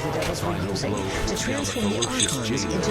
The devils were using to transform the archons into...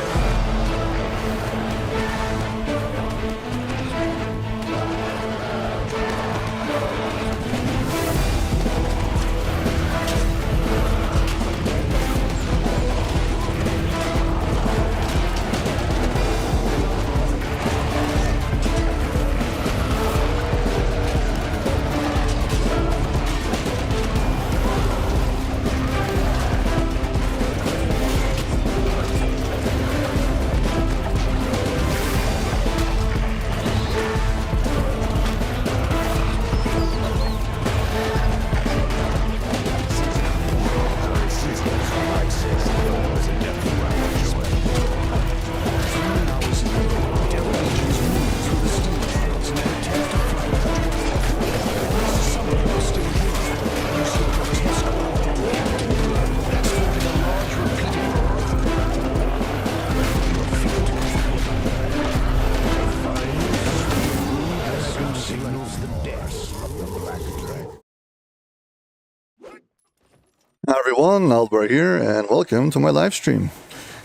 Hi everyone, Aldbar here, and welcome to my live stream.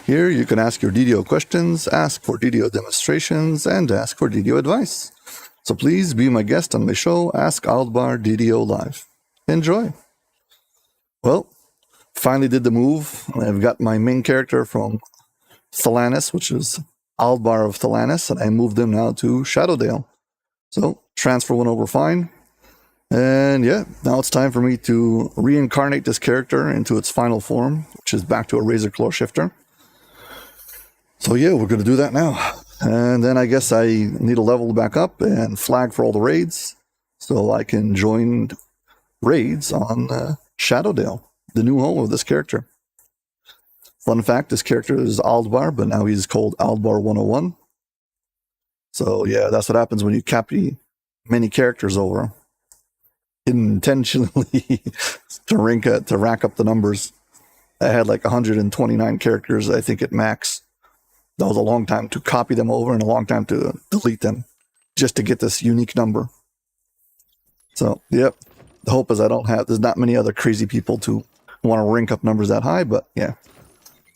Here you can ask your DDO questions, ask for DDO demonstrations, and ask for DDO advice. So please be my guest on my show, Ask Aldbar DDO Live. Enjoy! Well, finally did the move. I've got my main character from Thalanis, which is Aldbar of Thalanis, and I moved him now to ShadowDale. So, transfer went over fine. And yeah, now it's time for me to reincarnate this character into its final form, which is back to a Razor Claw Shifter. So yeah, we're going to do that now. And then I guess I need to level back up and flag for all the raids, so I can join raids on ShadowDale, the new home of this character. Fun fact, this character is Aldbar, but now he's called Aldbar 101. So yeah, that's what happens when you copy many characters over. Intentionally to rack up the numbers. I had like 129 characters, I think, at max. That was a long time to copy them over and a long time to delete them just to get this unique number. So, yep. The hope is there's not many other crazy people to want to rank up numbers that high, but yeah.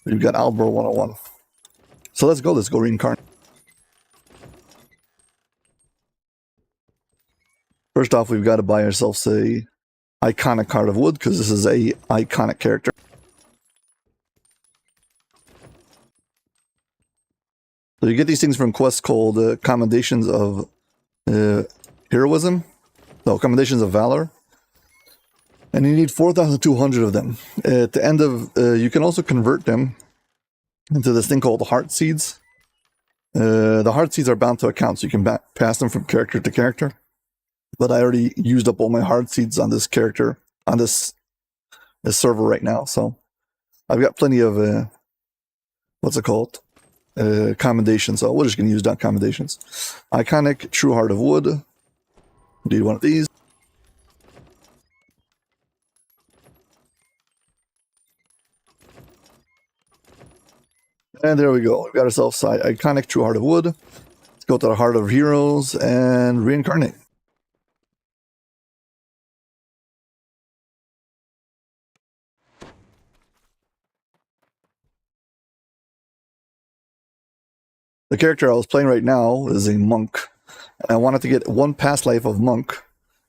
We've got Aldbar 101. So let's go reincarnate. First off, we've got to buy ourselves a iconic card of wood, because this is a iconic character. So you get these things from quests called Commendations of Heroism. No, Commendations of Valor. And you need 4,200 of them. At the end of... you can also convert them into this thing called Heart Seeds. The Heart Seeds are bound to account, so you can pass them from character to character. But I already used up all my Heart Seeds on this character, on this server right now. So I've got plenty of... what's it called? Commendations. So we're just going to use commendations. Iconic True Heart of Wood. Need one of these. And there we go. We've got ourselves Iconic True Heart of Wood. Let's go to the Heart of Heroes and reincarnate. The character I was playing right now is a monk. And I wanted to get one past life of monk,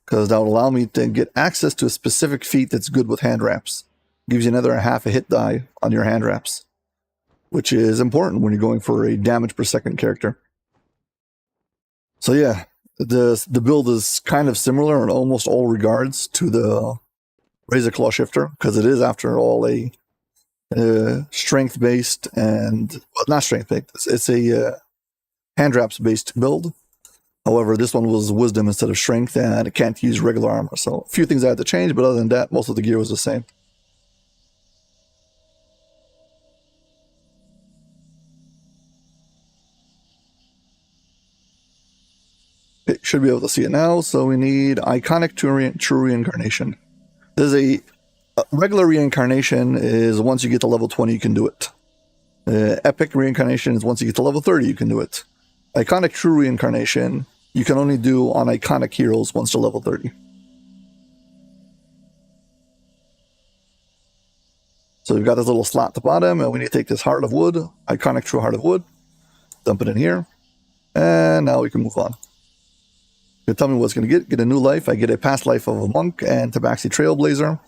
because that would allow me to get access to a specific feat that's good with hand wraps. Gives you another half a hit die on your hand wraps, which is important when you're going for a damage per second character. So yeah, the build is kind of similar in almost all regards to the Razor Claw Shifter, because it is, after all, a strength-based and... well, not strength-based, it's a hand wraps-based build. However, this one was wisdom instead of strength, and it can't use regular armor. So a few things I had to change, but other than that, most of the gear was the same. It should be able to see it now. So we need Iconic True Reincarnation. There's a regular reincarnation is once you get to level 20, you can do it. Epic reincarnation is once you get to level 30, you can do it. Iconic True Reincarnation, you can only do on iconic heroes once to level 30. So we've got this little slot at the bottom, and we need to take this Heart of Wood, Iconic True Heart of Wood, dump it in here, and now we can move on. You tell me what it's going to get a new life. I get a past life of a monk and Tabaxi Trailblazer,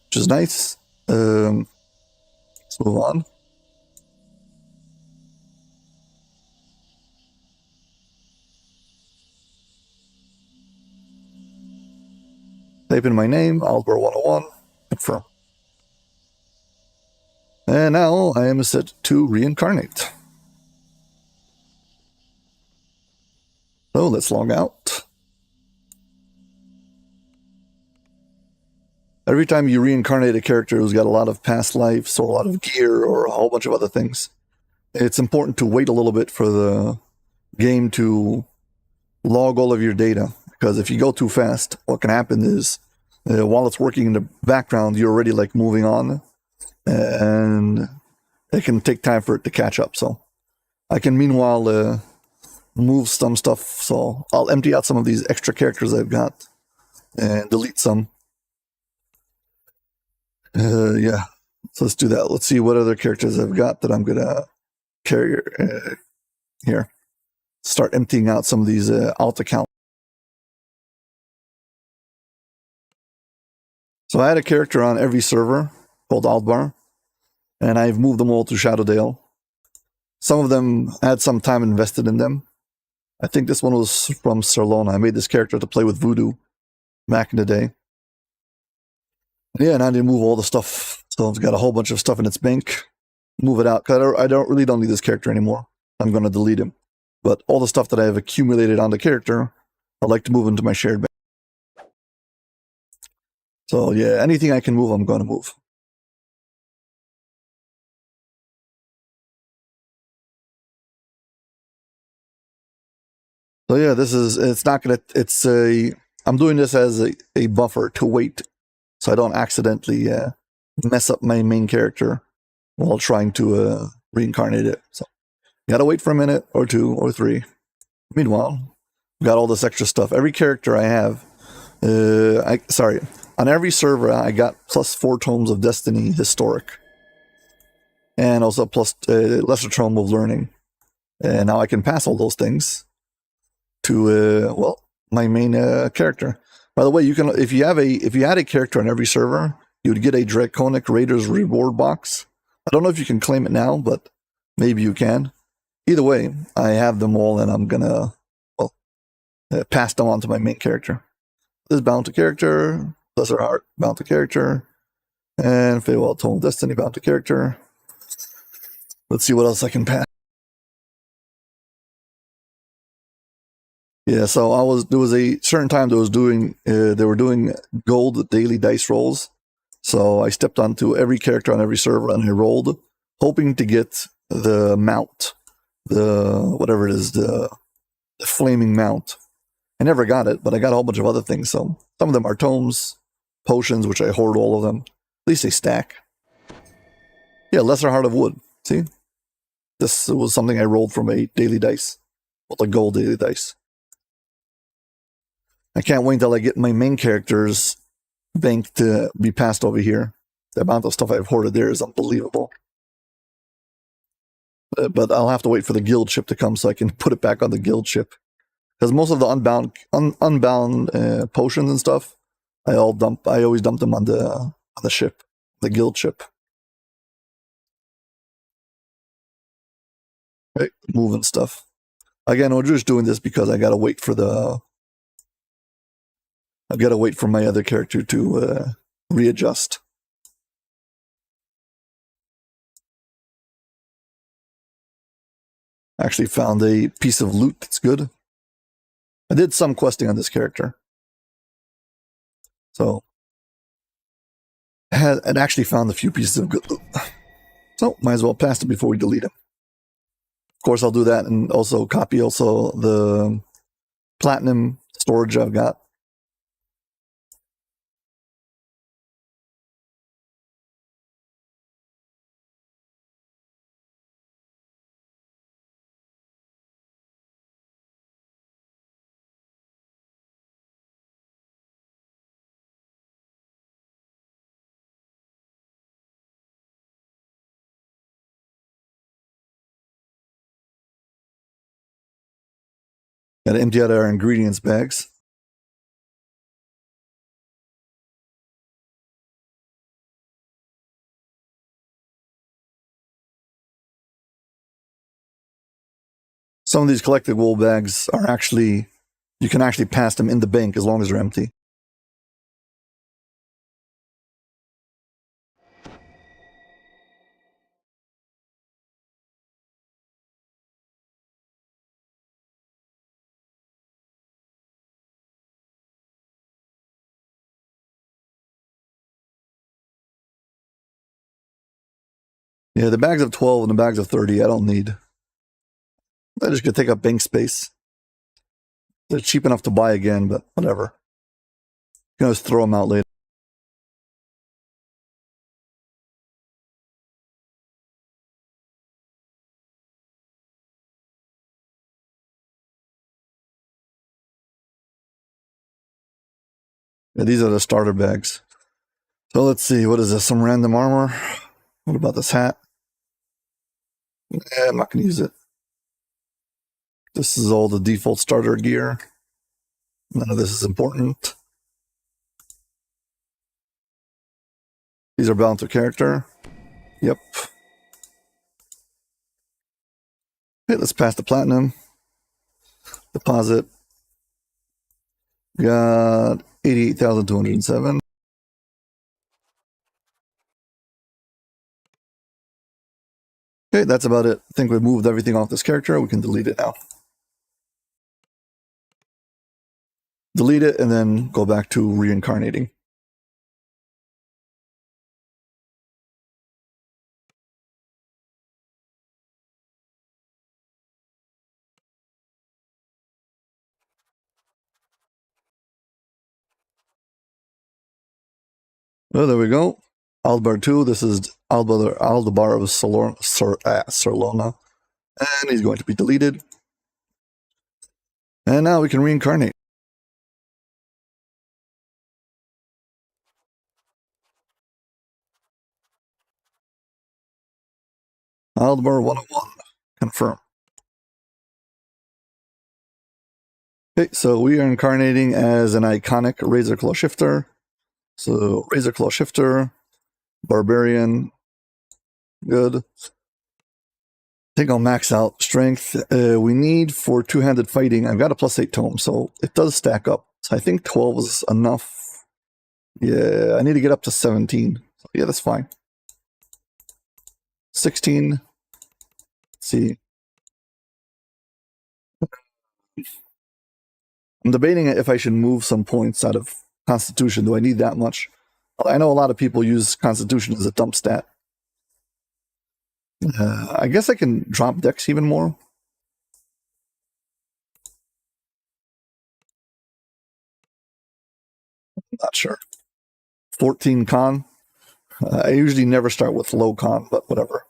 which is nice. Let's move on. Type in my name, Aldbar 101, confirm. And now I am set to reincarnate. So let's log out. Every time you reincarnate a character who's got a lot of past lives or a lot of gear or a whole bunch of other things, it's important to wait a little bit for the game to log all of your data. Because if you go too fast, what can happen is while it's working in the background, you're already like moving on, and it can take time for it to catch up. So I can meanwhile move some stuff. So I'll empty out some of these extra characters I've got and delete some. Yeah, so let's do that. Let's see what other characters I've got that I'm gonna carry here. Start emptying out some of these alt accounts. So I had a character on every server called Aldbar, and I've moved them all to ShadowDale. Some of them had some time invested in them. I think this one was from Sarlona. I made this character to play with Voodoo back in the day. Yeah, and I didn't move all the stuff. So it's got a whole bunch of stuff in its bank. Move it out, because I don't need this character anymore. I'm going to delete him. But all the stuff that I have accumulated on the character, I'd like to move into my shared bank. So yeah, anything I can move, I'm going to move. So yeah, I'm doing this as a buffer to wait, so I don't accidentally mess up my main character while trying to reincarnate it. So you gotta wait for a minute or two or three. Meanwhile, we got all this extra stuff. Every character I have, on every server I got +4 Tomes of Destiny Historic. and also plus lesser tome of learning. And now I can pass all those things to my main character. By the way, you can if you had a character on every server, you would get a Draconic Raiders reward box. I don't know if you can claim it now, but maybe you can. Either way, I have them all, and I'm gonna pass them on to my main character. This bound to character, Lesser Heart bound to character, and Farewell Tome of Destiny bound to character. Let's see what else I can pass. Yeah, so there was a certain time they were doing gold daily dice rolls. So I stepped onto every character on every server and I rolled, hoping to get the mount, the flaming mount. I never got it, but I got a whole bunch of other things. So some of them are tomes, potions, which I hoard all of them. At least they stack. Yeah, Lesser Heart of Wood. See? This was something I rolled from a daily dice. Well, a gold daily dice. I can't wait until I get my main character's bank to be passed over here. The amount of stuff I've hoarded there is unbelievable. But I'll have to wait for the guild ship to come so I can put it back on the guild ship. Because most of the unbound potions and stuff, I always dump them on the ship, the guild ship. Right, moving stuff. Again, we're just doing this because I gotta wait for my other character to readjust. I actually found a piece of loot that's good. I did some questing on this character. So, I'd actually found a few pieces of good loot. So, might as well pass it before we delete them. Of course, I'll do that and also copy the platinum storage I've got. Got to empty out our ingredients bags. Some of these collectible bags are actually, you can actually pass them in the bank as long as they're empty. Yeah, the bags of 12 and the bags of 30, I don't need. They're just going to take up bank space. They're cheap enough to buy again, but whatever. You can just throw them out later. Yeah, these are the starter bags. So let's see, what is this? Some random armor? What about this hat? Yeah, I'm not going to use it. This is all the default starter gear. None of this is important. These are bound to character. Yep. Okay, let's pass the platinum. Deposit. We got 88,207. Okay, that's about it. I think we've moved everything off this character. We can delete it now. Delete it and then go back to reincarnating. Oh, there we go. Aldbar 2. This is Aldbar of Sarlona. And he's going to be deleted. And now we can reincarnate. Aldbar 101. Confirm. Okay, so we are incarnating as an iconic Razor Claw Shifter. So Razor Claw Shifter, Barbarian, good. I think I'll max out Strength. We need for two-handed fighting, I've got a +8 tome, so it does stack up. So I think 12 is enough. Yeah, I need to get up to 17. So yeah, that's fine. 16. Let's see. I'm debating if I should move some points out of Constitution. Do I need that much? I know a lot of people use Constitution as a dump stat. I guess I can drop Dex even more. Not sure. 14 con. I usually never start with low con, but whatever.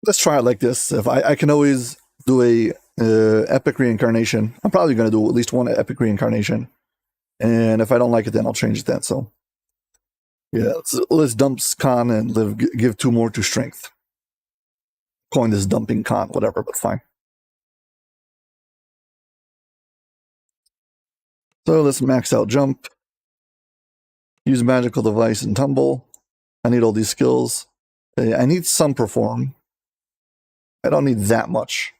Let's try it like this. If I can always do a epic reincarnation. I'm probably going to do at least one epic reincarnation. And if I don't like it, then I'll change it then. So yeah, let's dump con and give 2 more to strength. Calling this dumping con, whatever, but fine. So let's max out jump. Use magical device and tumble. I need all these skills. I need some perform. I don't need that much.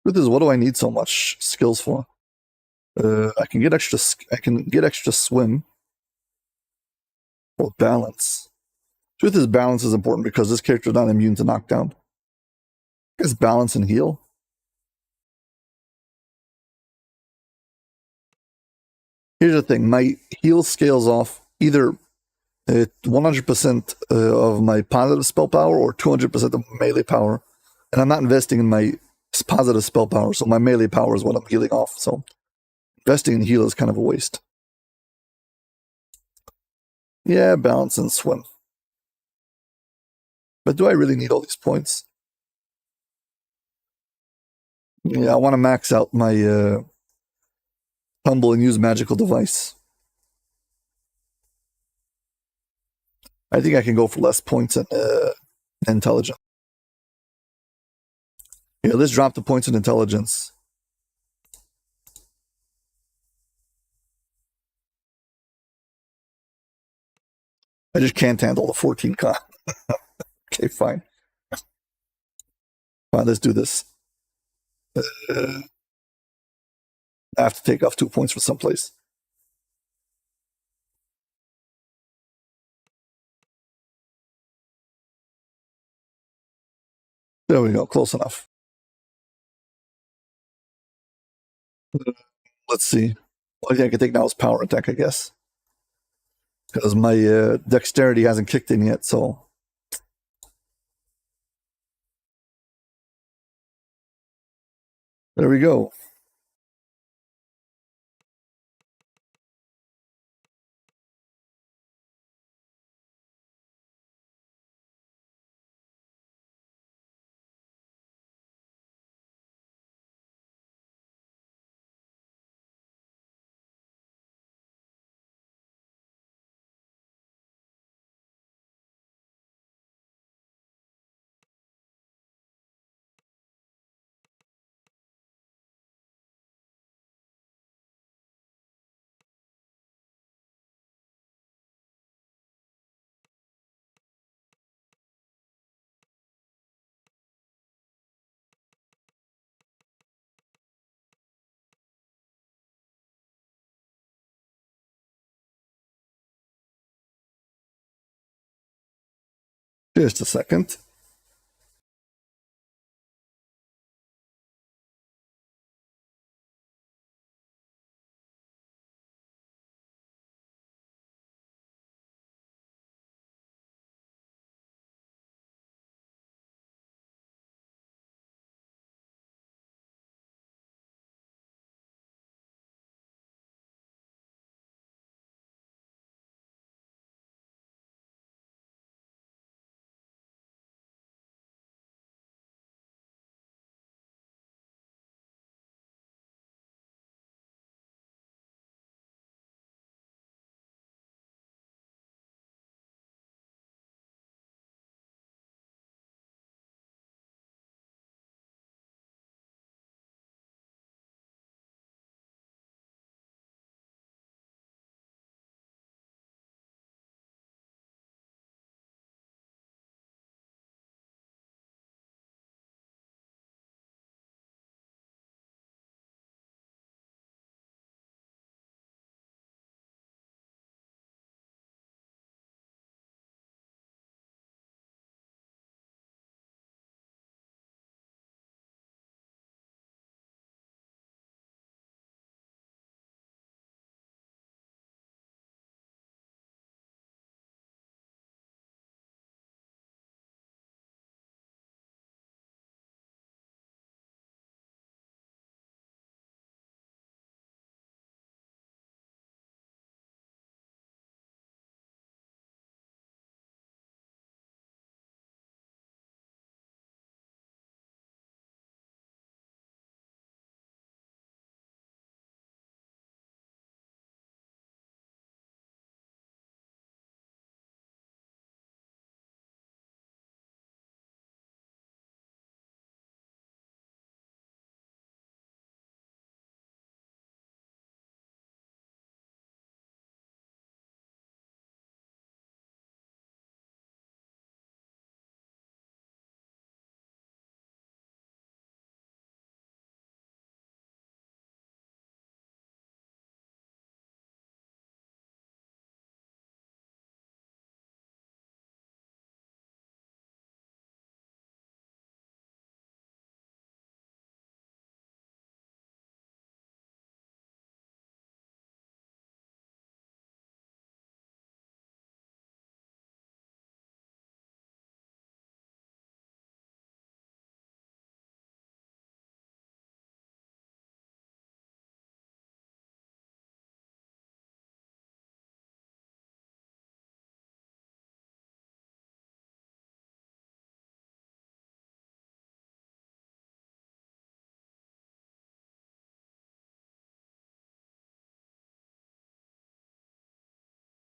Truth is, what do I need so much skills for? I can get extra swim or balance. Truth is, balance is important because this character is not immune to knockdown. I guess balance and heal. Here's the thing: my heal scales off either 100% of my positive spell power or 200% of melee power, and I'm not investing in my positive spell power, so my melee power is what I'm healing off. So investing in heal is kind of a waste. Yeah, balance and swim. But do I really need all these points? Yeah, I want to max out my tumble and use magical device. I think I can go for less points in intelligence. Yeah, let's drop the points in intelligence. I just can't handle the 14 con. Okay, fine. Fine, let's do this. I have to take off 2 points for someplace. There we go, close enough. Let's see. Only thing I can take now is power attack, I guess. Because my dexterity hasn't kicked in yet, so. There we go. Just a second.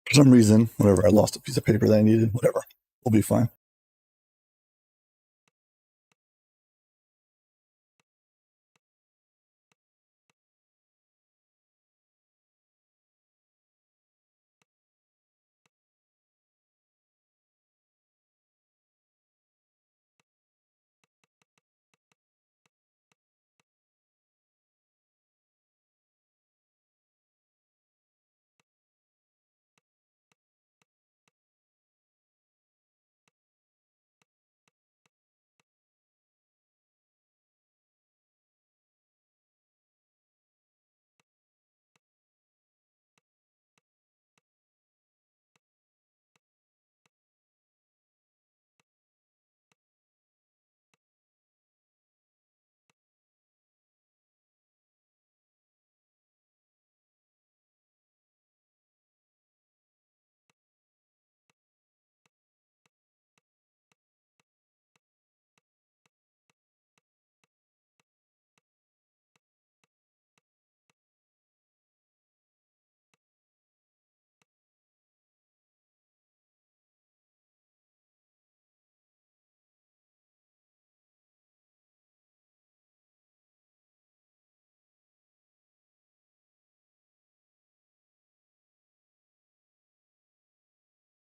For some reason, whatever, I lost a piece of paper that I needed. Whatever, we'll be fine.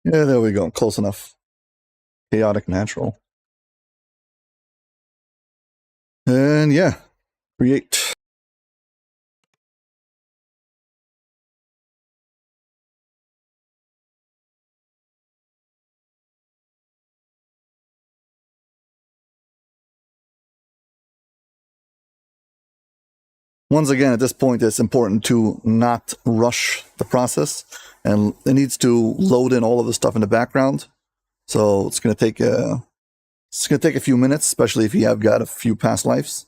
Yeah, there we go. Close enough. Chaotic natural. And yeah, create. Once again, at this point, it's important to not rush the process, and it needs to load in all of the stuff in the background. So it's going to take a few minutes, especially if you have got a few past lives.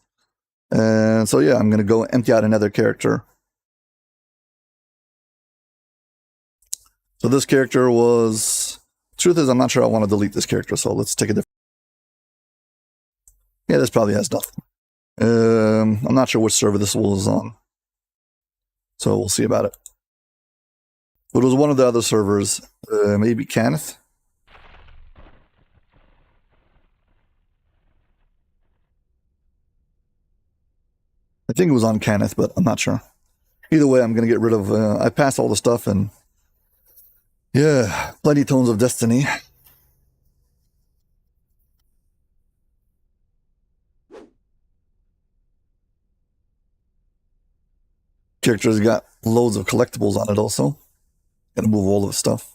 And so yeah, I'm going to go empty out another character. So this character was. Truth is, I'm not sure I want to delete this character. So let's take a different. Yeah, this probably has nothing. I'm not sure which server this was on, so we'll see about it. But it was one of the other servers, maybe Kenneth. I think it was on Kenneth, but I'm not sure. Either way, I'm going to get rid of. I passed all the stuff, and yeah, plenty tones of destiny. Character's got loads of collectibles on it also. Gotta move all of the stuff.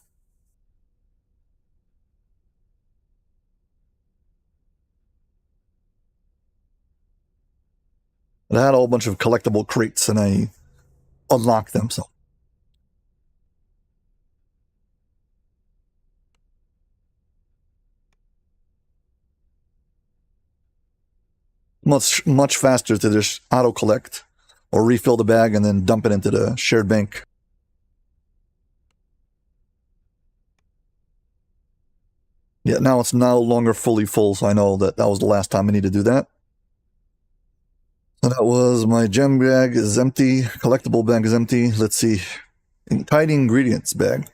It had a whole bunch of collectible crates, and I unlocked them, so. Much faster to just auto collect or refill the bag and then dump it into the shared bank. Yeah, now it's no longer fully full, so I know that was the last time I need to do that. So that was my gem bag is empty, collectible bag is empty. Let's see, tiny ingredients bag.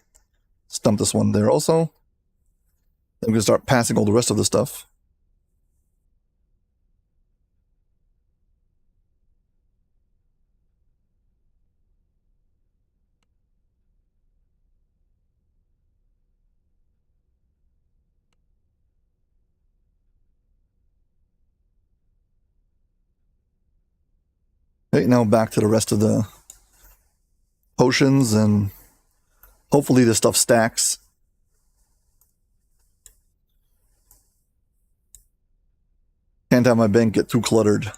Dump this one there also. Then we can start passing all the rest of the stuff. Okay, now back to the rest of the potions, and hopefully this stuff stacks. Can't have my bank get too cluttered.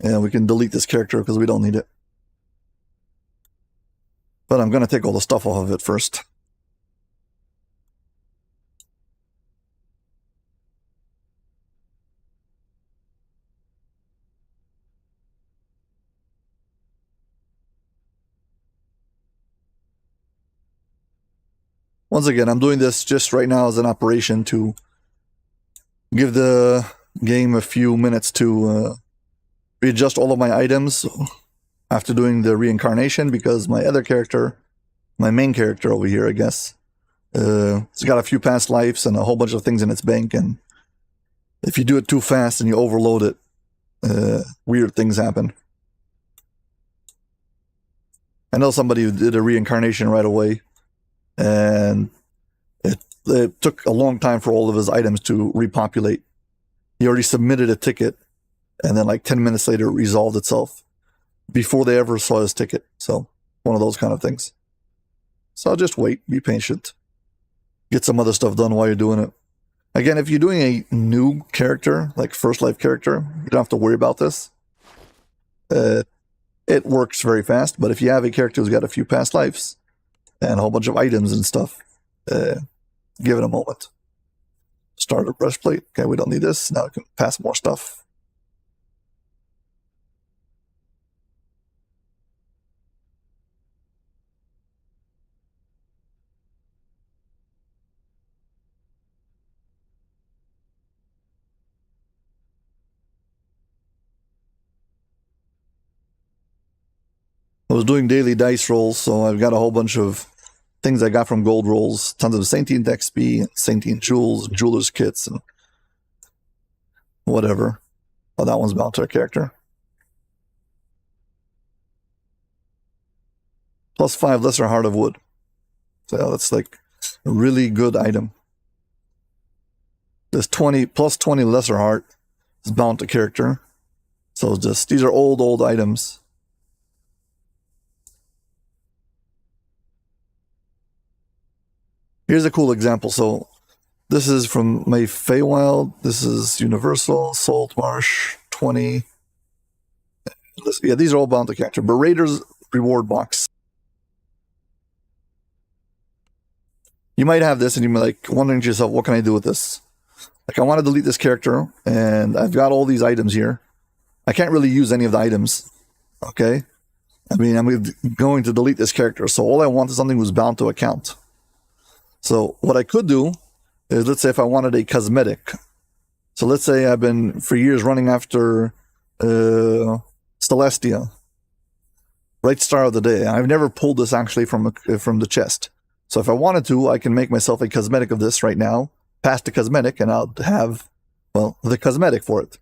And we can delete this character because we don't need it. But I'm going to take all the stuff off of it first. Once again, I'm doing this just right now as an operation to give the game a few minutes to readjust all of my items after doing the reincarnation, because my other character my main character over here, I guess. It's got a few past lives and a whole bunch of things in its bank, and if you do it too fast and you overload it, weird things happen. I know somebody who did a reincarnation right away, and it took a long time for all of his items to repopulate. He already submitted a ticket, and then like 10 minutes later it resolved itself before they ever saw his ticket. So one of those kind of things. So I'll just wait, be patient, get some other stuff done while you're doing it. Again, if you're doing a new character, like first life character, you don't have to worry about this. It works very fast, but if you have a character who's got a few past lives and a whole bunch of items and stuff, give it a moment. Start a breastplate. Okay, we don't need this. Now we can pass more stuff. I was doing daily dice rolls, so I've got a whole bunch of things I got from gold rolls, tons of Sentient XP, Sentient jewels, jeweler's kits, and whatever. Oh, that one's bound to a character. +5 lesser heart of wood. So that's like a really good item. This 20 +20 lesser heart is bound to character. So just these are old items. Here's a cool example. So this is from my Feywild. This is Universal, Salt Marsh, 20. Yeah, these are all bound to character. But Raiders reward box. You might have this and you might like wondering to yourself, what can I do with this? Like I want to delete this character and I've got all these items here. I can't really use any of the items. Okay. I mean, I'm going to delete this character. So all I want is something who's bound to account. So what I could do is, let's say if I wanted a cosmetic. So let's say I've been for years running after Celestia, Bright Star of the Day. I've never pulled this actually from the chest. So if I wanted to, I can make myself a cosmetic of this right now, pass the cosmetic, and I'll have, well, the cosmetic for it.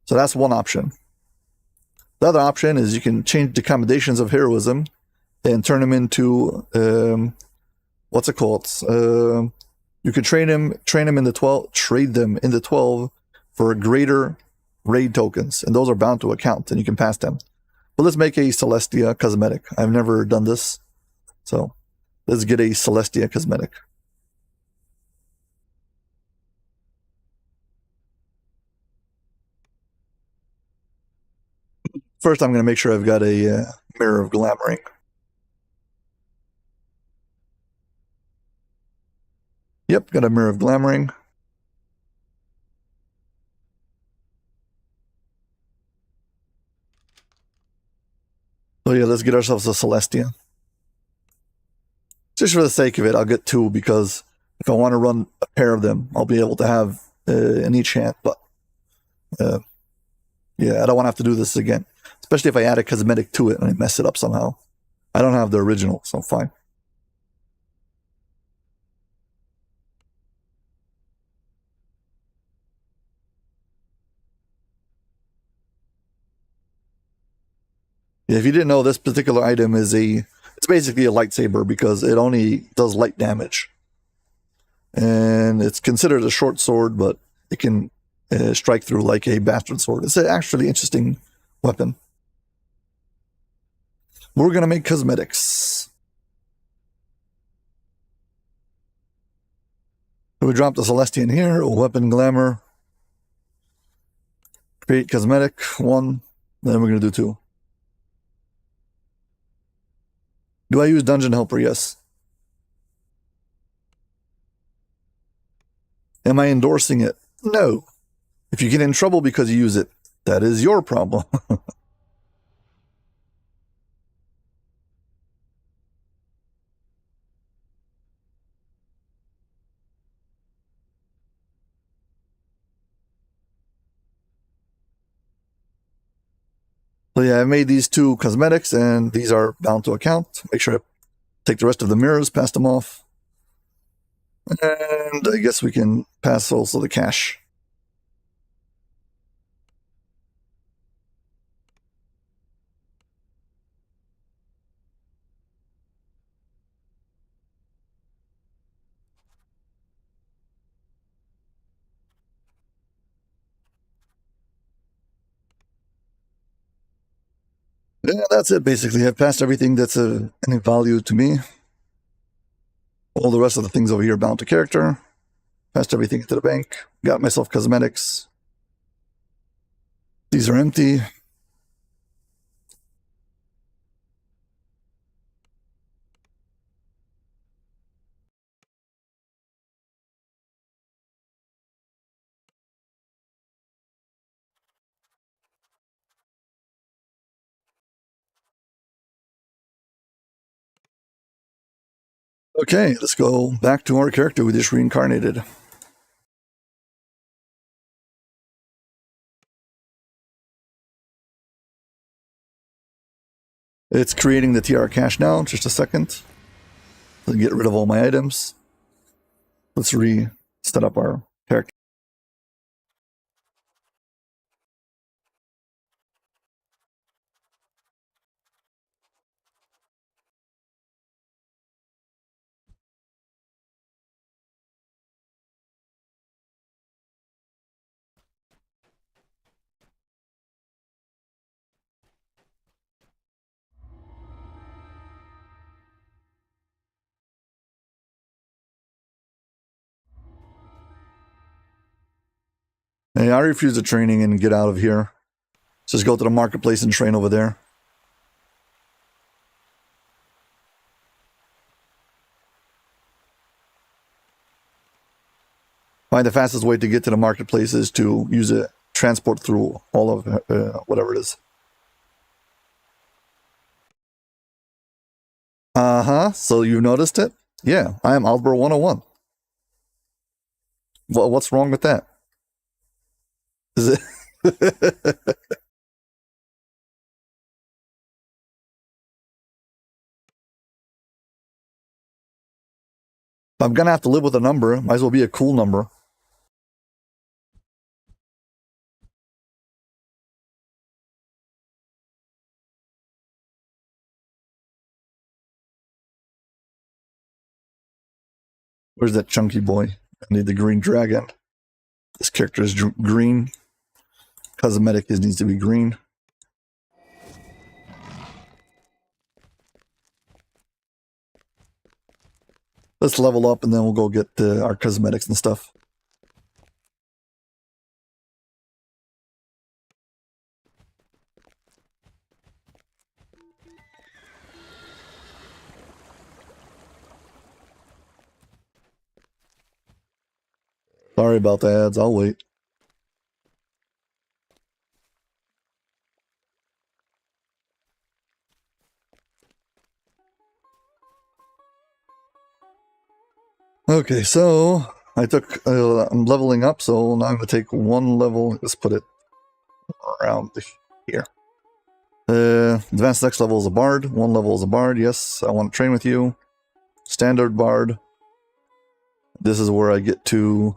So that's one option. The other option is you can change the commendations of heroism and turn them into what's it called? You can train them in the 12, trade them in the 12 for greater raid tokens, and those are bound to account, and you can pass them. But let's make a Celestia cosmetic. I've never done this, so let's get a Celestia cosmetic. First, I'm going to make sure I've got a Mirror of Glamoring. Yep, got a Mirror of Glamoring. So yeah, let's get ourselves a Celestia. Just for the sake of it, I'll get 2 because if I want to run a pair of them, I'll be able to have in each hand. But yeah, I don't want to have to do this again, especially if I add a cosmetic to it and I mess it up somehow. I don't have the original, so fine. Yeah, if you didn't know, this particular item is it's basically a lightsaber because it only does light damage. And it's considered a short sword, but it can strike through like a bastard sword. It's an actually interesting weapon. We're going to make cosmetics. So we drop the Celestian here, weapon glamour. Create cosmetic, 1. Then we're going to do 2. Do I use Dungeon Helper? Yes. Am I endorsing it? No. If you get in trouble because you use it, that is your problem. So yeah, I made these 2 cosmetics, and these are bound to account. Make sure I take the rest of the mirrors, pass them off. And I guess we can pass also the cash. Yeah, that's it basically. I've passed everything that's any value to me. All the rest of the things over here bound to character. Passed everything into the bank. Got myself cosmetics. These are empty. Okay, let's go back to our character we just reincarnated. It's creating the TR cache now. Just a second. Let's get rid of all my items. Let's set up our character. Hey, I refuse the training and get out of here. Just go to the marketplace and train over there. Find the fastest way to get to the marketplace is to use a transport through all of whatever it is. Uh-huh. So you noticed it? Yeah, I am Aldbar 101. Well, what's wrong with that? Is it? I'm gonna have to live with a number. Might as well be a cool number. Where's that chunky boy? I need the green dragon. This character is green. Cosmetic needs to be green. Let's level up and then we'll go get our cosmetics and stuff. Sorry about the ads, I'll wait. Okay, so I'm leveling up, so now I'm going to take one level. Let's put it around here. Advanced next level is a bard. One level is a bard. Yes, I want to train with you. Standard bard. This is where I get to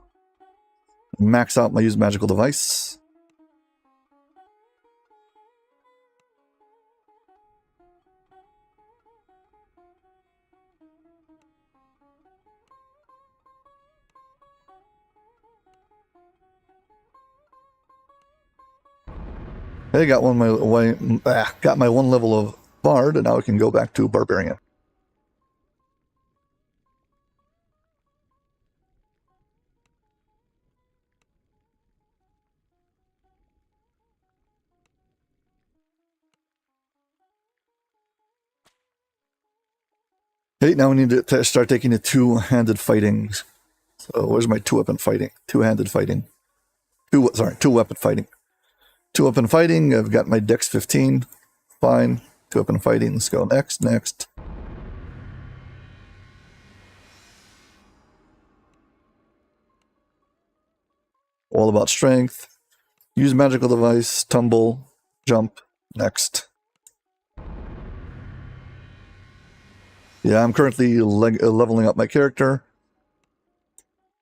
max out my use magical device. Hey, got my one level of bard, and now I can go back to barbarian. Hey, now we need to start taking the two-handed fighting. So where's my two-weapon fighting? Two-handed fighting. Two-weapon fighting. Two-weapon fighting, I've got my dex 15. Fine. Two-weapon fighting, let's go next. All about strength. Use magical device, tumble, jump, next. Yeah, I'm currently leveling up my character.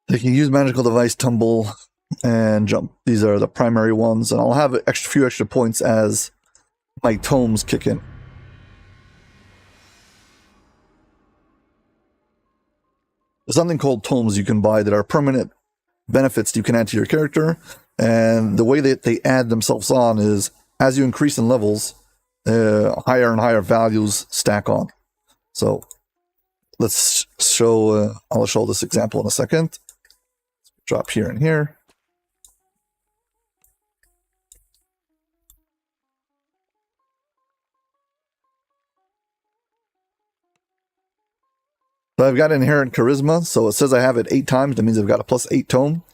They can use magical device, tumble, and jump. These are the primary ones, and I'll have a few extra points as my tomes kick in. There's something called tomes you can buy that are permanent benefits you can add to your character, and the way that they add themselves on is as you increase in levels, higher and higher values stack on. So let's show, I'll show this example in a second. Drop here and here. So I've got inherent charisma, so it says I have it 8 times. That means I've got a +8 tome.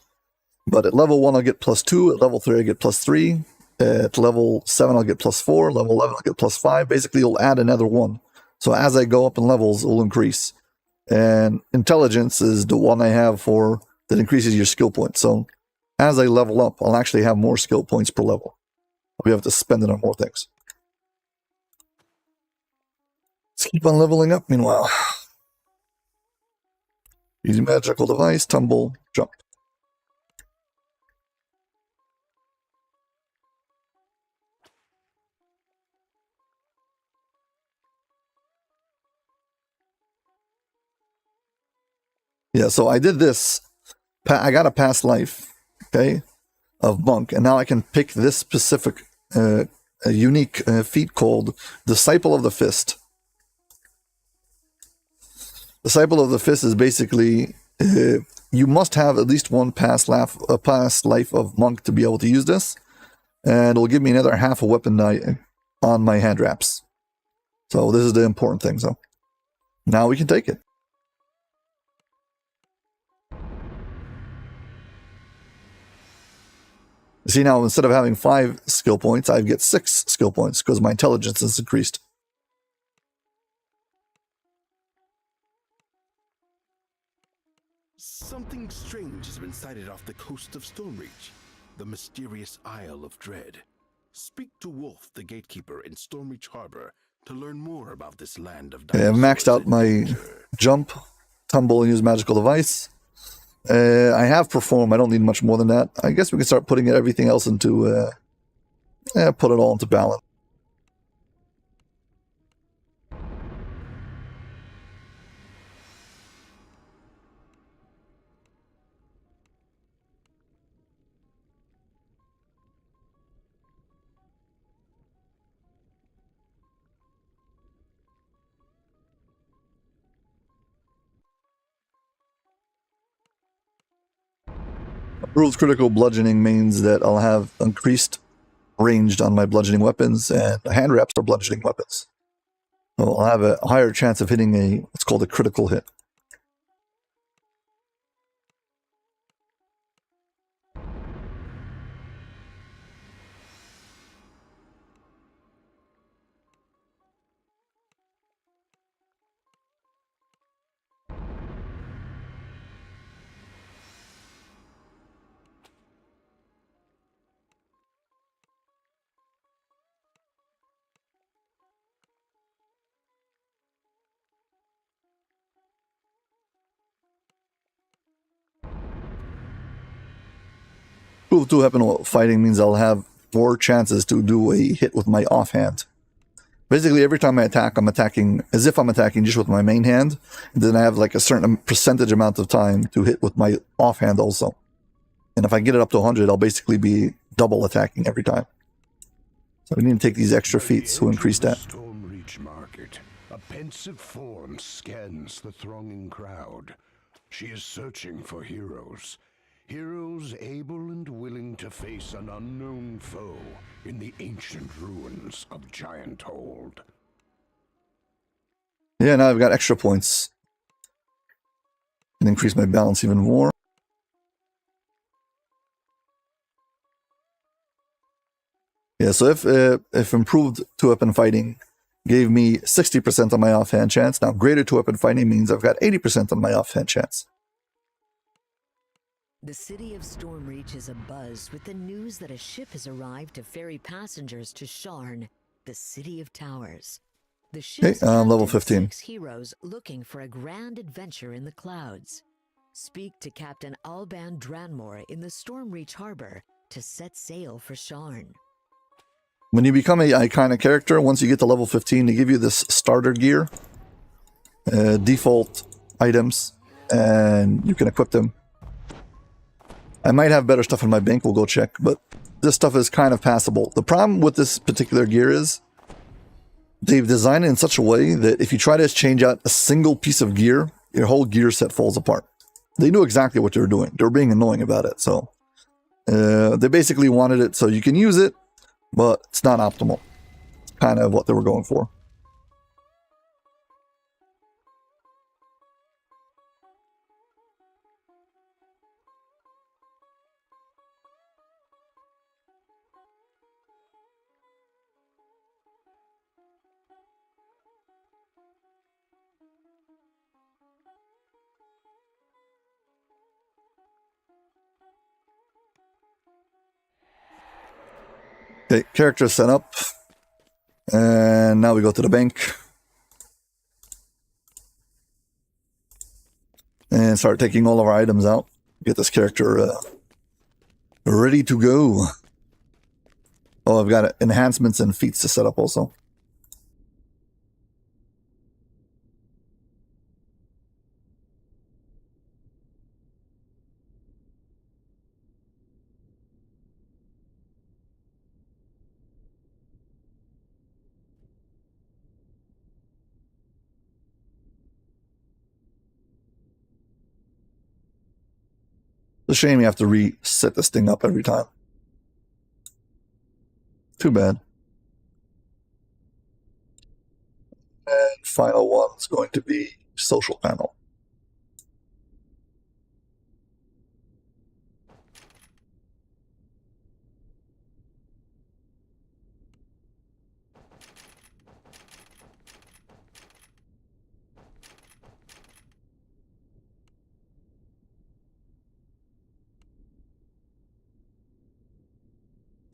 But at level 1, I'll get +2. At level 3, I get +3. At level 7, I'll get +4. Level 11, I'll get +5. Basically, you'll add another 1. So as I go up in levels, it will increase. And intelligence is the one I have for that increases your skill points. So as I level up, I'll actually have more skill points per level. I'll be able to spend it on more things. Let's keep on leveling up meanwhile. Using magical device, tumble, jump. Yeah, so I did this. I got a past life, okay, of monk, and now I can pick this specific, a unique feat called Disciple of the Fist. Disciple of the Fist is basically you must have at least one past life of monk to be able to use this, and it'll give me another half a weapon die on my hand wraps. So this is the important thing. So now we can take it. See, now instead of having 5 skill points, I get 6 skill points because my intelligence is increased. Something strange has been sighted off the coast of Stormreach, the mysterious Isle of Dread. Speak to Wolf, the gatekeeper in Stormreach Harbor, to learn more about this land of dinosaurs. I've maxed out my jump, tumble, and use magical device. I have perform. I don't need much more than that. I guess we can start putting everything else into, put it all into balance. Improved critical bludgeoning means that I'll have increased ranged on my bludgeoning weapons, and hand wraps are bludgeoning weapons. So I'll have a higher chance of hitting what's called a critical hit. Improved to weapon fighting means I'll have more chances to do a hit with my offhand. Basically, every time I attack, I'm attacking as if I'm attacking just with my main hand. And then I have like a certain percentage amount of time to hit with my offhand also. And if I get it up to 100, I'll basically be double attacking every time. So we need to take these extra feats to increase that. Stormreach Market. A pensive form scans the thronging crowd. She is searching for heroes. Heroes able and willing to face an unknown foe in the ancient ruins of Giant Hold. Yeah, now I've got extra points. And increase my balance even more. Yeah, so if improved two-weapon fighting gave me 60% on my offhand chance, now greater two-weapon fighting means I've got 80% on my offhand chance. The city of Stormreach is abuzz with the news that a ship has arrived to ferry passengers to Sharn, the City of Towers. The ship's I'm level captain 15. 6 heroes looking for a grand adventure in the clouds. Speak to Captain Alban Dranmore in the Stormreach Harbor to set sail for Sharn. When you become a iconic character, once you get to level 15, they give you this starter gear, default items, and you can equip them. I might have better stuff in my bank, we'll go check, but this stuff is kind of passable. The problem with this particular gear is they've designed it in such a way that if you try to change out a single piece of gear, your whole gear set falls apart. They knew exactly what they were doing. They were being annoying about it. So they basically wanted it so you can use it, but it's not optimal. It's kind of what they were going for. Okay, character set up. And now we go to the bank. And start taking all of our items out. Get this character ready to go. Oh, I've got enhancements and feats to set up also. It's a shame you have to reset this thing up every time. Too bad. And final one is going to be social panel.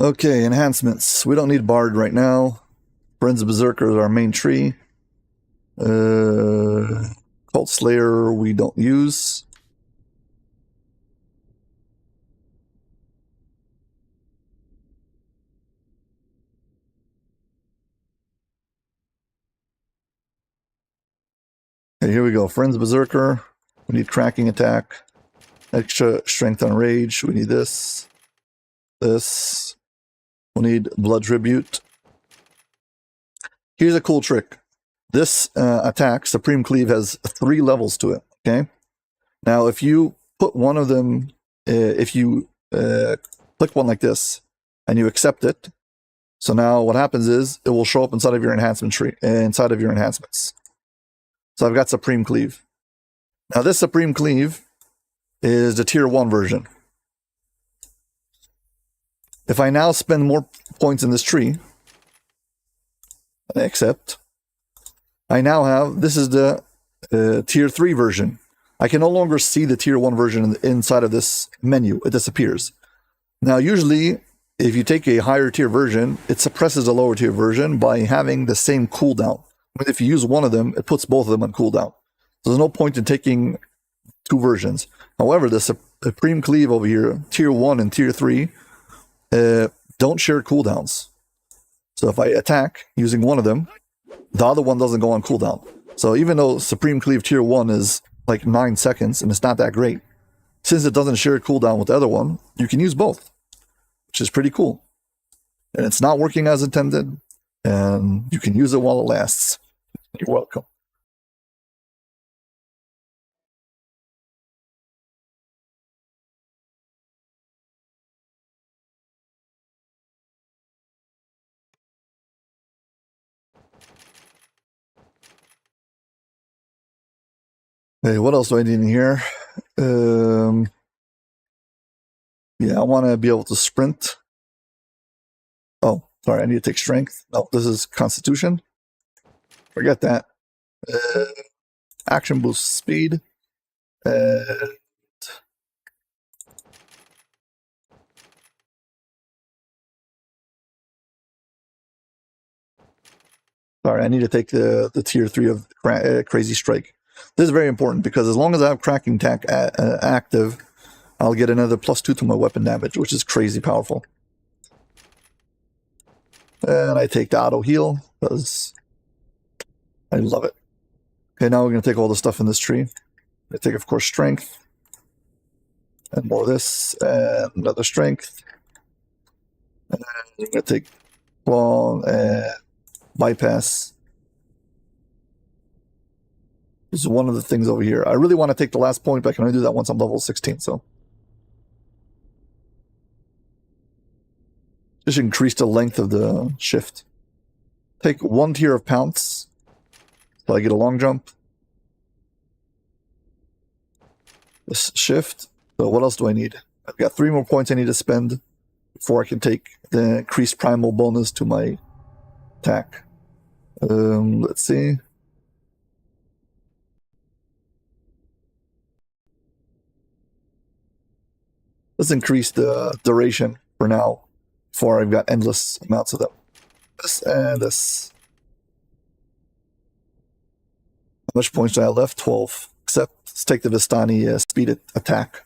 Okay, enhancements. We don't need Bard right now. Friends of Berserker is our main tree. Cult Slayer we don't use. Okay, here we go. Friends Berserker. We need cracking attack. Extra strength on rage. We need this. This. We'll need blood tribute. Here's a cool trick. This attack, Supreme Cleave, has 3 levels to it. Okay. Now, if you put one of them, if you click one like this and you accept it, so now what happens is it will show up inside of your enhancement tree, inside of your enhancements. So I've got Supreme Cleave. Now, this Supreme Cleave is the tier 1 version. If I now spend more points in this tree, and I accept, I now have, this is the tier 3 version. I can no longer see the tier 1 version inside of this menu. It disappears. Now, usually, if you take a higher tier version, it suppresses a lower tier version by having the same cooldown. But if you use one of them, it puts both of them on cooldown. So there's no point in taking 2 versions. However, the Supreme Cleave over here, tier 1 and tier 3, don't share cooldowns. So if I attack using one of them, the other one doesn't go on cooldown. So even though Supreme Cleave tier 1 is like 9 seconds and it's not that great, since it doesn't share cooldown with the other one, you can use both, which is pretty cool. And it's not working as intended, and you can use it while it lasts. You're welcome. Hey, what else do I need in here? Yeah, I want to be able to sprint. Oh, sorry, I need to take strength. No, this is Constitution. Forget that. Action boost speed. Sorry, I need to take the tier 3 of Crazy Strike. This is very important because as long as I have Cracking Tack active, I'll get another +2 to my weapon damage, which is crazy powerful. And I take the auto heal because I love it. Okay, now we're going to take all the stuff in this tree. I take, of course, Strength. And more of this. And another Strength. And we're going to take Claw and Bypass. This is one of the things over here. I really want to take the last point, but I can only do that once I'm level 16, so. Just increase the length of the shift. Take 1 tier of Pounce. So I get a long jump. This shift. So what else do I need? I've got 3 more points I need to spend before I can take the increased primal bonus to my attack. Let's see. Let's increase the duration for now, before I've got endless amounts of them. This and this. How much points do I have left? 12. Except, let's take the Vistani speed attack.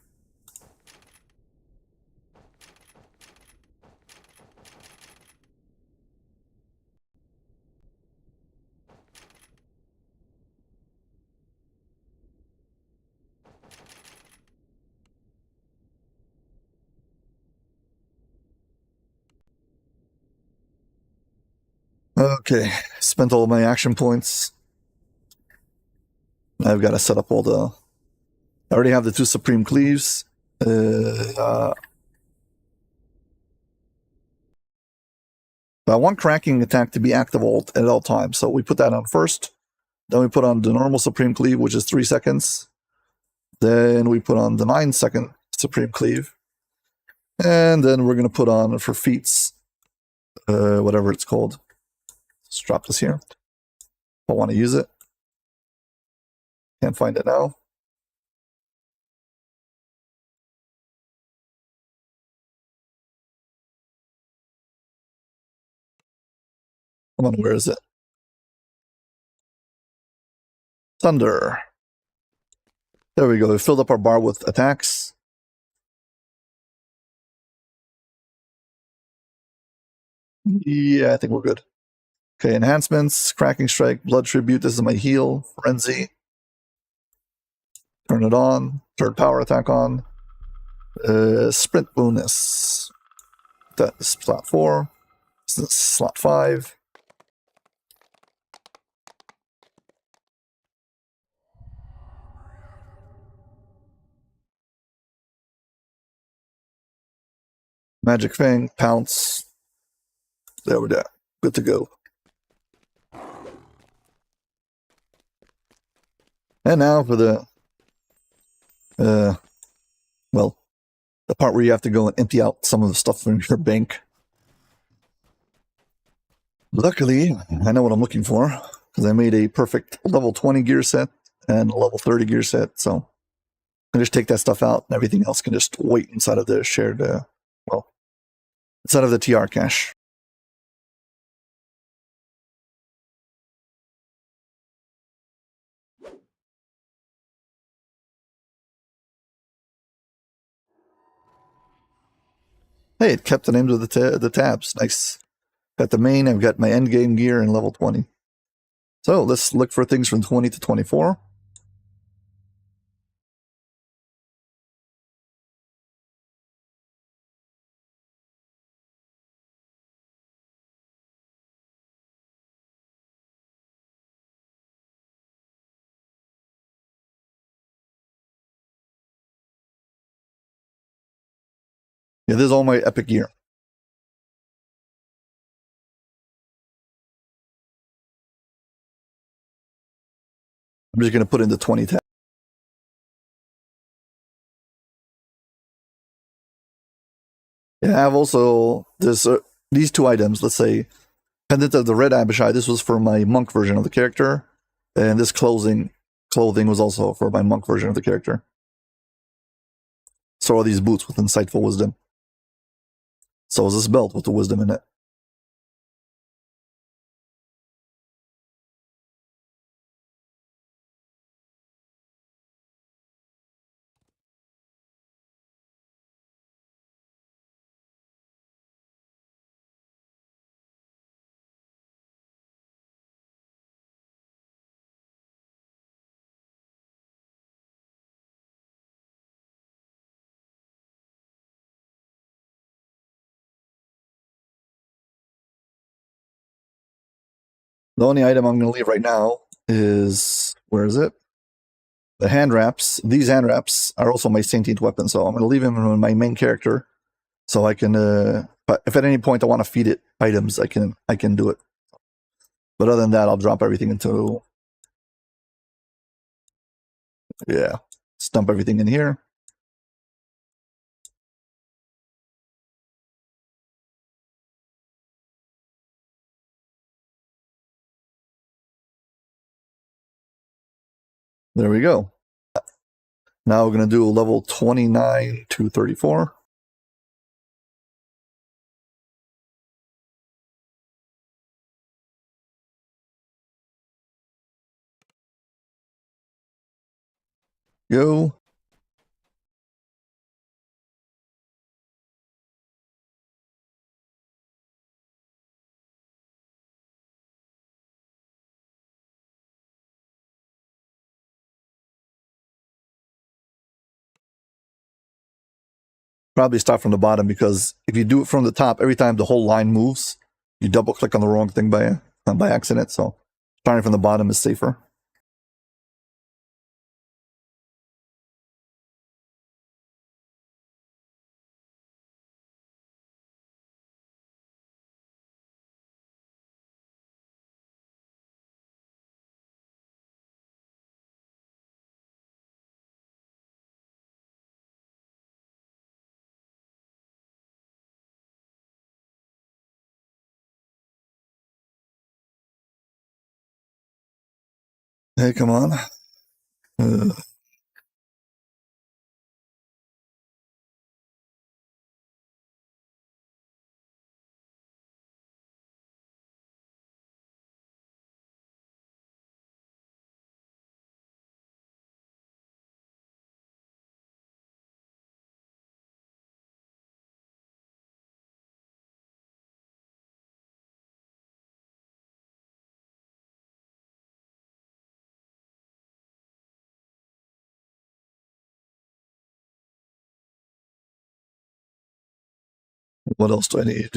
Okay, spent all of my action points. I've got to set up all the... I already have the 2 Supreme Cleaves. I want Cracking Attack to be active at all times, so we put that on first. Then we put on the normal Supreme Cleave, which is 3 seconds. Then we put on the 9-second Supreme Cleave. And then we're going to put on, for feats, whatever it's called. Let's drop this here. If I want to use it. Can't find it now. Come on, where is it? Thunder. There we go. We filled up our bar with attacks. Yeah, I think we're good. Okay, enhancements, Cracking Strike, Blood Tribute. This is my heal, Frenzy. Turn it on. Third power attack on. Sprint bonus. That's slot 4. This is slot 5. Magic Fang, Pounce. There we're there. Good to go. And now for the well, the part where you have to go and empty out some of the stuff from your bank. Luckily, I know what I'm looking for, because I made a perfect level 20 gear set and a level 30 gear set, so I can just take that stuff out, and everything else can just wait inside of the shared, well, inside of the TR cache. Hey, it kept the names of the tabs. Nice. Got the main, I've got my end game gear and level 20. So let's look for things from 20 to 24. Yeah, this is all my epic gear. I'm just going to put in the 20 tab. Yeah, I have also this these 2 items. Let's say Pendant of the Red Abishai. This was for my monk version of the character, and this clothing was also for my monk version of the character. So are these boots with insightful wisdom. So is this belt with the wisdom in it. The only item I'm going to leave right now is, where is it? The hand wraps. These hand wraps are also my sentient weapon, so I'm going to leave him in my main character, so I can. But if at any point I want to feed it items, I can do it. But other than that, I'll drop everything into. Yeah, just dump everything in here. There we go. Now we're going to do level 29 to 34. Go. Probably start from the bottom, because if you do it from the top, every time the whole line moves, you double click on the wrong thing by accident. So starting from the bottom is safer. Hey, come on. What else do I need?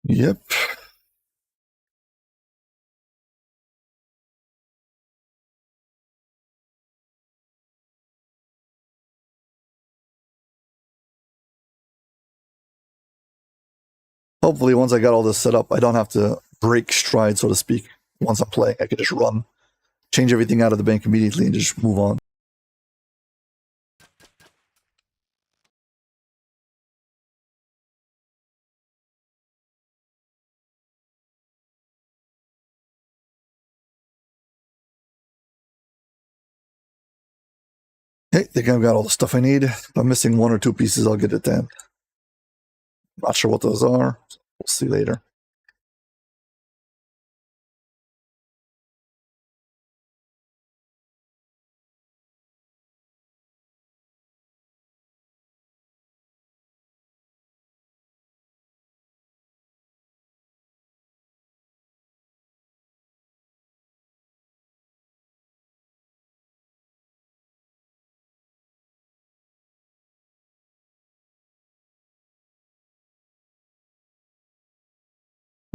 Yep. Hopefully, once I got all this set up, I don't have to break stride, so to speak. Once I'm playing, I can just run, change everything out of the bank immediately, and just move on. Hey, I think I've got all the stuff I need. If I'm missing one or two pieces, I'll get it then. Not sure what those are. We'll see later.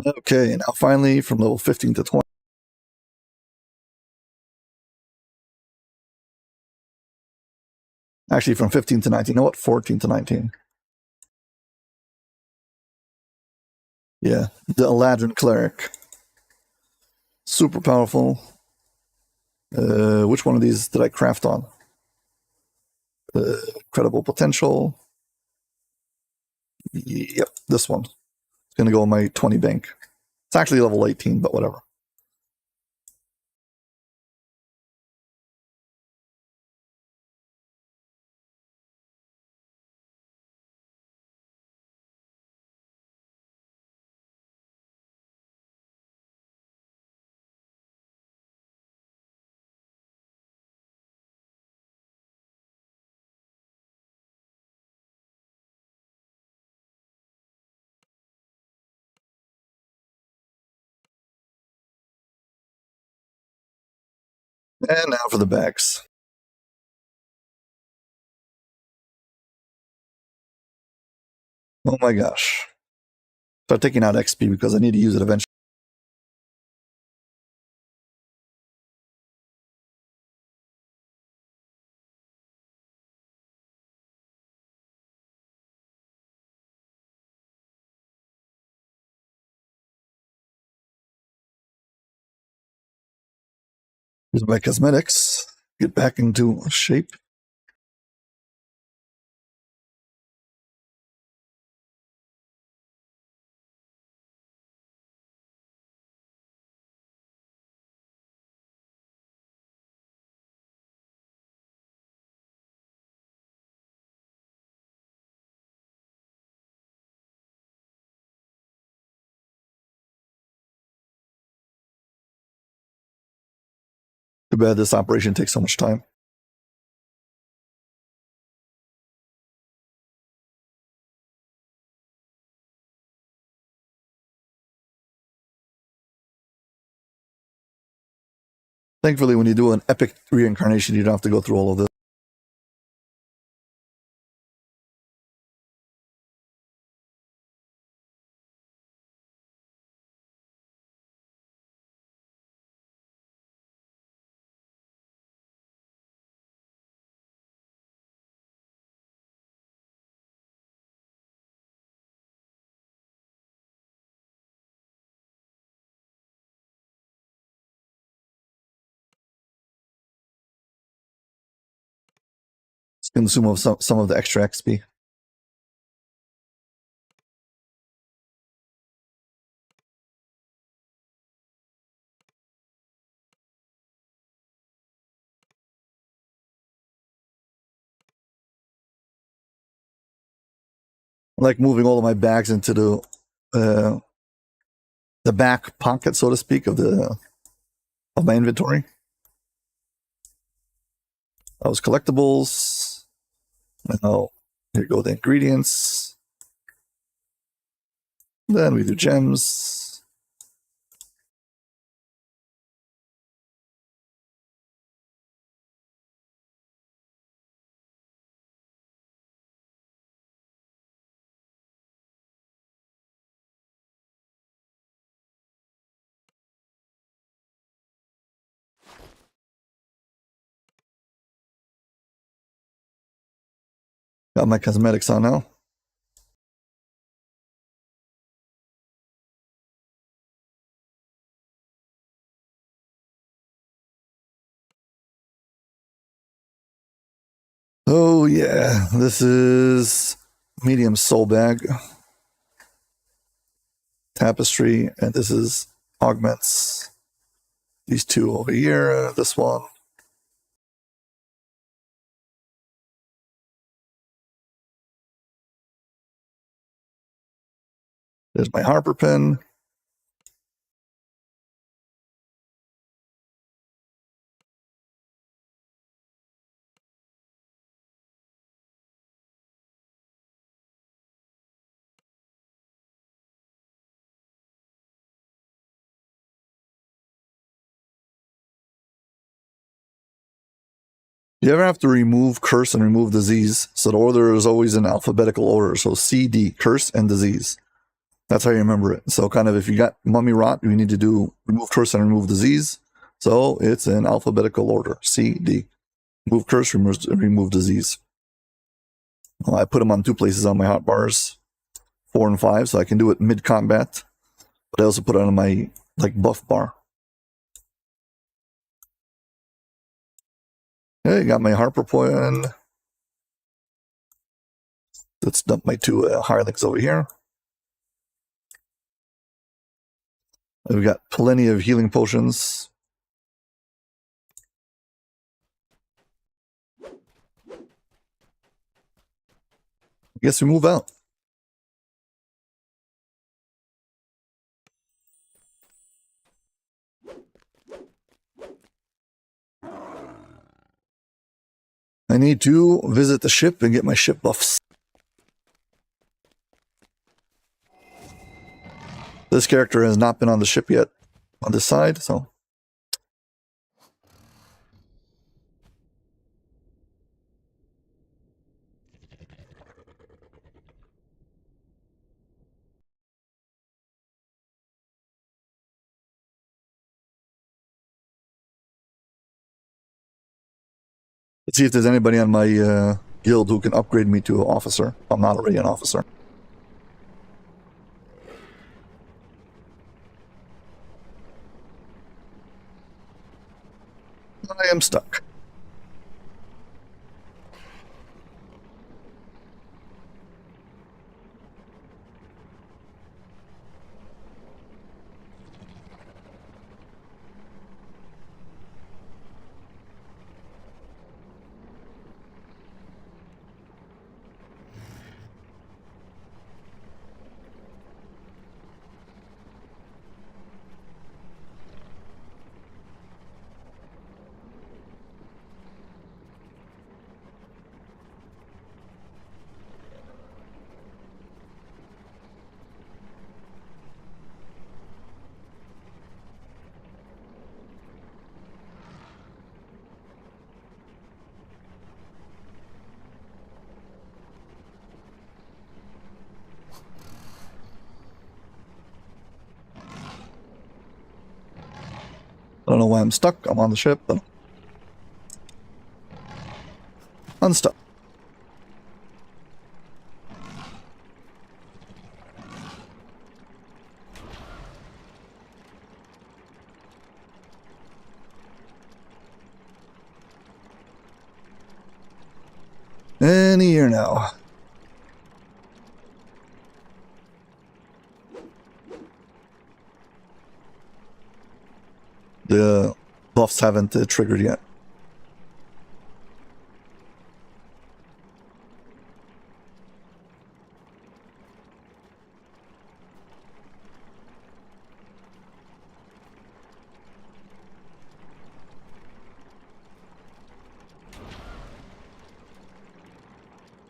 Okay, now finally from level 15 to 20. Actually, from 15 to 19. You know what? 14 to 19. Yeah, the Eladrin Cleric. Super powerful. Which one of these did I craft on? Credible potential. Yep, this one. It's going to go in my 20 bank. It's actually level 18, but whatever. And now for the bags. Oh my gosh. Start taking out XP because I need to use it eventually. Use my cosmetics. Get back into shape. Too bad this operation takes so much time. Thankfully, when you do an epic reincarnation, you don't have to go through all of this. Let's consume some of the extra XP. I like moving all of my bags into the back pocket, so to speak, of my inventory. Those collectibles. Now, here go the ingredients. Then we do gems. Got my cosmetics on now. Oh yeah, this is medium soul bag. Tapestry, and this is augments. These two over here, this one. There's my Harper pen. You ever have to remove curse and remove disease? So the order is always in alphabetical order. So C, D, curse and disease. That's how you remember it. So kind of if you got mummy rot, you need to do remove curse and remove disease. So it's in alphabetical order. C, D. Remove curse, remove disease. Well, I put them on two places on my hotbars, 4 and 5, so I can do it mid-combat. But I also put it on my buff bar. Okay, got my Harper point. Let's dump my two hirelings over here. We've got plenty of healing potions. I guess we move out. I need to visit the ship and get my ship buffs. This character has not been on the ship yet on this side, so See if there's anybody on my guild who can upgrade me to an officer. I'm not already an officer. I am stuck. I don't know why I'm stuck. I'm on the ship, but unstuck. Any year now. The buffs haven't triggered yet.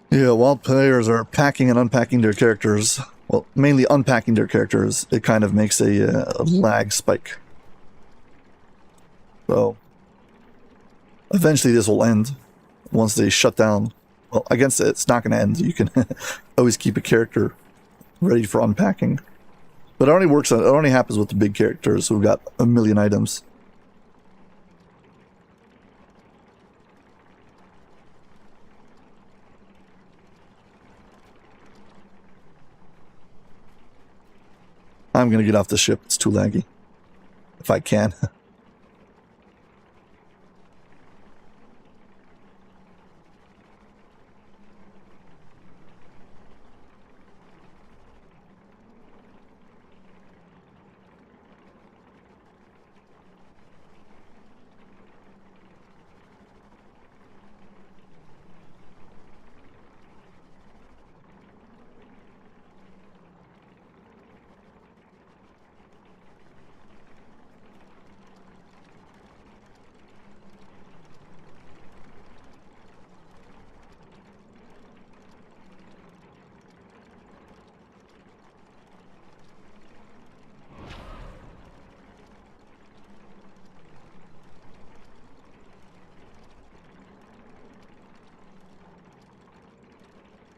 Yeah, while players are packing and unpacking their characters, well, mainly unpacking their characters, it kind of makes a lag spike. So, eventually this will end once they shut down. Well, against it, it's not going to end. You can always keep a character ready for unpacking. But it only works, it only happens with the big characters who've got a million items. I'm going to get off the ship. It's too laggy. If I can.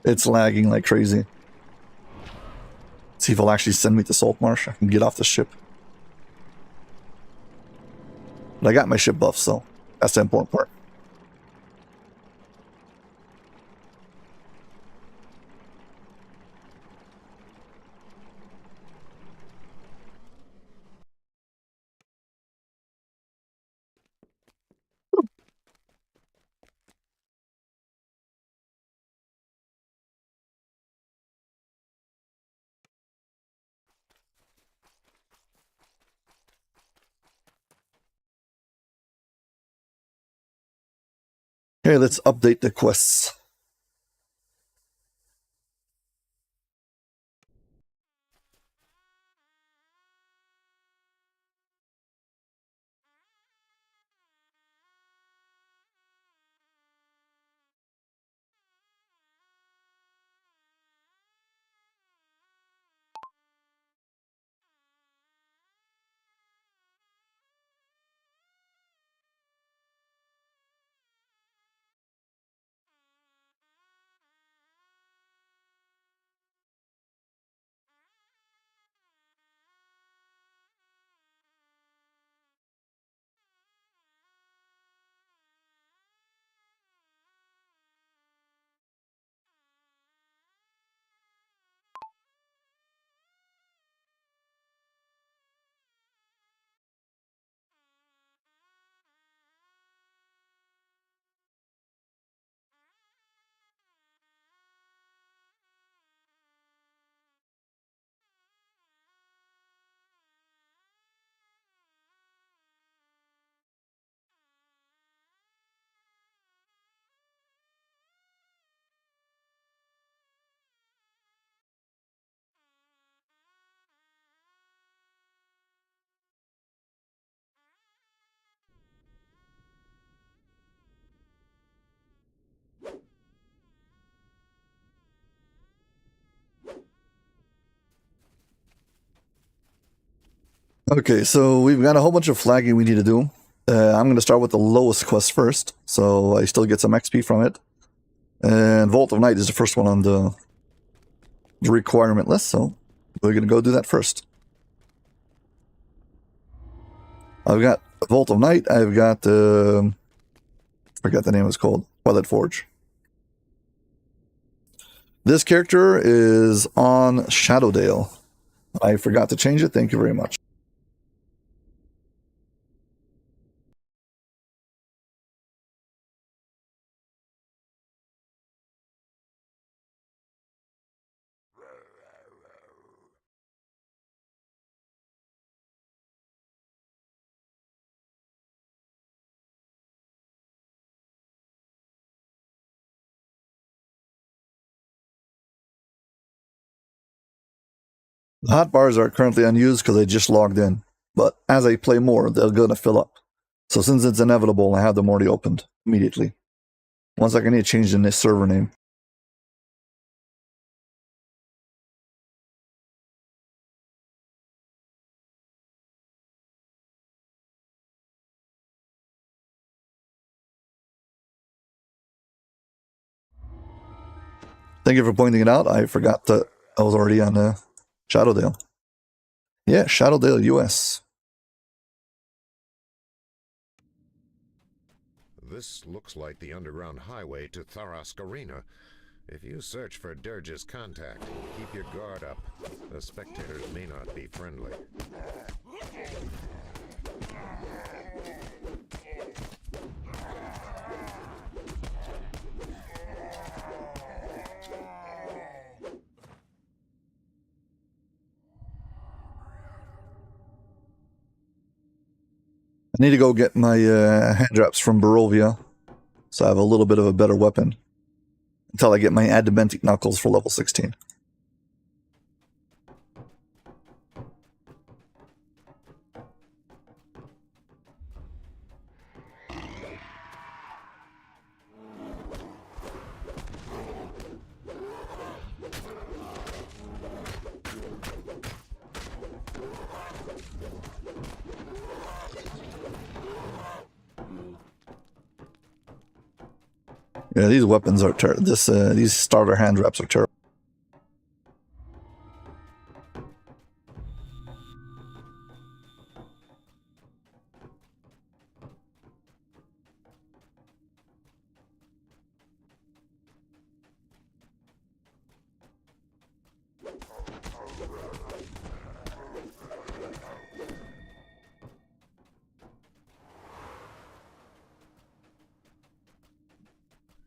It's lagging like crazy. See if it'll actually send me to Salt Marsh. I can get off the ship. But I got my ship buff, so that's the important part. Okay, let's update the quests. Okay, so we've got a whole bunch of flagging we need to do. I'm going to start with the lowest quest first, so I still get some XP from it. And Vault of Night is the first one on the requirement list, so we're going to go do that first. I've got Vault of Night, I've got, I forgot the name it's called, Twilight Forge. This character is on ShadowDale. I forgot to change it, thank you very much. The hotbars are currently unused because I just logged in, but as I play more, they're going to fill up. So since it's inevitable, I have them already opened immediately. One second, I need to change the server name. Thank you for pointing it out. I forgot that I was already on ShadowDale. Yeah, ShadowDale US. This looks like the underground highway to Tharask Arena. If you search for Dirge's contact, keep your guard up. The spectators may not be friendly. I need to go get my hand wraps from Barovia, so I have a little bit of a better weapon until I get my adamantic knuckles for level 16. Yeah, these weapons are terrible. These starter hand wraps are terrible.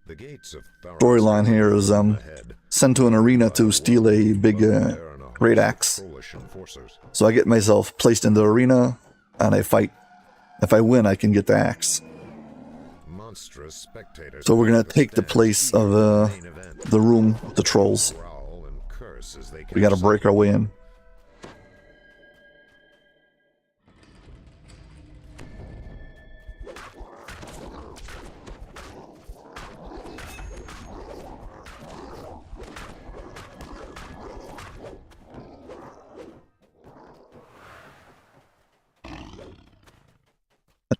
The gates of Storyline here is sent to an arena to steal a big great axe. So I get myself placed in the arena and I fight. If I win, I can get the axe. So we're gonna take the place of the room with the trolls. We gotta break our way in.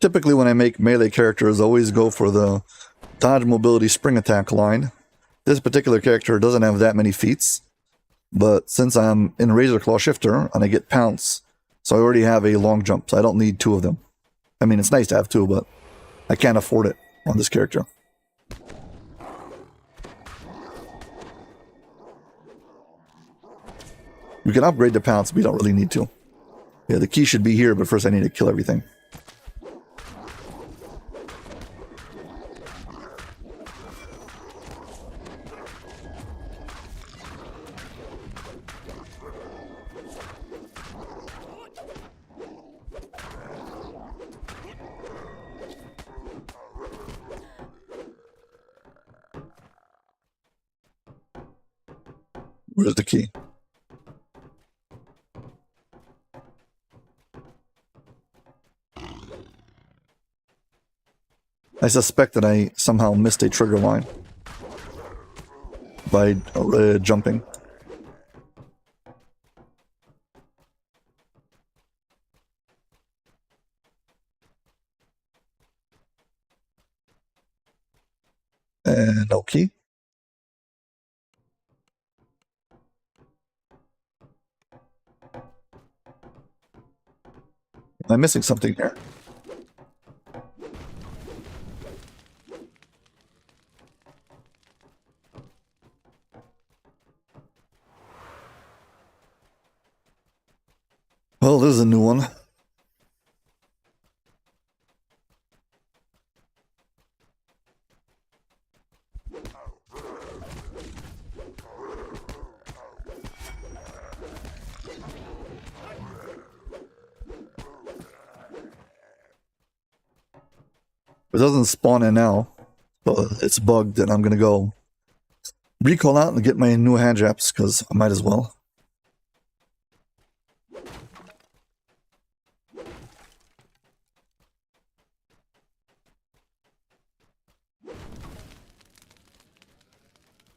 Typically when I make melee characters, I always go for the dodge, mobility, spring attack line. This particular character doesn't have that many feats, but since I'm in Razor Claw Shifter and I get Pounce, so I already have a long jump, so I don't need two of them. I mean, it's nice to have two, but I can't afford it on this character. We can upgrade the Pounce, but we don't really need to. Yeah, the key should be here, but first I need to kill everything. Where's the key? I suspect that I somehow missed a trigger line by jumping. and no key. Am I missing something here? Well, this is a new one. It doesn't spawn in now, but it's bugged, and I'm gonna go recall out and get my new hand traps because I might as well.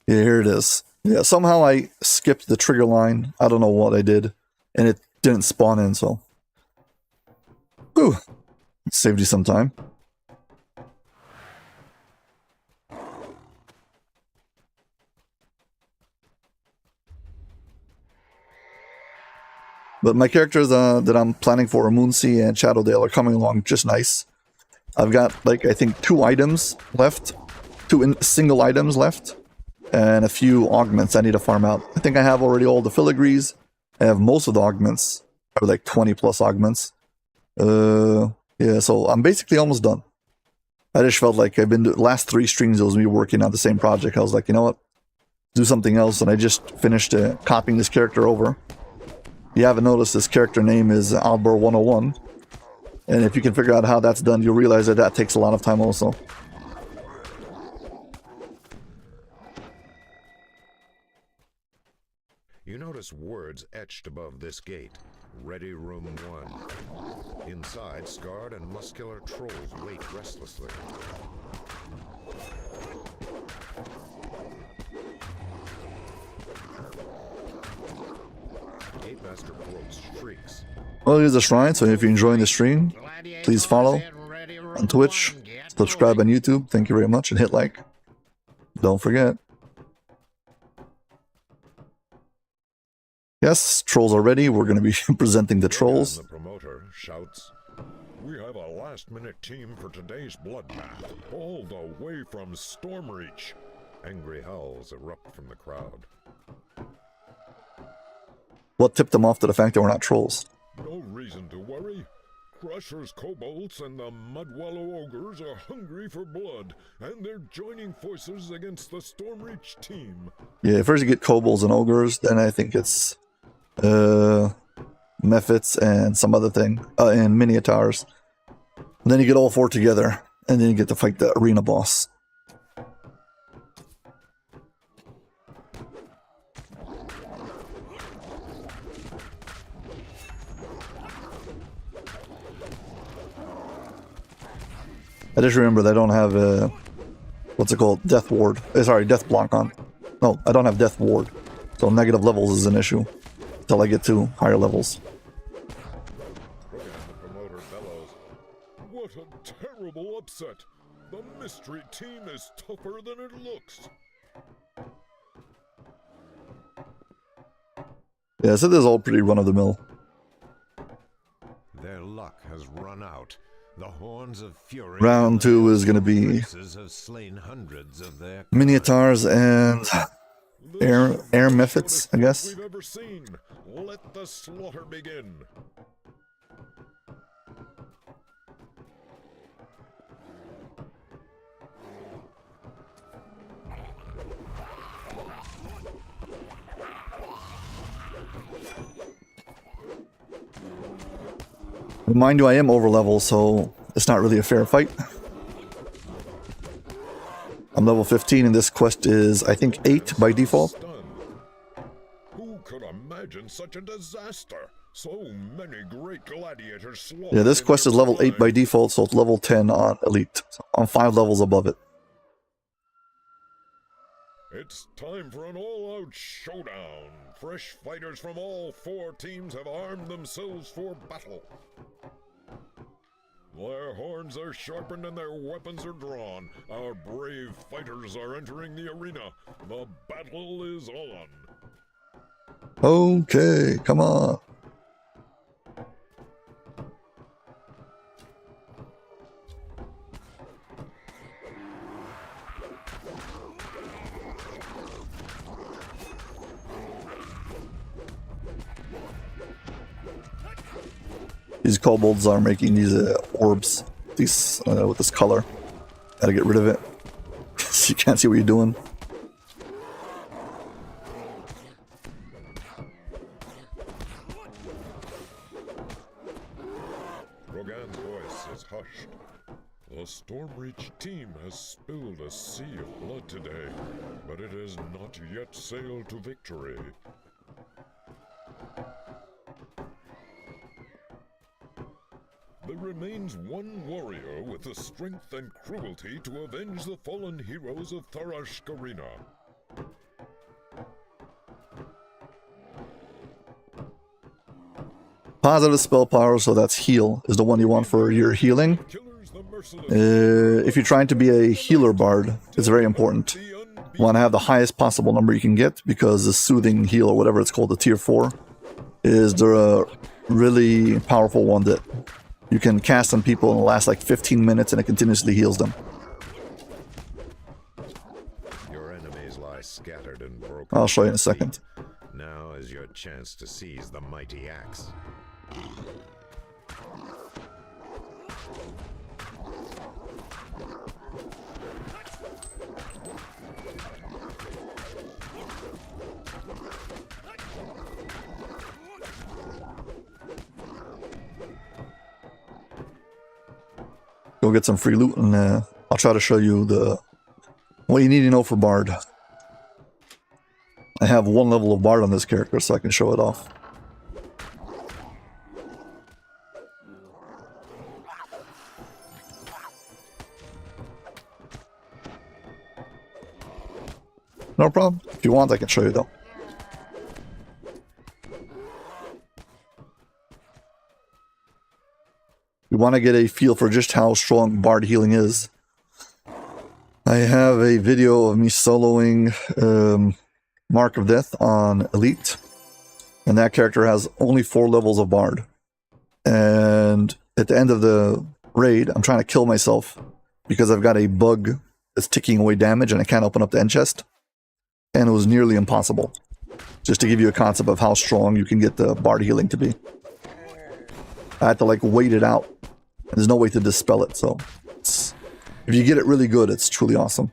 Yeah, here it is. Yeah, somehow I skipped the trigger line. I don't know what I did, and it didn't spawn in, so. Whew. It saved you some time. But my characters that I'm planning for, Moonsea and ShadowDale, are coming along just nice. I've got, like, I think 2 items left. 2 single items left. And a few augments I need to farm out. I think I have already all the filigrees. I have most of the augments. I have like 20 plus augments. Yeah, so I'm basically almost done. I just felt like I've been the last 3 streams, it was me working on the same project. I was like, you know what? Do something else. And I just finished copying this character over. You haven't noticed this character name is Aldbar 101. And if you can figure out how that's done, you'll realize that that takes a lot of time also. You notice words etched above this gate. Ready Room 1. Inside, scarred and muscular trolls wait restlessly. Gate Master quotes shrieks. Well, here's the shrine, so if you're enjoying the stream, please follow on Twitch, subscribe on YouTube, thank you very much, and hit like. Don't forget. Yes, trolls are ready. We're going to be presenting the trolls. The promoter shouts, "We have a last-minute team for today's bloodbath, all the way from Stormreach." Angry howls erupt from the crowd. What tipped them off to the fact that we're not trolls? No reason to worry. Crusher's kobolds and the Mudwallow ogres are hungry for blood, and they're joining forces against the Stormreach team. Yeah, first you get kobolds and ogres, then I think it's mephits and some other thing, and minotaurs. And then you get all 4 together, and then you get to fight the arena boss. I just remember that I don't have what's it called? Death ward. Sorry, death block on. No, I don't have death ward. So negative levels is an issue. Until I get to higher levels. The promoter bellows, "What a terrible upset! The mystery team is tougher than it looks." Yeah, so this is all pretty run-of-the-mill. Their luck has run out. The horns of fury. Round 2 is going to be have slain hundreds of their minotaurs and air mephits, I guess. we've ever seen. Let the slaughter begin. Mind you, I am over level, so it's not really a fair fight. I'm level 15 and this quest is, I think, 8 by default. Who could imagine such a disaster? So many great gladiators slaughtered. Yeah, this quest is level 8 by default, so it's level 10 on Elite. So I'm 5 levels above it. It's time for an all-out showdown. Fresh fighters from all 4 teams have armed themselves for battle. Their horns are sharpened and their weapons are drawn. Our brave fighters are entering the arena. The battle is on. Okay, come on. These kobolds are making these orbs, these with this color. Gotta get rid of it. So you can't see what you're doing. Rogan's voice is hushed. The Stormreach team has spilled a sea of blood today, but it has not yet sailed to victory. There remains one warrior with the strength and cruelty to avenge the fallen heroes of Tharashkarina. Positive spell power, so that's heal, is the one you want for your healing. If you're trying to be a healer bard, it's very important. You want to have the highest possible number you can get, because the soothing heal, or whatever it's called, the tier 4, is the really powerful one that you can cast on people and it lasts like 15 minutes and it continuously heals them. Your enemies lie scattered and broken. I'll show you in a second. Now is your chance to seize the mighty axe. Go get some free loot, and I'll try to show you what you need to know for Bard. I have one level of Bard on this character, so I can show it off. No problem. If you want, I can show you though. We want to get a feel for just how strong Bard healing is. I have a video of me soloing Mark of Death on Elite, and that character has only 4 levels of Bard. And at the end of the raid, I'm trying to kill myself because I've got a bug that's ticking away damage and I can't open up the end chest. And it was nearly impossible. Just to give you a concept of how strong you can get the Bard healing to be. I had to like wait it out. There's no way to dispel it, so if you get it really good, it's truly awesome.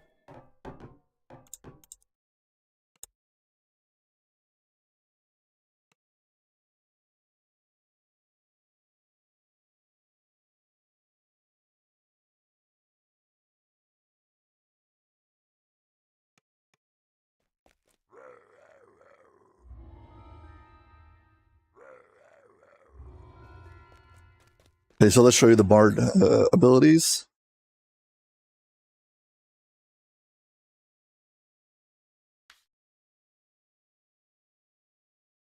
Okay, so let's show you the Bard abilities.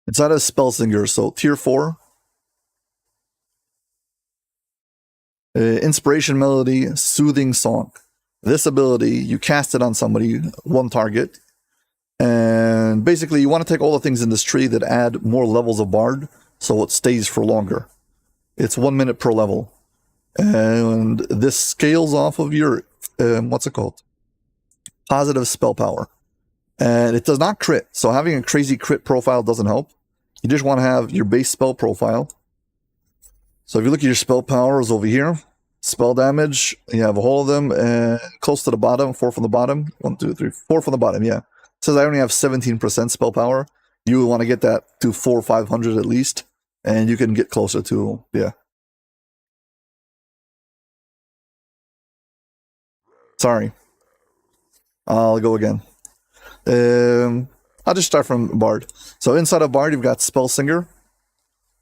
It's not a spell singer, so tier 4. Inspiration Melody, Soothing Song. This ability, you cast it on somebody, one target, and basically you want to take all the things in this tree that add more levels of Bard, so it stays for longer. It's 1 minute per level. And this scales off of your, what's it called? Positive spell power. And it does not crit. So having a crazy crit profile doesn't help. You just want to have your base spell profile. So if you look at your spell powers over here, spell damage, you have a whole of them, and close to the bottom, 4 from the bottom. 1, 2, 3, 4 from the bottom, yeah. It says I only have 17% spell power. You would want to get that to 400 or 500 at least. And you can get closer to, yeah. Sorry. I'll go again. I'll just start from Bard. So inside of Bard, you've got Spell Singer,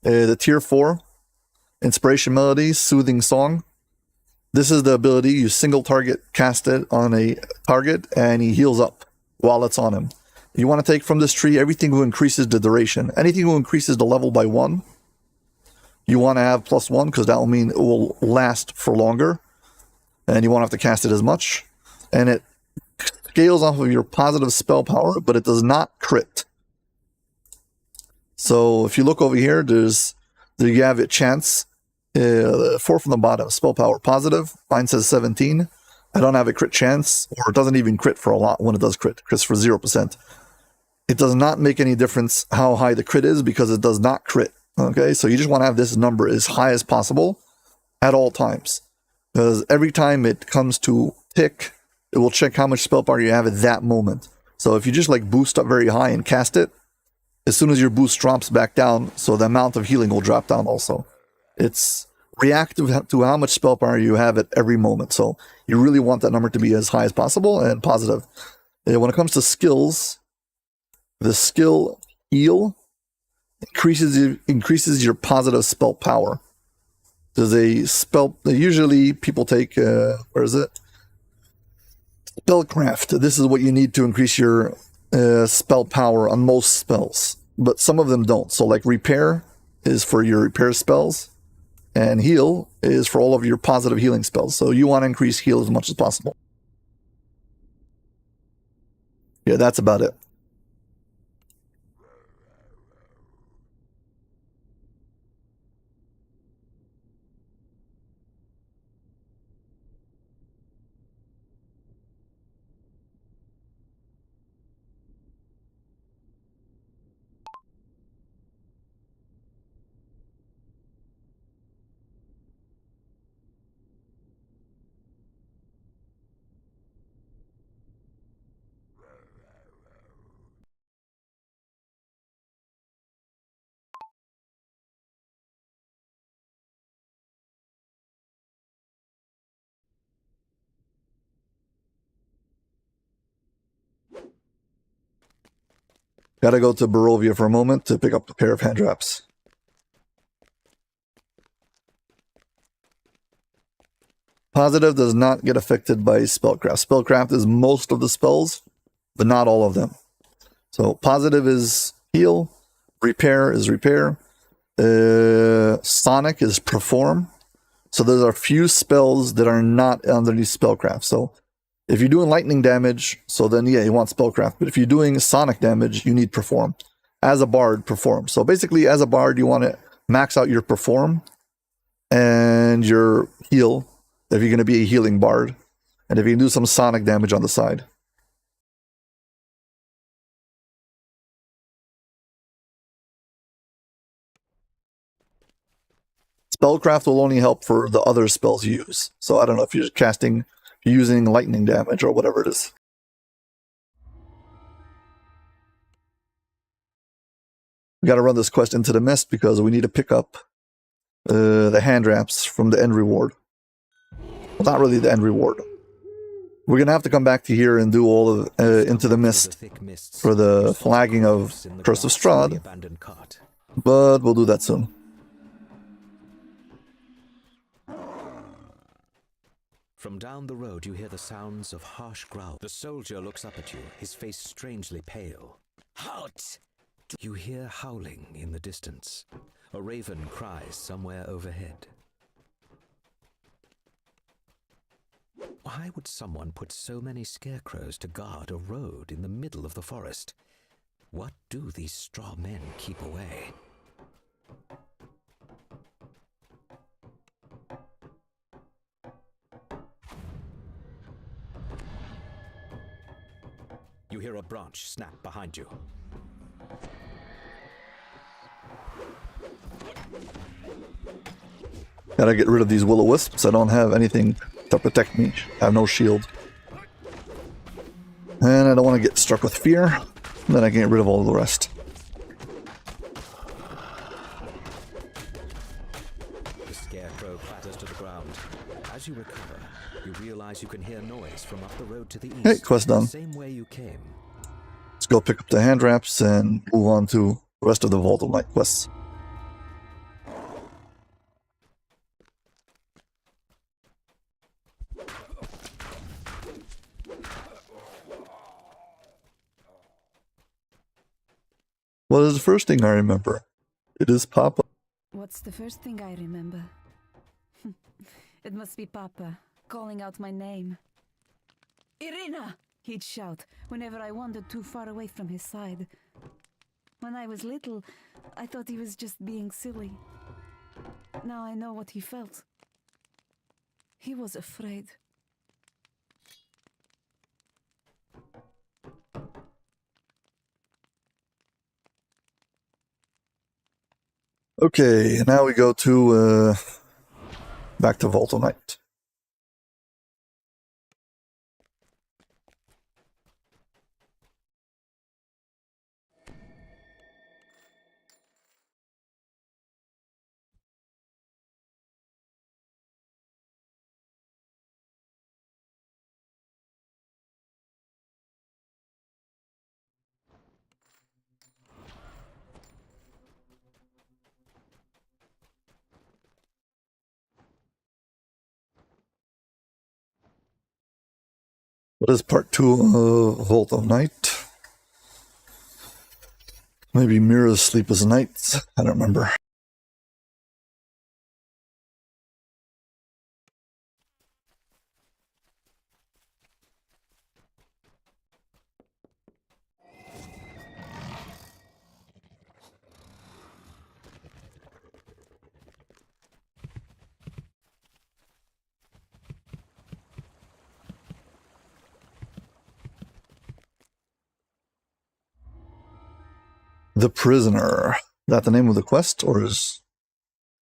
the tier 4, Inspiration Melody, Soothing Song. This is the ability you single target cast it on a target, and he heals up while it's on him. You want to take from this tree everything who increases the duration. Anything who increases the level by 1 you want to have +1 because that will mean it will last for longer, and you won't have to cast it as much. And it scales off of your positive spell power, but it does not crit. So if you look over here, there you have it chance, 4 from the bottom, spell power positive. Mine says 17. I don't have a crit chance, or it doesn't even crit for a lot when it does crit. Crits for 0%. It does not make any difference how high the crit is because it does not crit. Okay, so you just want to have this number as high as possible at all times. Because every time it comes to tick, it will check how much spell power you have at that moment. So if you just like boost up very high and cast it, as soon as your boost drops back down, so the amount of healing will drop down also. It's reactive to how much spell power you have at every moment. So you really want that number to be as high as possible and positive. And when it comes to skills, the skill heal increases your positive spell power. There's a spell, usually people take, where is it? Spellcraft. This is what you need to increase your spell power on most spells, but some of them don't. So like repair is for your repair spells, and heal is for all of your positive healing spells. So you want to increase heal as much as possible. Yeah, that's about it. Gotta go to Barovia for a moment to pick up a pair of hand traps. Positive does not get affected by spellcraft. Spellcraft is most of the spells, but not all of them. So positive is heal, repair is repair, sonic is perform. So there's a few spells that are not underneath spellcraft. So if you're doing lightning damage, so then yeah, you want spellcraft. But if you're doing sonic damage, you need perform. As a bard, perform. So basically, as a bard, you want to max out your perform and your heal if you're going to be a healing bard, and if you can do some sonic damage on the side. Spellcraft will only help for the other spells you use. So I don't know if you're casting, using lightning damage or whatever it is. We got to run this quest into the mist because we need to pick up the hand wraps from the end reward. Well, not really the end reward. We're going to have to come back to here and do all of Into the Mist for the flagging of Curse of Strahd, but we'll do that soon. From down the road you hear the sounds of harsh growl. The soldier looks up at you, his face strangely pale. Halt! You hear howling in the distance. A raven cries somewhere overhead. Why would someone put so many scarecrows to guard a road in the middle of the forest? What do these straw men keep away? You hear a branch snap behind you. Gotta get rid of these will-o-wisps. I don't have anything to protect me. I have no shield. And I don't want to get struck with fear. Then I can get rid of all the rest. The scarecrow clatters to the ground. As you recover, you realize you can hear noise from up the road to the east. Hey, quest done. The same way you came. Let's go pick up the hand wraps and move on to the rest of the Vault of Night quests. What is the first thing I remember? It is Papa. What's the first thing I remember? It must be Papa, calling out my name. Irina! He'd shout whenever I wandered too far away from his side. When I was little, I thought he was just being silly. Now I know what he felt. He was afraid. Okay, now we go to back to Vault of Night. What is part 2 of Vault of Night? Maybe Mira's Sleepless Nights? I don't remember. The Prisoner. Is that the name of the quest, or is...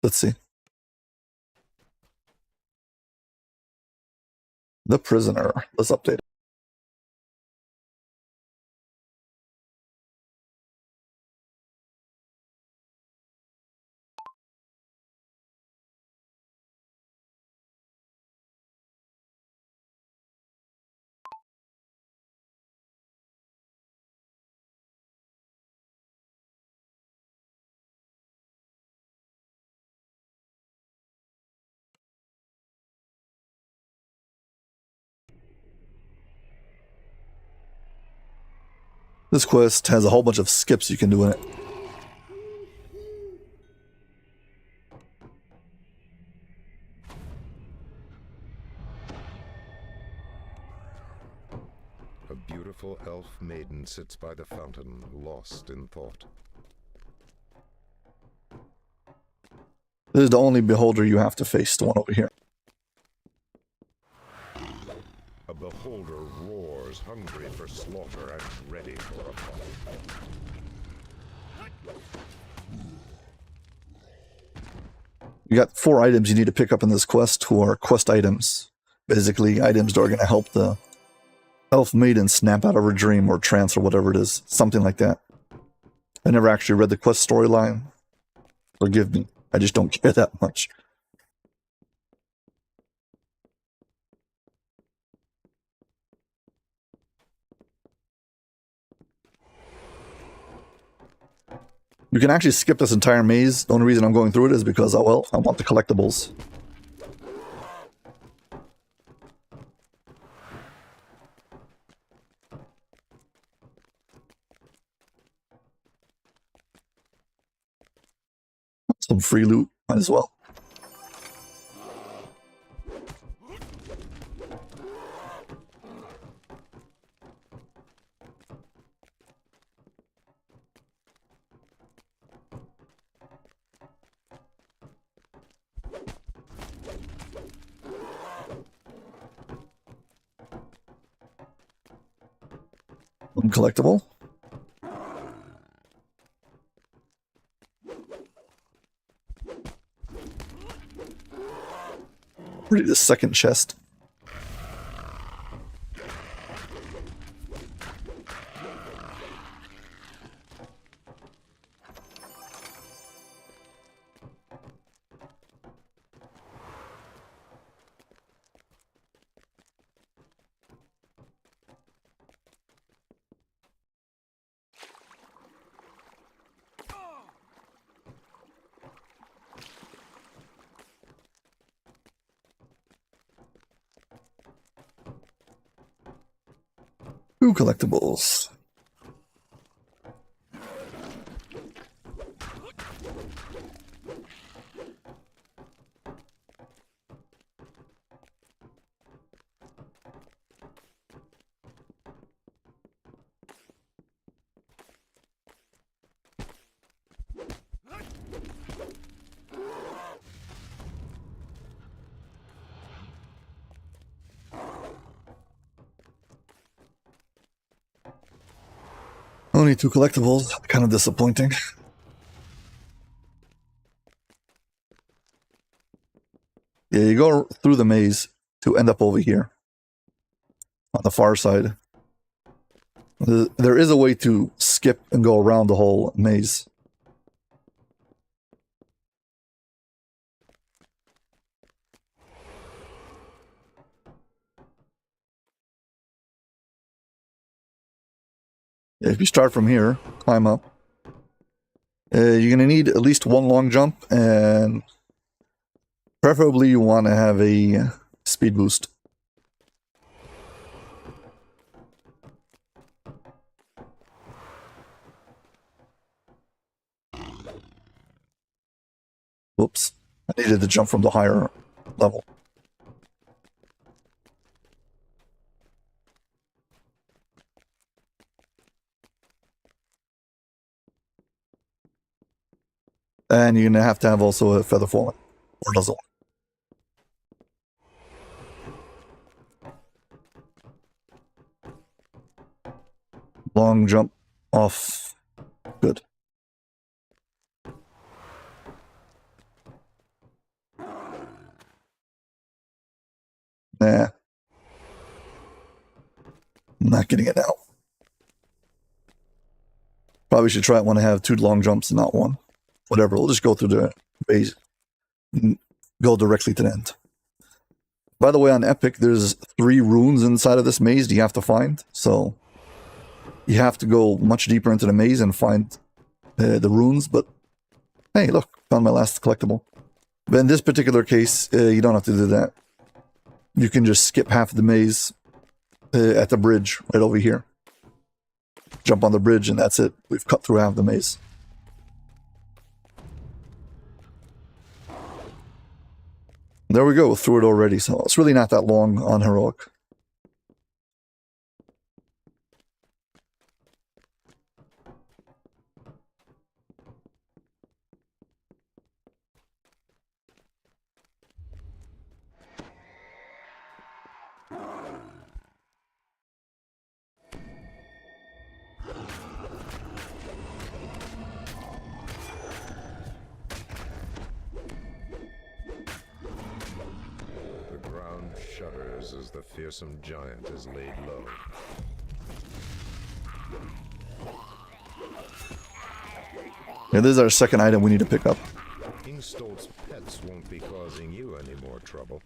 Let's see. The Prisoner. Let's update it. This quest has a whole bunch of skips you can do in it. A beautiful elf maiden sits by the fountain, lost in thought. This is the only beholder you have to face, the one over here. A beholder roars, hungry for slaughter and ready for a fight. You got 4 items you need to pick up in this quest, who are quest items. Basically, items that are going to help the elf maiden snap out of her dream or trance or whatever it is. Something like that. I never actually read the quest storyline. Forgive me. I just don't care that much. You can actually skip this entire maze. The only reason I'm going through it is because, oh well, I want the collectibles. Some free loot, might as well. Collectible. Ready the second chest. Two collectibles. Only 2 collectibles. Kind of disappointing. Yeah, you go through the maze to end up over here. On the far side. There is a way to skip and go around the whole maze. If you start from here, climb up. You're going to need at least 1 long jump, and preferably you want to have a speed boost. Whoops. I needed to jump from the higher level. And you're going to have also a feather falling. Or doesn't work. Long jump off. Good. Nah. I'm not getting it now. Probably should try it when I have 2 long jumps and not 1. Whatever, we'll just go through the base. Go directly to the end. By the way, on Epic, there's 3 runes inside of this maze that you have to find. So, you have to go much deeper into the maze and find the runes. But, hey, look, found my last collectible. But in this particular case, you don't have to do that. You can just skip half the maze at the bridge right over here. Jump on the bridge and that's it. We've cut through half the maze. There we go, through it already, so it's really not that long on Heroic. Shudders as the fearsome giant is laid low. Yeah, this is our second item we need to pick up. King Stolt's pets won't be causing you any more trouble.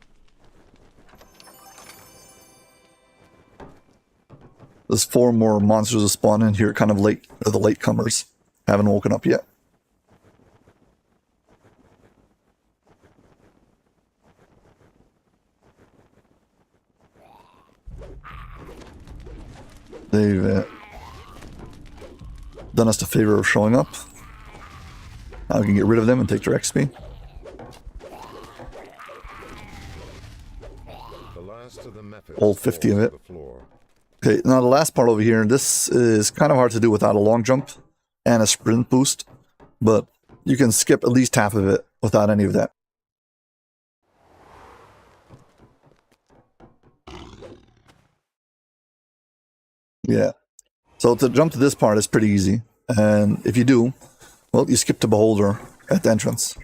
There's 4 more monsters that spawn in here, kind of late. They're the latecomers. Haven't woken up yet. They've done us the favor of showing up. Now we can get rid of them and take their XP. All 50 of it. Okay, now the last part over here, this is kind of hard to do without a long jump and a sprint boost, but you can skip at least half of it without any of that. Yeah. So to jump to this part is pretty easy. And if you do, well, you skip the beholder at the entrance.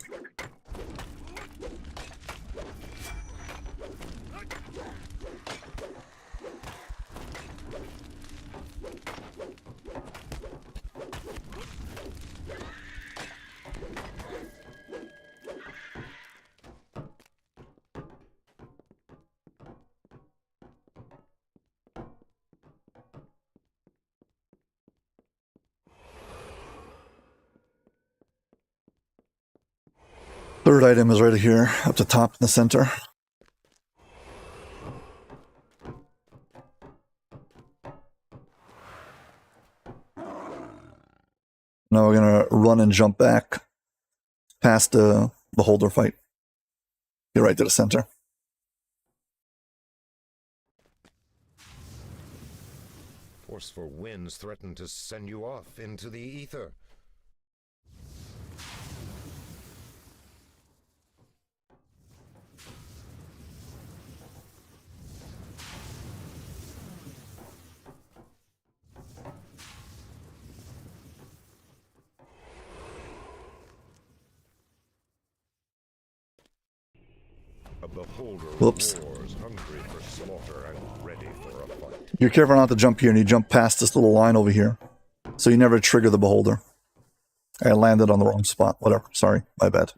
Third item is right here, up the top in the center. Now we're gonna run and jump back past the beholder fight. Get right to the center. Forceful winds threaten to send you off into the ether. beholder Whoops. roars, hungry for slaughter and ready for a fight. You're careful not to jump here, and you jump past this little line over here. So you never trigger the beholder. I landed on the wrong spot. Whatever. Sorry. My bad.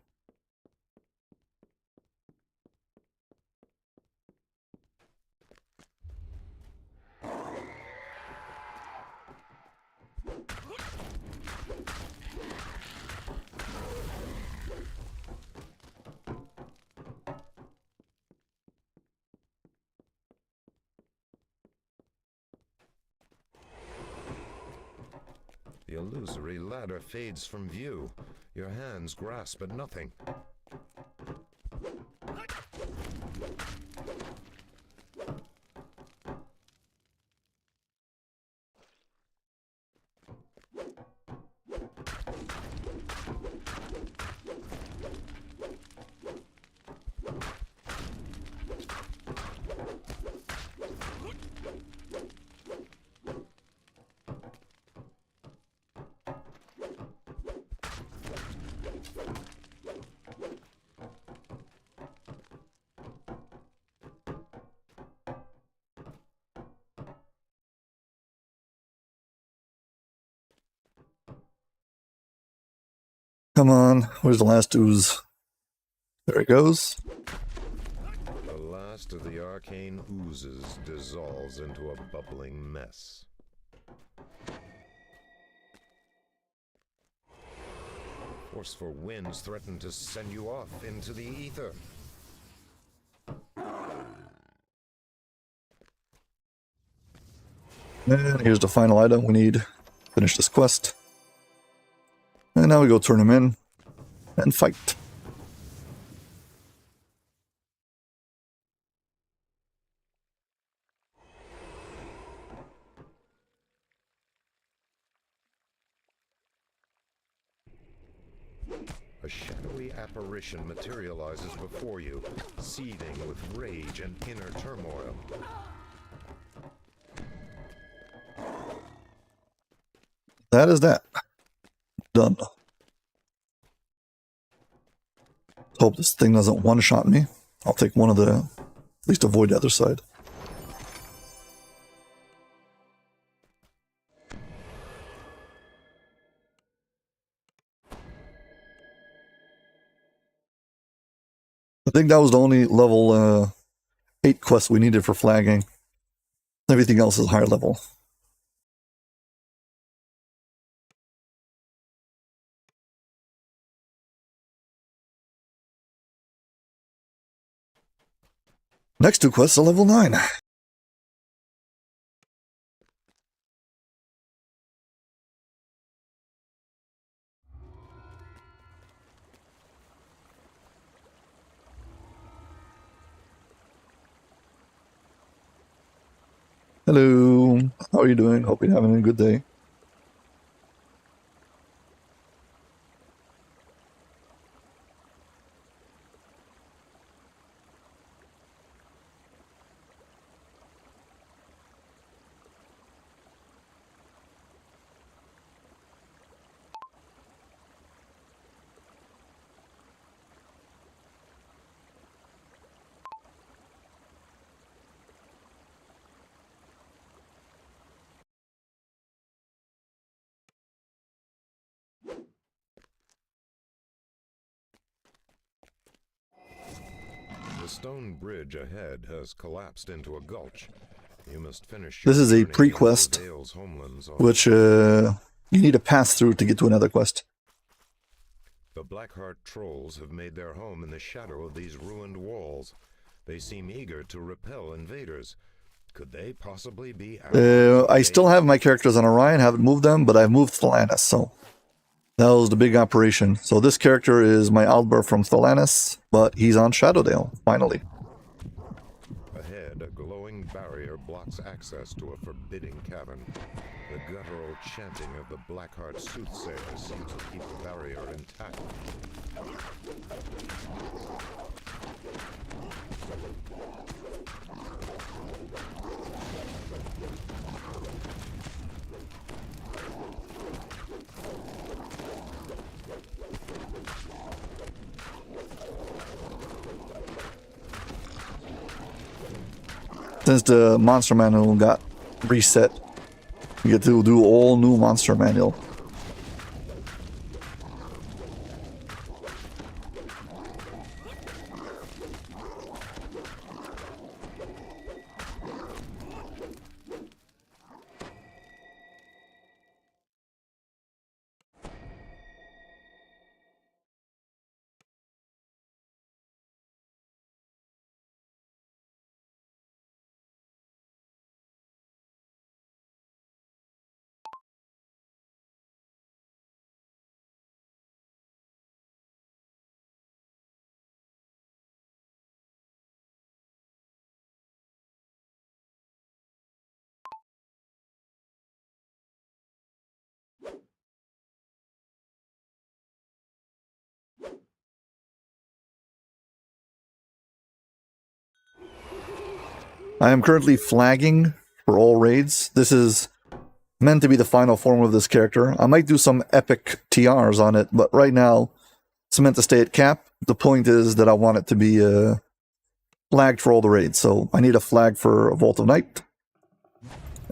The illusory ladder fades from view. Your hands grasp at nothing. Come on. Where's the last ooze? There it goes. The last of the arcane oozes dissolves into a bubbling mess. Forceful winds threaten to send you off into the ether. And here's the final item we need. Finish this quest. And now we go turn him in and fight. A shadowy apparition materializes before you, seething with rage and inner turmoil. That is that. Done. Hope this thing doesn't one-shot me. I'll take one of the... at least avoid the other side. I think that was the only level 8 quest we needed for flagging. Everything else is higher level. Next 2 quests are level 9. Hello, how are you doing? Hope you're having a good day. The stone bridge ahead has collapsed into a gulch. You must finish. This is a your journey pre-quest, into Dale's homelands on which you need to pass through to get to another quest. The Blackheart trolls have made their home in the shadow of these ruined walls. They seem eager to repel invaders. Could they possibly be... I still have my characters on Orion, haven't moved them, but I've moved Thelanis, so that was the big operation. So this character is my Aldbar from Thelanis, but he's on ShadowDale, finally. Ahead, a glowing barrier blocks access to a forbidding cavern. The guttural chanting of the Blackheart soothsayer seems to keep the barrier intact. Since the monster manual got reset, you get to do all new monster manual. I am currently flagging for all raids. This is meant to be the final form of this character. I might do some epic TRs on it, but right now it's meant to stay at cap. The point is that I want it to be flagged for all the raids. So I need a flag for Vault of Night.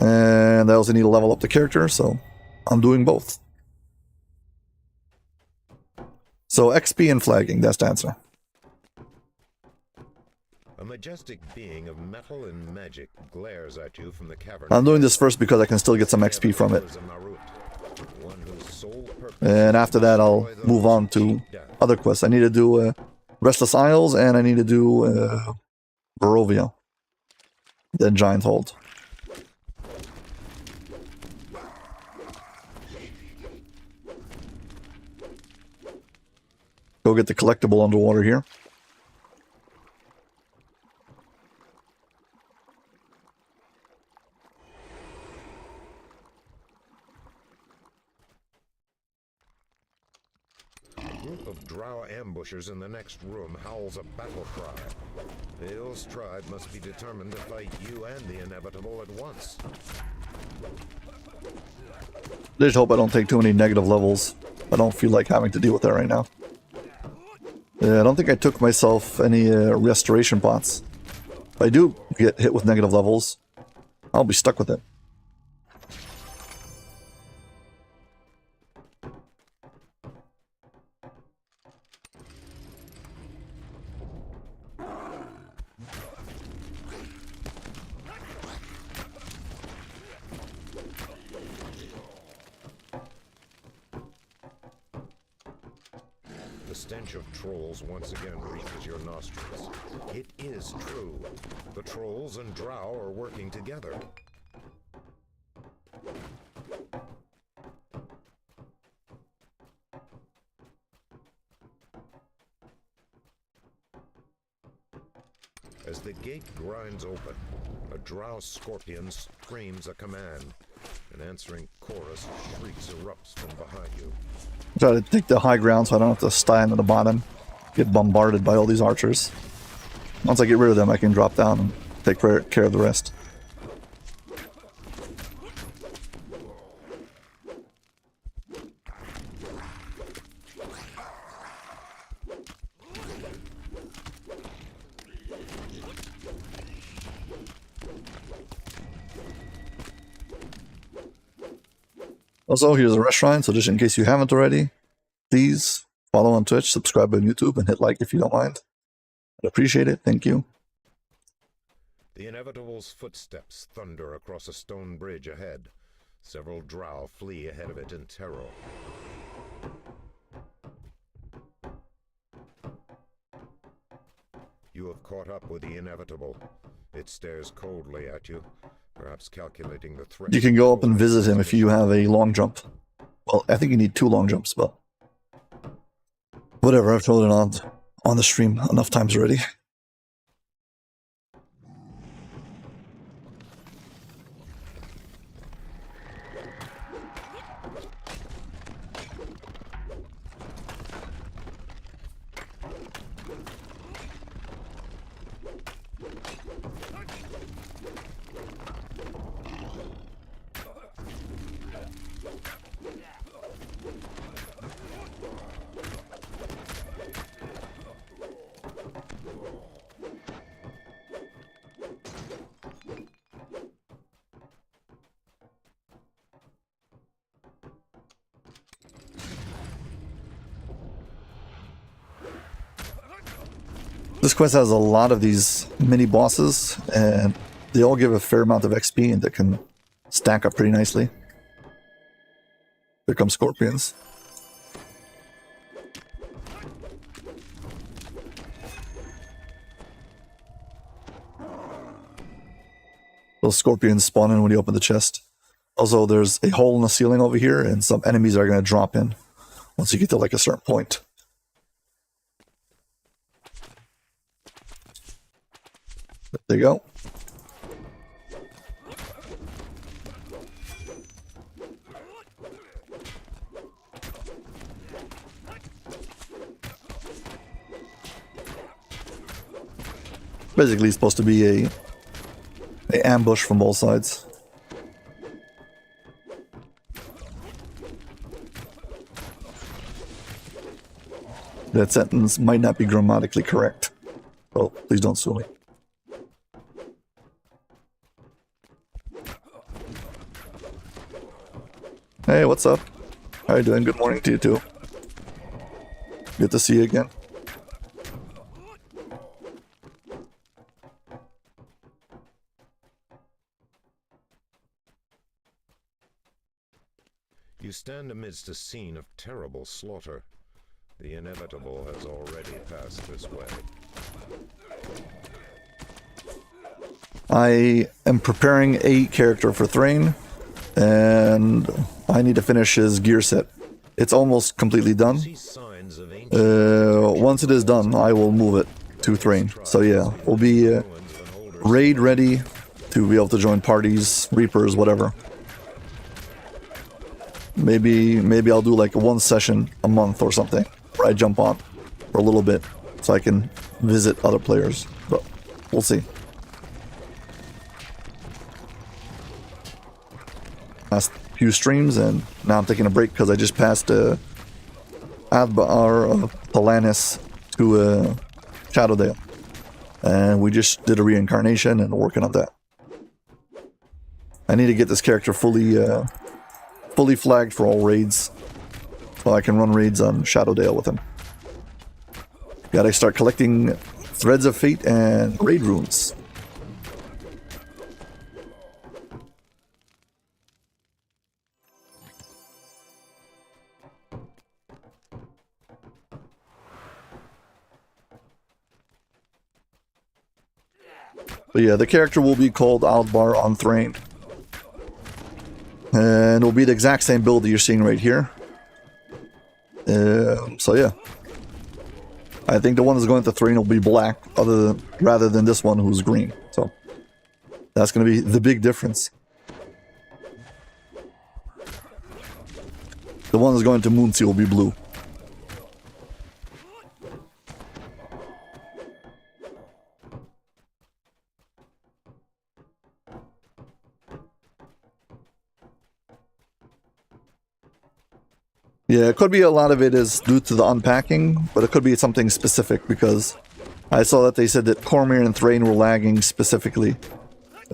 And I also need to level up the character, so I'm doing both. So XP and flagging, that's the answer. A majestic being of metal and magic glares at you from the cavern. I'm doing this first because I can still get some XP from it. And after that, I'll move on to other quests. I need to do Restless Isles, and I need to do Barovia, the Giant Hold. Go get the collectible underwater here. Drow ambushers in the next room howls a battle cry. The Il's tribe must be determined to fight you and the inevitable at once. I just hope I don't take too many negative levels. I don't feel like having to deal with that right now. I don't think I took myself any restoration pots. If I do get hit with negative levels, I'll be stuck with it. The stench of trolls once again reaches your nostrils. It is true. The trolls and drow are working together. As the gate grinds open, a drow scorpion screams a command. An answering chorus of shrieks erupts from behind you. Try to take the high ground so I don't have to stand at the bottom, get bombarded by all these archers. Once I get rid of them, I can drop down and take care of the rest. Also, here's a restaurant, so just in case you haven't already, please follow on Twitch, subscribe on YouTube, and hit like if you don't mind. I'd appreciate it. Thank you. The inevitable's footsteps thunder across a stone bridge ahead. Several drow flee ahead of it in terror. You have caught up with the inevitable. It stares coldly at you, perhaps calculating the threat. You can go up and visit him if you have a long jump. Well, I think you need 2 long jumps, but whatever, I've told it on the stream enough times already. This quest has a lot of these mini bosses, and they all give a fair amount of XP and that can stack up pretty nicely. Here come scorpions. Those scorpions spawn in when you open the chest. Also, there's a hole in the ceiling over here, and some enemies are going to drop in once you get to like a certain point. There you go. Basically, it's supposed to be a ambush from both sides. That sentence might not be grammatically correct, so please don't sue me. Hey, what's up? How are you doing? Good morning to you too. Good to see you again. You stand amidst a scene of terrible slaughter. The inevitable has already passed this way. I am preparing a character for Thrain, and I need to finish his gear set. It's almost completely done. Once it is done, I will move it to Thrain. So yeah, we'll be raid ready to be able to join parties, Reapers, whatever. Maybe I'll do like one session a month or something, where I jump on for a little bit so I can visit other players, but we'll see. Last few streams, and now I'm taking a break because I just passed Aldbar Palanis to ShadowDale, and we just did a reincarnation and working on that. I need to get this character fully flagged for all raids, so I can run raids on ShadowDale with him. Gotta start collecting Threads of Fate and raid runes. But yeah, the character will be called Aldbar on Thrain. And it'll be the exact same build that you're seeing right here. So yeah. I think the one that's going to Thrain will be black, rather than this one who's green. So that's going to be the big difference. The one that's going to Moonsea will be blue. Yeah, it could be a lot of it is due to the unpacking, but it could be something specific, because I saw that they said that Cormyr and Thrain were lagging specifically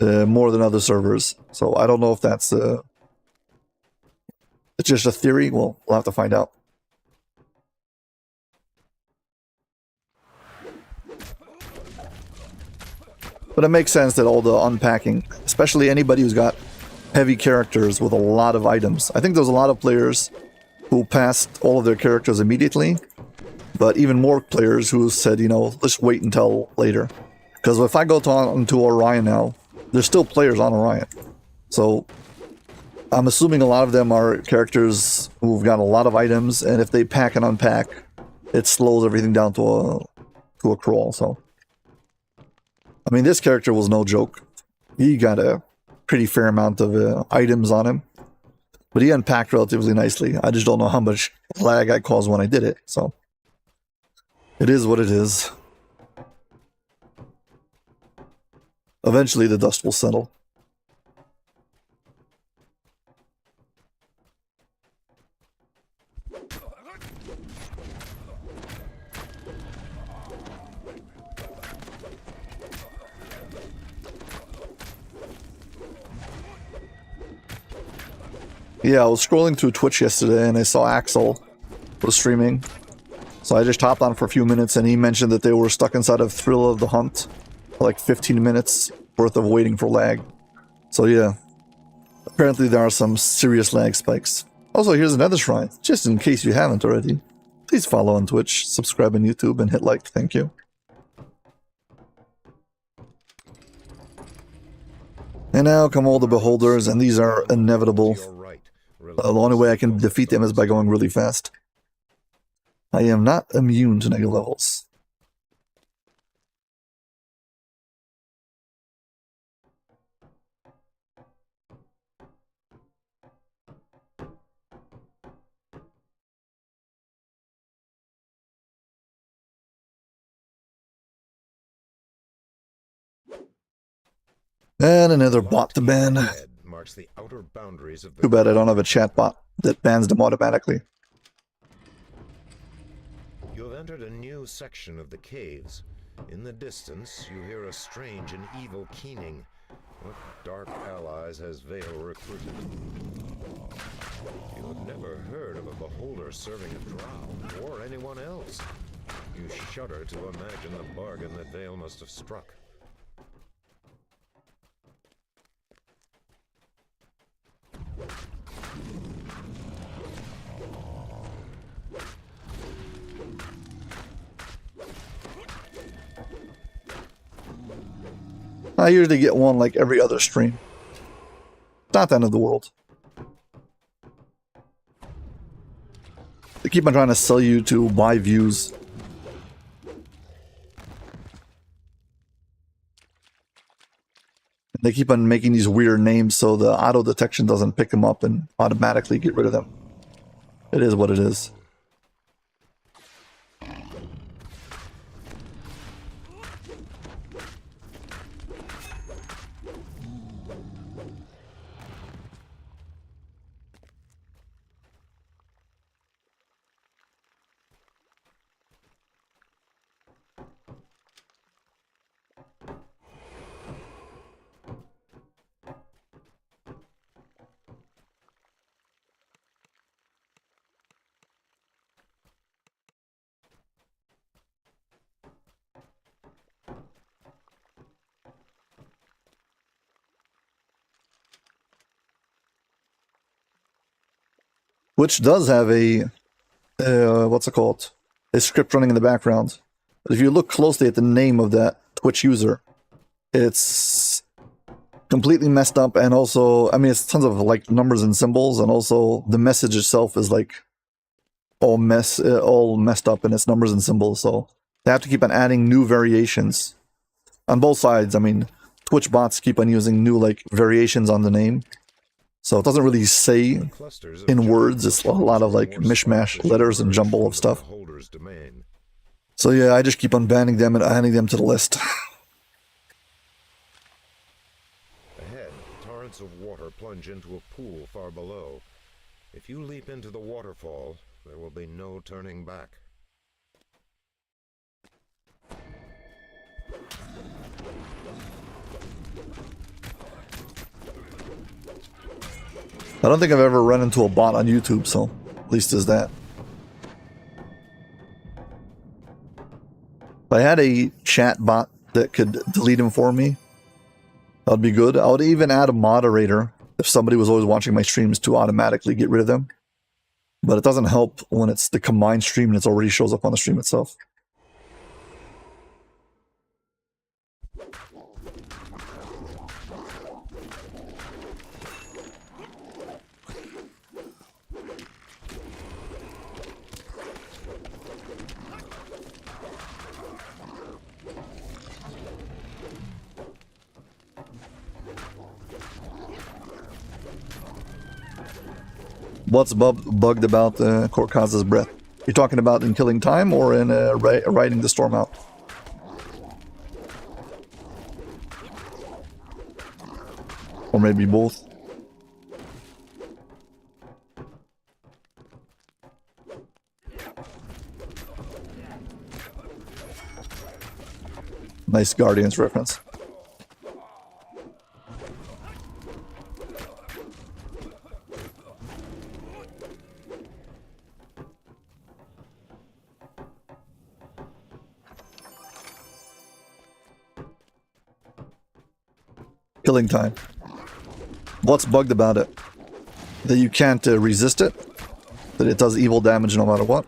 more than other servers. So I don't know if that's it's just a theory. Well, we'll have to find out. But it makes sense that all the unpacking, especially anybody who's got heavy characters with a lot of items. I think there's a lot of players who passed all of their characters immediately, but even more players who said, you know, let's wait until later. Because if I go onto Orion now, there's still players on Orion. So I'm assuming a lot of them are characters who've got a lot of items, and if they pack and unpack, it slows everything down to a crawl. So, I mean, this character was no joke. He got a pretty fair amount of items on him. But he unpacked relatively nicely. I just don't know how much lag I caused when I did it. So it is what it is. Eventually the dust will settle. Yeah, I was scrolling through Twitch yesterday and I saw Axel was streaming. So I just hopped on for a few minutes, and he mentioned that they were stuck inside of Thrill of the Hunt for like 15 minutes worth of waiting for lag. So yeah, apparently there are some serious lag spikes. Also, here's another shrine, just in case you haven't already. Please follow on Twitch, subscribe on YouTube, and hit like. Thank you. And now come all the beholders, and these are inevitable. The only way I can defeat them is by going really fast. I am not immune to negative levels. And another bot to ban. Too bad I don't have a chat bot that bans them automatically. You have entered a new section of the caves. In the distance, you hear a strange and evil keening. What dark allies has Vale recruited? You have never heard of a beholder serving a drow, or anyone else. You shudder to imagine the bargain that Vale must have struck. I usually get one like every other stream. Not the end of the world. They keep on trying to sell you to buy views. They keep on making these weird names so the auto detection doesn't pick them up and automatically get rid of them. It is what it is. Which does have a, what's it called? A script running in the background. But if you look closely at the name of that Twitch user, it's completely messed up, and also, I mean, it's tons of like numbers and symbols, and also the message itself is like all messed up in its numbers and symbols, so they have to keep on adding new variations on both sides. I mean, Twitch bots keep on using new like variations on the name. So it doesn't really say in words, it's a lot of like mishmash letters and jumble of stuff. So yeah, I just keep on banning them and adding them to the list. Ahead, torrents of water plunge into a pool far below. If you leap into the waterfall, there will be no turning back. I don't think I've ever run into a bot on YouTube, so at least there's that. If I had a chat bot that could delete him for me, that'd be good. I would even add a moderator if somebody was always watching my streams to automatically get rid of them. But it doesn't help when it's the combined stream and it already shows up on the stream itself. What's bugged about Korkaz's breath? You're talking about in killing time or in riding the storm out? Or maybe both. Nice Guardians reference. killing time. What's bugged about it? That you can't resist it? That it does evil damage no matter what?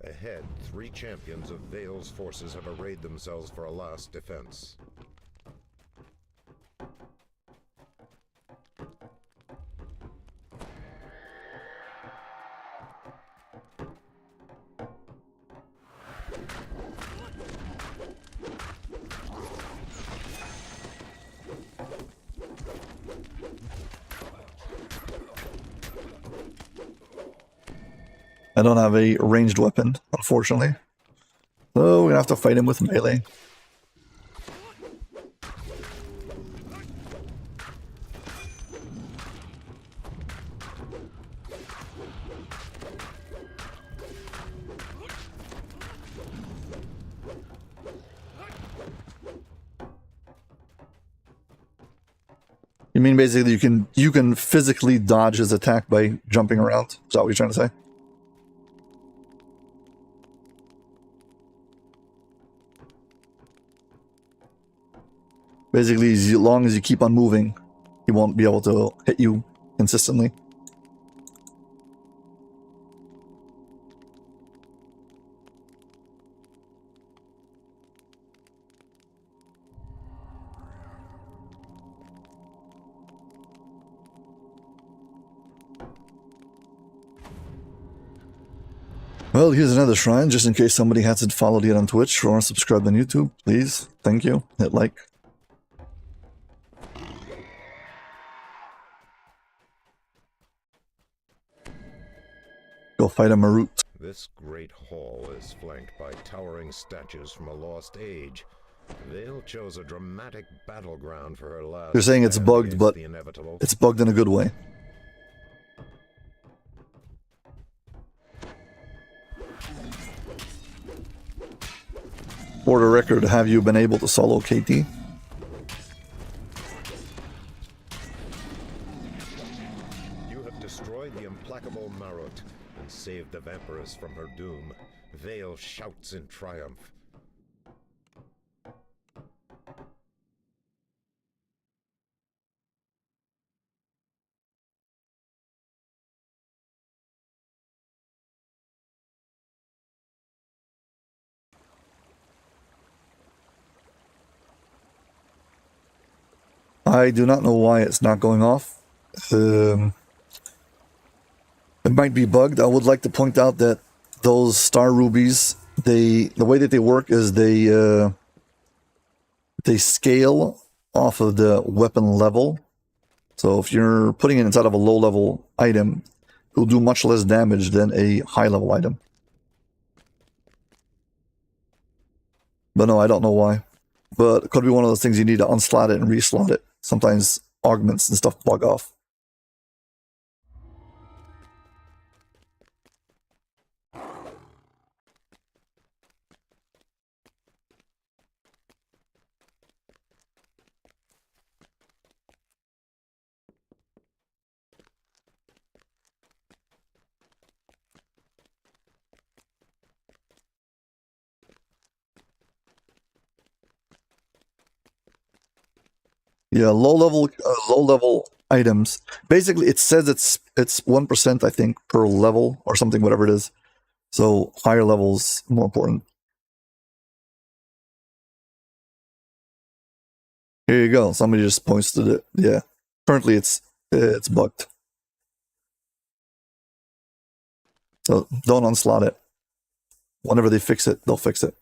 Ahead, 3 champions of Vale's forces have arrayed themselves for a last defense. I don't have a ranged weapon, unfortunately. So we're gonna have to fight him with melee. You mean basically you can physically dodge his attack by jumping around? Is that what you're trying to say? Basically, as long as you keep on moving, he won't be able to hit you consistently. Well, here's another shrine, just in case somebody hasn't followed yet on Twitch or subscribed on YouTube. Please, thank you, hit like. Go fight a Marut. This great hall is flanked by towering statues from a lost age. Vale chose a dramatic battleground for her last. You're saying it's bugged, but the inevitable. it's bugged in a good way. For the record, have you been able to solo KT? You have destroyed the implacable Marut and saved the Vampiress from her doom. Vale shouts in triumph. I do not know why it's not going off. It might be bugged. I would like to point out that those star rubies, the way that they work is they scale off of the weapon level. So if you're putting it inside of a low level item, it will do much less damage than a high level item. But no, I don't know why. But it could be one of those things you need to unslot it and reslot it. Sometimes augments and stuff bug off. Yeah, low level items. Basically, it says it's 1%, I think, per level or something, whatever it is. So higher levels more important. Here you go. Somebody just posted it. Yeah, currently it's bugged. So don't unslot it. Whenever they fix it, they'll fix it.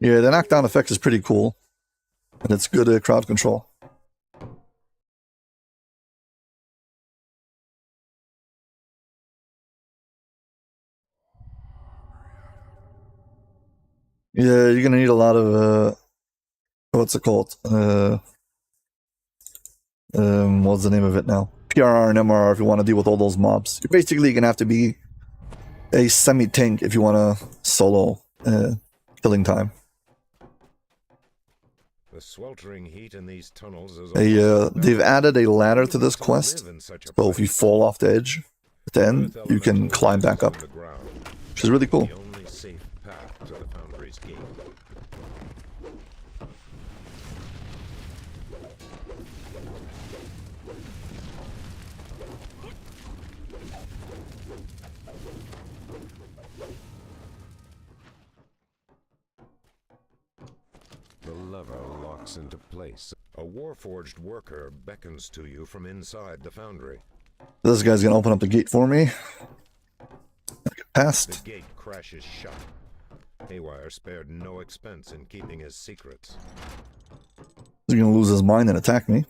Yeah, the knockdown effect is pretty cool. And it's good crowd control. Yeah, you're gonna need a lot of what's it called? What's the name of it now? PRR and MRR if you want to deal with all those mobs. You're basically gonna have to be a semi-tank if you want to solo killing time. The sweltering heat in these tunnels is They've added a ladder to this quest, so if you fall off the edge at the end, you can climb back up, which is really cool. the only safe path to the Foundry's gate. The lever locks into place. A warforged worker beckons to you from inside the foundry. This guy's gonna open up the gate for me. Get past. The gate crashes shut. Haywire spared no expense in keeping his secrets. He's gonna lose his mind and attack me.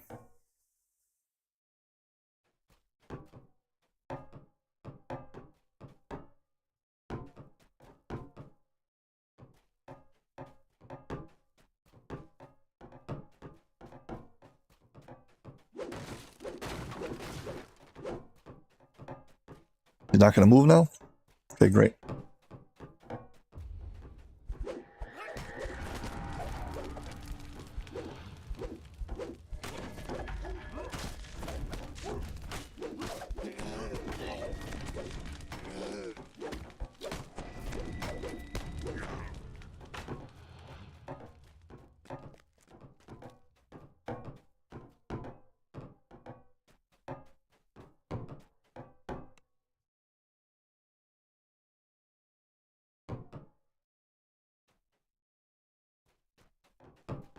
You're not gonna move now? Okay, great.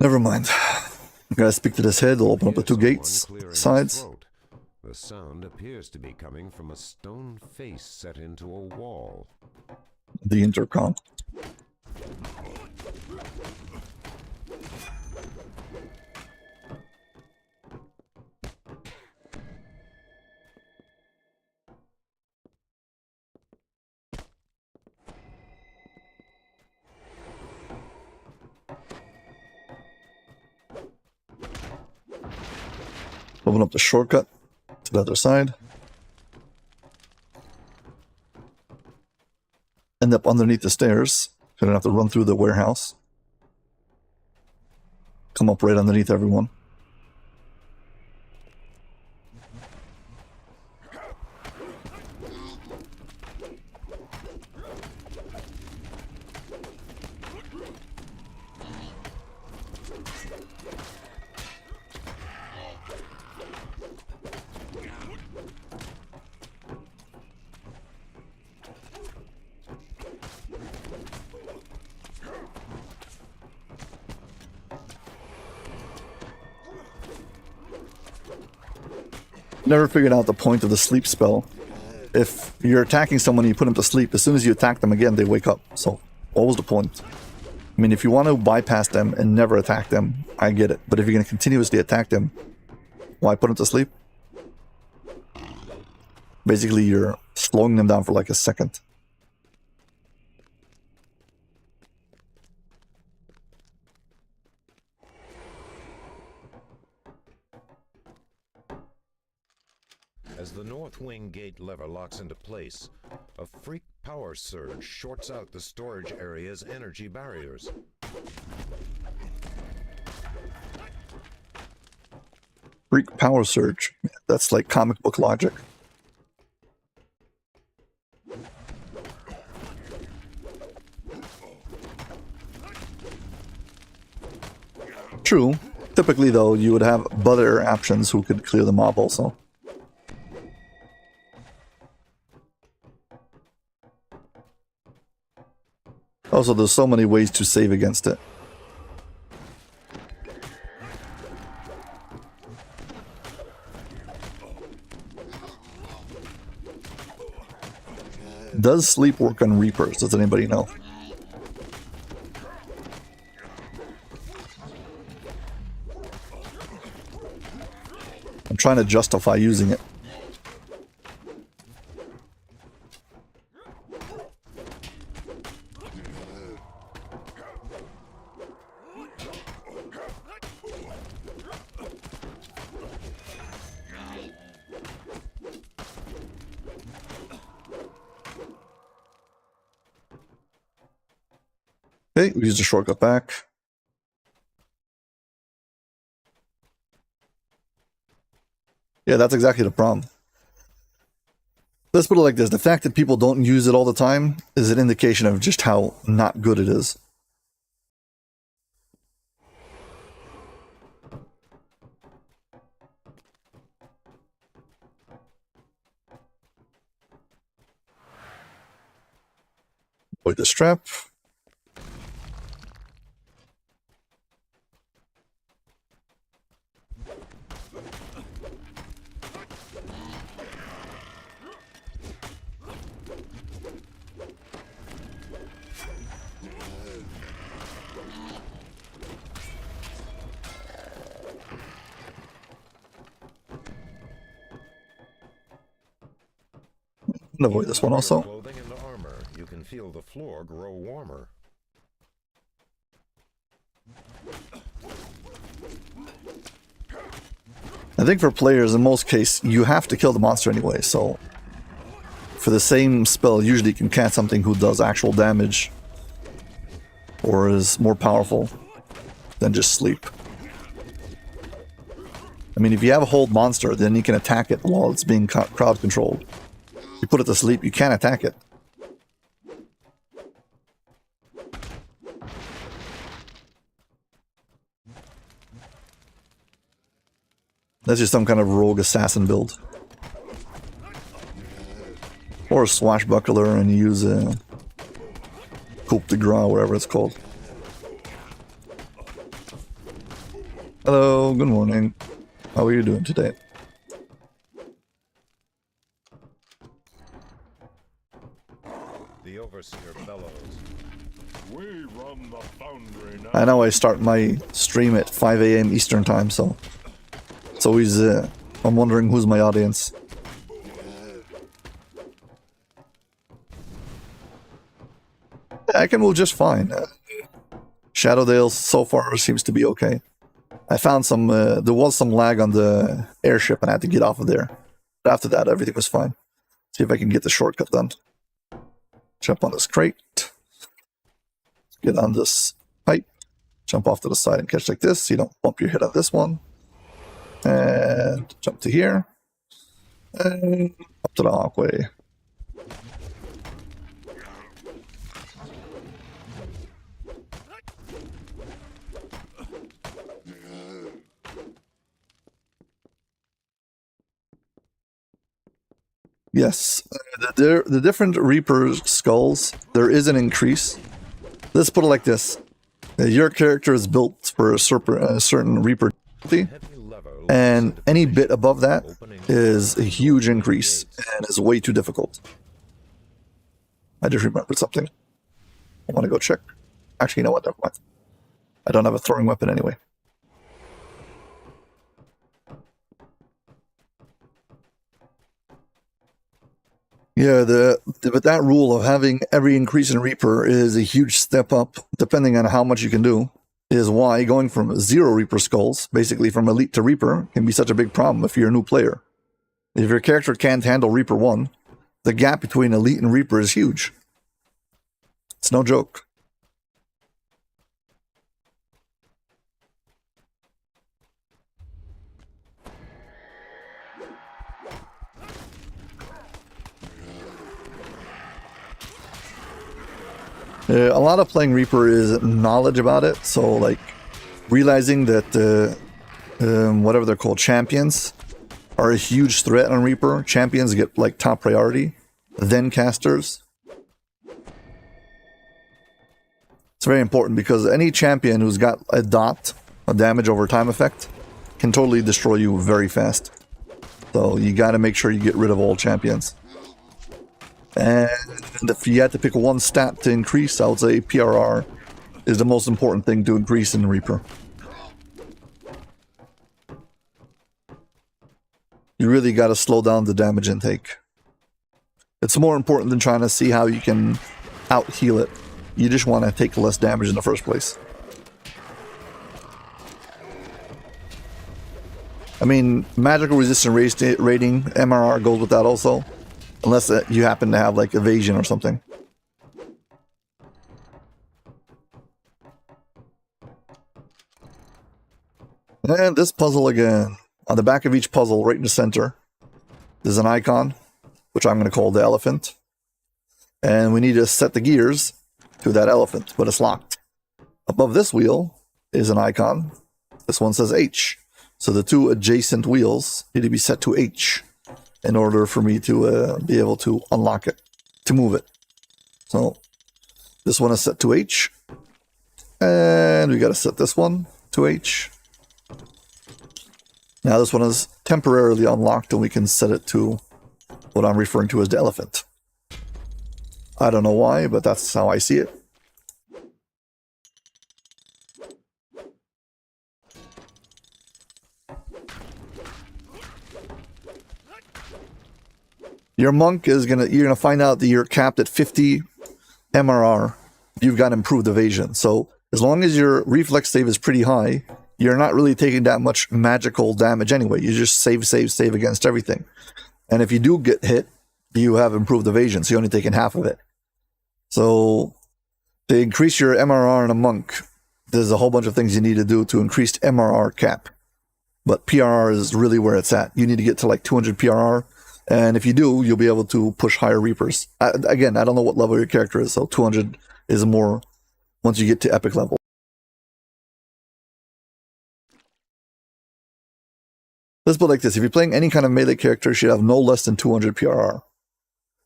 Never mind. I'm gonna speak to this head, it'll open up the two gates, sides. The sound appears to be coming from a stone face set into a wall. The intercom. Open up the shortcut to the other side. End up underneath the stairs, so you don't have to run through the warehouse. Come up right underneath everyone. Never figured out the point of the sleep spell. If you're attacking someone and you put them to sleep, as soon as you attack them again, they wake up. So, what was the point? I mean, if you want to bypass them and never attack them, I get it. But if you're going to continuously attack them, why put them to sleep? Basically, you're slowing them down for like a second. As the north wing gate lever locks into place, a freak power surge shorts out the storage area's energy barriers. Freak power surge. That's like comic book logic. True. Typically, though, you would have better options who could clear the mob also. Also, there's so many ways to save against it. Does sleep work on Reapers? Does anybody know? I'm trying to justify using it. Okay, we use the shortcut back. Yeah, that's exactly the problem. Let's put it like this. The fact that people don't use it all the time is an indication of just how not good it is. Avoid this trap. Avoid this one also. Clothing and armor, you can feel the floor grow warmer. I think for players, in most cases, you have to kill the monster anyway, so for the same spell, usually you can cast something who does actual damage or is more powerful than just sleep. I mean, if you have a hold monster, then you can attack it while it's being crowd controlled. You put it to sleep, you can't attack it. That's just some kind of rogue assassin build. Or a swashbuckler and you use a coup de grace, whatever it's called. Hello, good morning. How are you doing today? The overseer bellows. We run the foundry now. I know I start my stream at 5 AM Eastern time, so it's always, I'm wondering who's my audience. I can move just fine. ShadowDale so far seems to be okay. I found some, there was some lag on the airship and I had to get off of there. But after that, everything was fine. See if I can get the shortcut done. Jump on this crate. Get on this pipe. Jump off to the side and catch like this so you don't bump your head on this one. And jump to here. And up to the walkway. Yes, the different Reaper skulls, there is an increase. Let's put it like this. Your character is built for a certain Reaper difficulty, and any bit above that is a huge increase and is way too difficult. I just remembered something. I want to go check. Actually, you know what? Never mind. I don't have a throwing weapon anyway. Yeah, but that rule of having every increase in Reaper is a huge step up, depending on how much you can do, is why going from 0 Reaper skulls, basically from Elite to Reaper, can be such a big problem if you're a new player. If your character can't handle Reaper 1, the gap between Elite and Reaper is huge. It's no joke. A lot of playing Reaper is knowledge about it, so like realizing that whatever they're called, champions, are a huge threat on Reaper. Champions get like top priority, then casters. It's very important because any champion who's got a dot, a damage over time effect, can totally destroy you very fast. So you got to make sure you get rid of all champions. And if you had to pick one stat to increase, I would say PRR is the most important thing to increase in Reaper. You really got to slow down the damage intake. It's more important than trying to see how you can out-heal it. You just want to take less damage in the first place. I mean, magical resistance rating, MRR goes with that also. Unless you happen to have like evasion or something. And this puzzle again. On the back of each puzzle, right in the center, there's an icon, which I'm going to call the elephant. And we need to set the gears to that elephant, but it's locked. Above this wheel is an icon. This one says H. So the two adjacent wheels need to be set to H in order for me to be able to unlock it, to move it. So this one is set to H. And we got to set this one to H. Now this one is temporarily unlocked and we can set it to what I'm referring to as the elephant. I don't know why, but that's how I see it. Your monk is you're gonna find out that you're capped at 50 MRR. You've got improved evasion. So as long as your reflex save is pretty high, you're not really taking that much magical damage anyway. You just save against everything. And if you do get hit, you have improved evasion, so you're only taking half of it. So to increase your MRR in a monk, there's a whole bunch of things you need to do to increase MRR cap. But PRR is really where it's at. You need to get to like 200 PRR. And if you do, you'll be able to push higher Reapers. Again, I don't know what level your character is, so 200 is more once you get to epic level. Let's put it like this. If you're playing any kind of melee character, you should have no less than 200 PRR.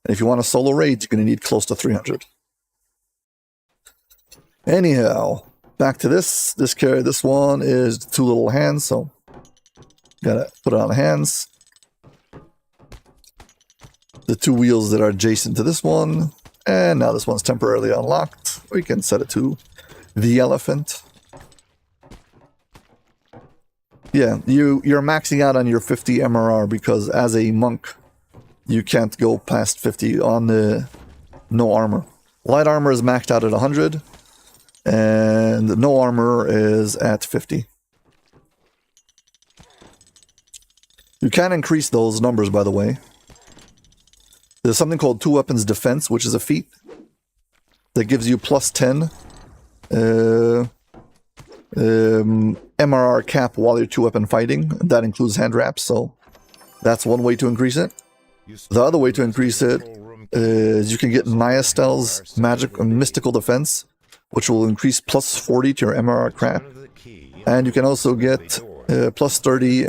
And if you want a solo raid, you're going to need close to 300. Anyhow, back to this. This one is two little hands, so gotta put it on the hands. The two wheels that are adjacent to this one, and now this one's temporarily unlocked. We can set it to the elephant. Yeah, you're maxing out on your 50 MRR because as a monk, you can't go past 50 on the no armor. Light armor is maxed out at 100, and no armor is at 50. You can increase those numbers, by the way. There's something called two weapons defense, which is a feat that gives you plus 10 MRR cap while you're two weapon fighting. That includes hand wraps, so that's one way to increase it. The other way to increase it is you can get Nyastel's magic mystical defense, which will increase plus 40 to your MRR cap, and you can also get plus 30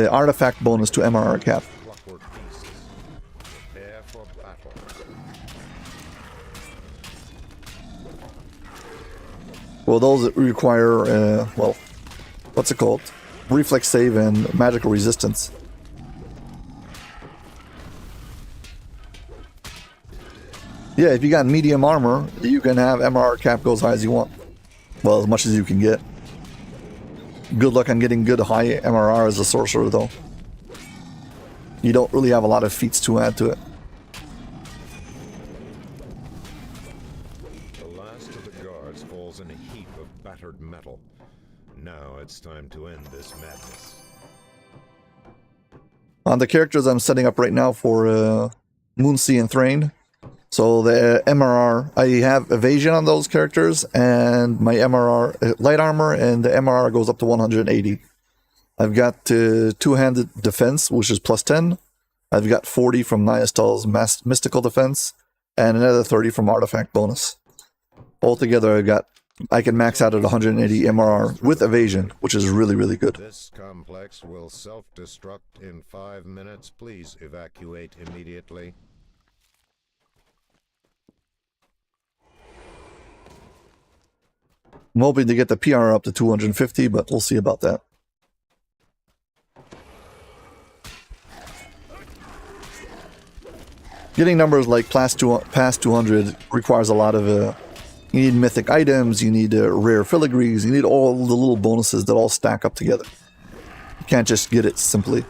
artifact bonus to MRR cap. Well, those require, well, what's it called? Reflex save and magical resistance. Yeah, if you got medium armor, you can have MRR cap go as high as you want. Well, as much as you can get. Good luck on getting good high MRR as a sorcerer, though. You don't really have a lot of feats to add to it. In a heap of battered metal. Now it's time to end this madness. On the characters I'm setting up right now for Moonsea and Thrain. So the MRR, I have evasion on those characters, and my MRR, light armor, and the MRR goes up to 180. I've got two-handed defense, which is plus 10. I've got 40 from Nyastel's mystical defense, and another 30 from artifact bonus. Altogether, I can max out at 180 MRR with evasion, which is really, really good. This complex will self-destruct in 5 minutes. Please evacuate immediately. I'm hoping to get the PR up to 250, but we'll see about that. Getting numbers like past 200 requires a lot of you need mythic items, you need rare filigrees, you need all the little bonuses that all stack up together. You can't just get it simply.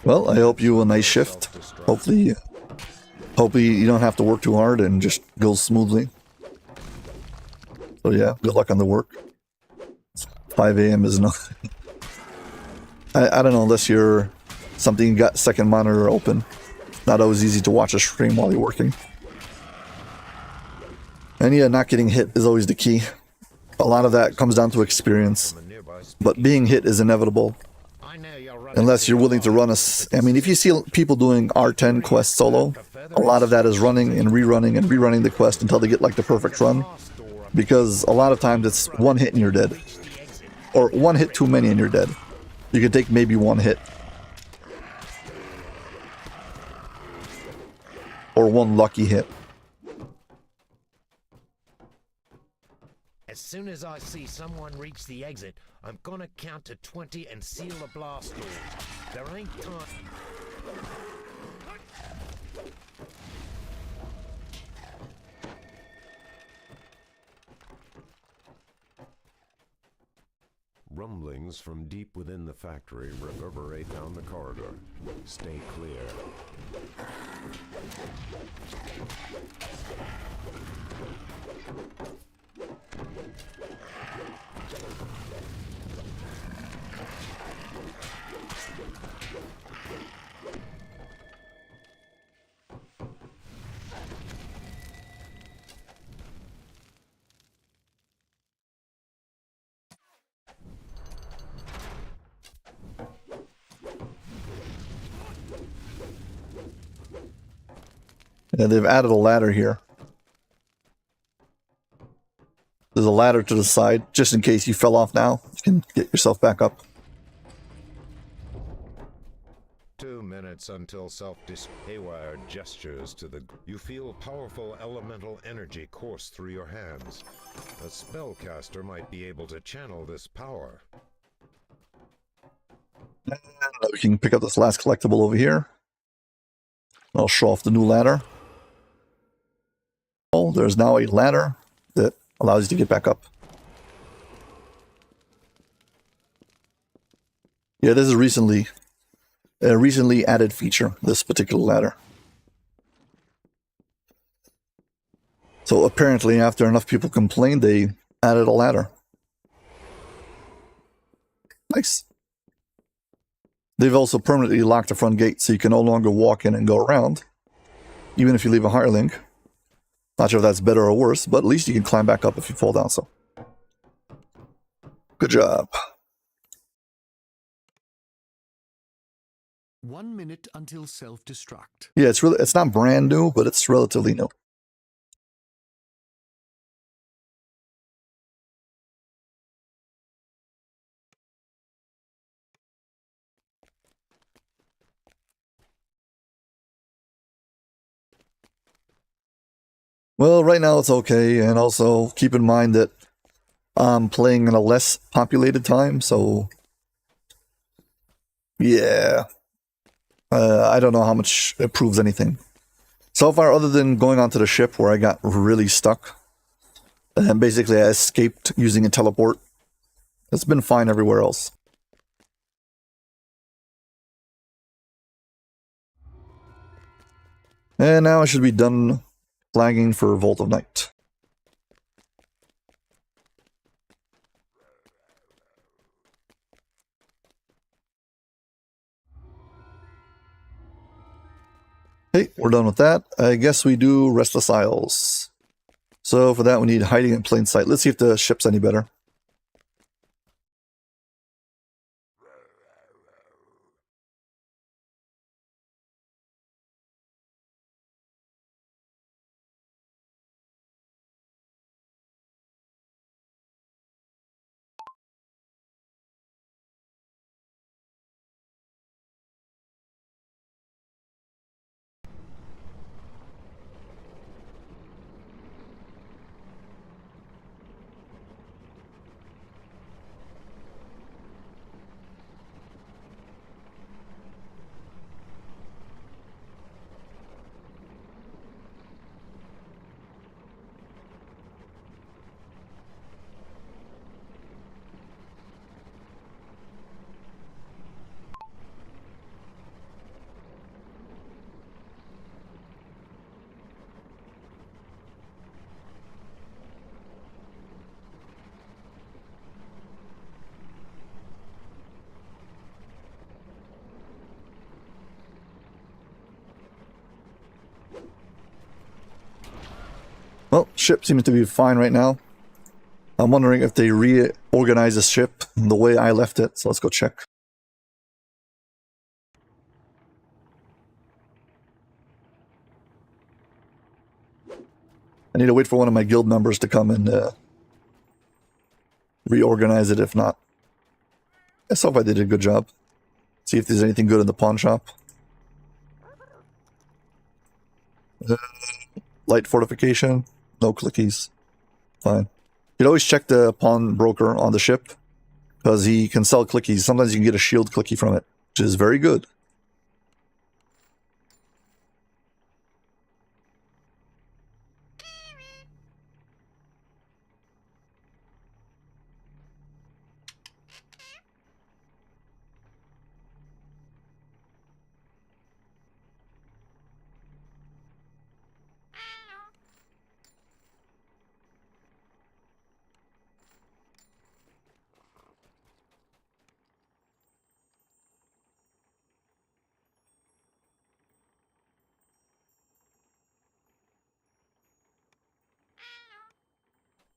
Well, I hope you a nice shift. Hopefully you don't have to work too hard and just goes smoothly. So yeah, good luck on the work. 5 a.m. is not... I don't know, unless you're something you got second monitor open. Not always easy to watch a stream while you're working. And yeah, not getting hit is always the key. A lot of that comes down to experience. But being hit is inevitable. Unless you're willing to run a... I mean, if you see people doing R10 quest solo, a lot of that is running and rerunning the quest until they get like the perfect run. Because a lot of times it's one hit and you're dead. Or one hit too many and you're dead. You can take maybe one hit. Or one lucky hit. As soon as I see someone reach the exit, I'm gonna count to 20 and seal the blast door. There ain't time. Rumblings from deep within the factory reverberate down the corridor. Stay clear. And they've added a ladder here. There's a ladder to the side, just in case you fell off now. You can get yourself back up. 2 minutes until haywire gestures to the... You feel powerful elemental energy course through your hands. A spellcaster might be able to channel this power. And we can pick up this last collectible over here. I'll show off the new ladder. Oh, there's now a ladder that allows you to get back up. Yeah, this is a recently added feature, this particular ladder. So apparently after enough people complained, they added a ladder. Nice. They've also permanently locked the front gate, so you can no longer walk in and go around, even if you leave a hireling. Not sure if that's better or worse, but at least you can climb back up if you fall down, so. Good job. 1 minute until self-destruct. Yeah, it's not brand new, but it's relatively new. Well, right now it's okay, and also keep in mind that I'm playing in a less populated time, so yeah, I don't know how much it proves anything. So far, other than going onto the ship where I got really stuck, and basically I escaped using a teleport, it's been fine everywhere else. And now I should be done flagging for Vault of Night. Okay, we're done with that. I guess we do Restless Isles. So for that we need Hiding in Plain Sight. Let's see if the ship's any better. Well, ship seems to be fine right now. I'm wondering if they reorganize the ship the way I left it, so let's go check. I need to wait for one of my guild members to come and reorganize it if not. I saw if I did a good job. See if there's anything good in the pawn shop. Light fortification, no clickies. Fine. You'd always check the pawn broker on the ship because he can sell clickies. Sometimes you can get a shield clicky from it, which is very good.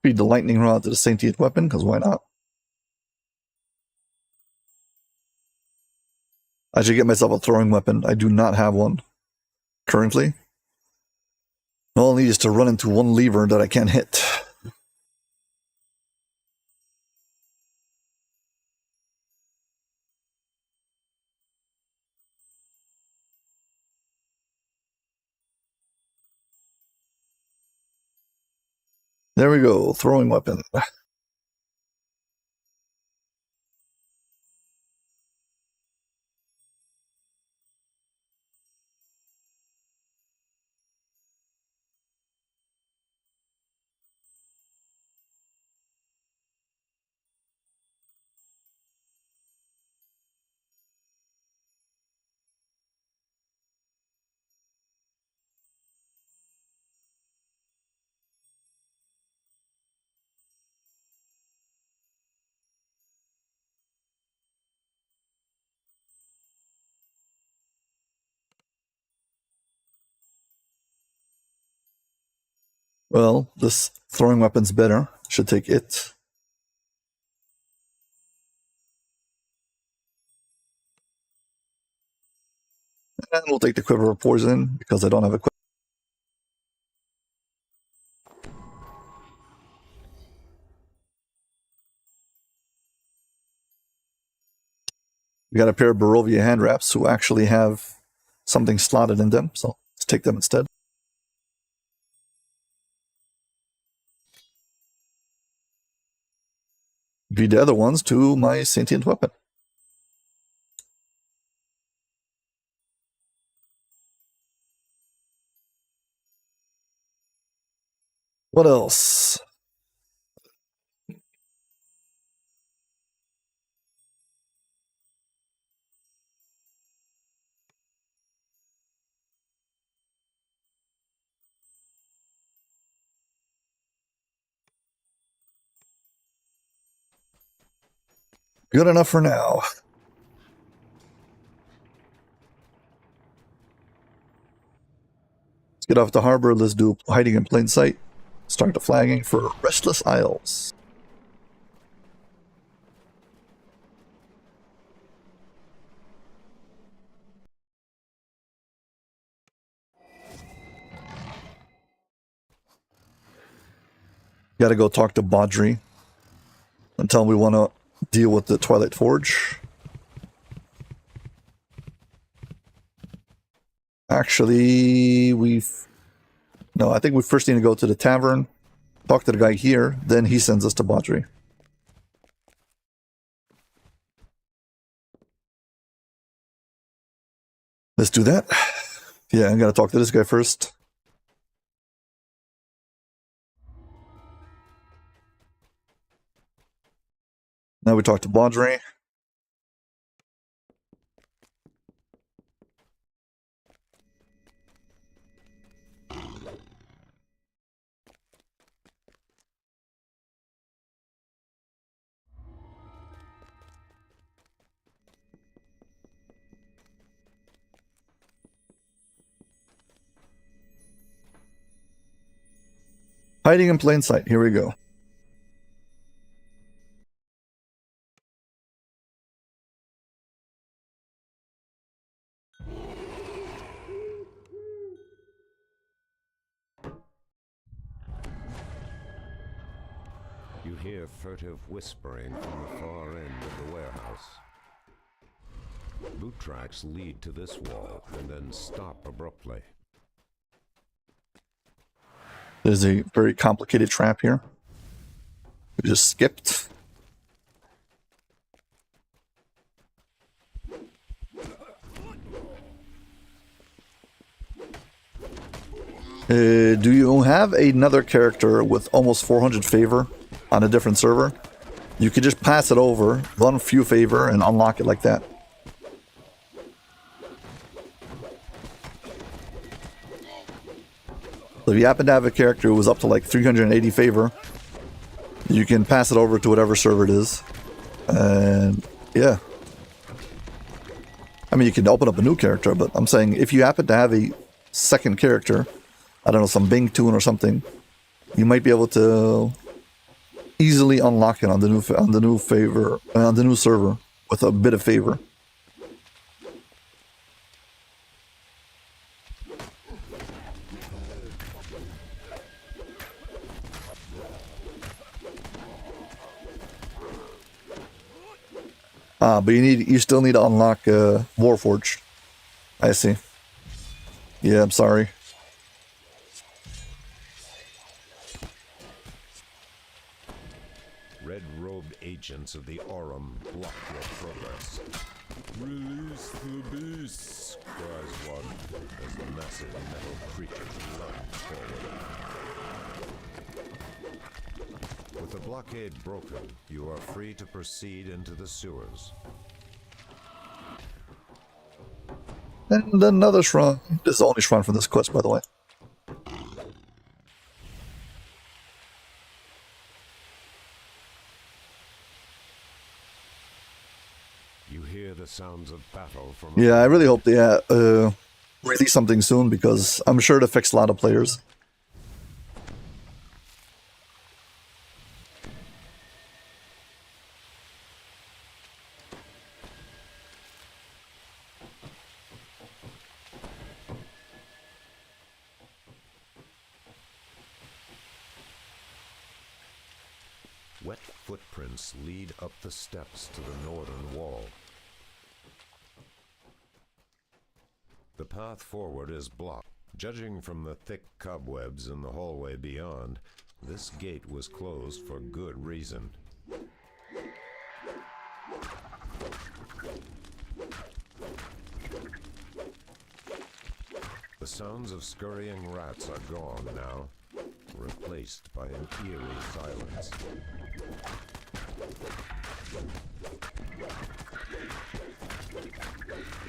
Feed the lightning rod to the sentient weapon, because why not? I should get myself a throwing weapon. I do not have one currently. All I need is to run into one lever that I can't hit. There we go, throwing weapon. Well, this throwing weapon's better. Should take it. And we'll take the quiver of poison because I don't have a quiver. We got a pair of Barovia hand wraps who actually have something slotted in them, so let's take them instead. Feed the other ones to my sentient weapon. What else? Good enough for now. Let's get off the harbor. Let's do hiding in plain sight. Start the flagging for Restless Isles. Gotta go talk to Baudry and tell him we want to deal with the Twilight Forge. Actually, no, I think we first need to go to the tavern, talk to the guy here, then he sends us to Baudry. Let's do that. Yeah, I gotta talk to this guy first. Now we talk to Baudry. Hiding in plain sight. Here we go. You hear furtive whispering from the far end of the warehouse. Boot tracks lead to this wall and then stop abruptly. There's a very complicated trap here. We just skipped. Do you have another character with almost 400 favor on a different server? You could just pass it over, run a few favor, and unlock it like that. So if you happen to have a character who was up to like 380 favor, you can pass it over to whatever server it is. And yeah. I mean, you can open up a new character, but I'm saying if you happen to have a second character, I don't know, some Bing tune or something, you might be able to easily unlock it on the new server with a bit of favor. But you still need to unlock Warforged. I see. Yeah, I'm sorry. Red-robed agents of the Aurum block your progress. Release the beasts, cries one, as the massive metal creatures lunge forward. With the blockade broken, you are free to proceed into the sewers. And another shrine. This is the only shrine for this quest, by the way. You hear the sounds of battle from... Yeah, I really hope they release something soon, because I'm sure it affects a lot of players. Wet footprints lead up the steps to the northern wall. The path forward is blocked. Judging from the thick cobwebs in the hallway beyond, this gate was closed for good reason. The sounds of scurrying rats are gone now, replaced by an eerie silence.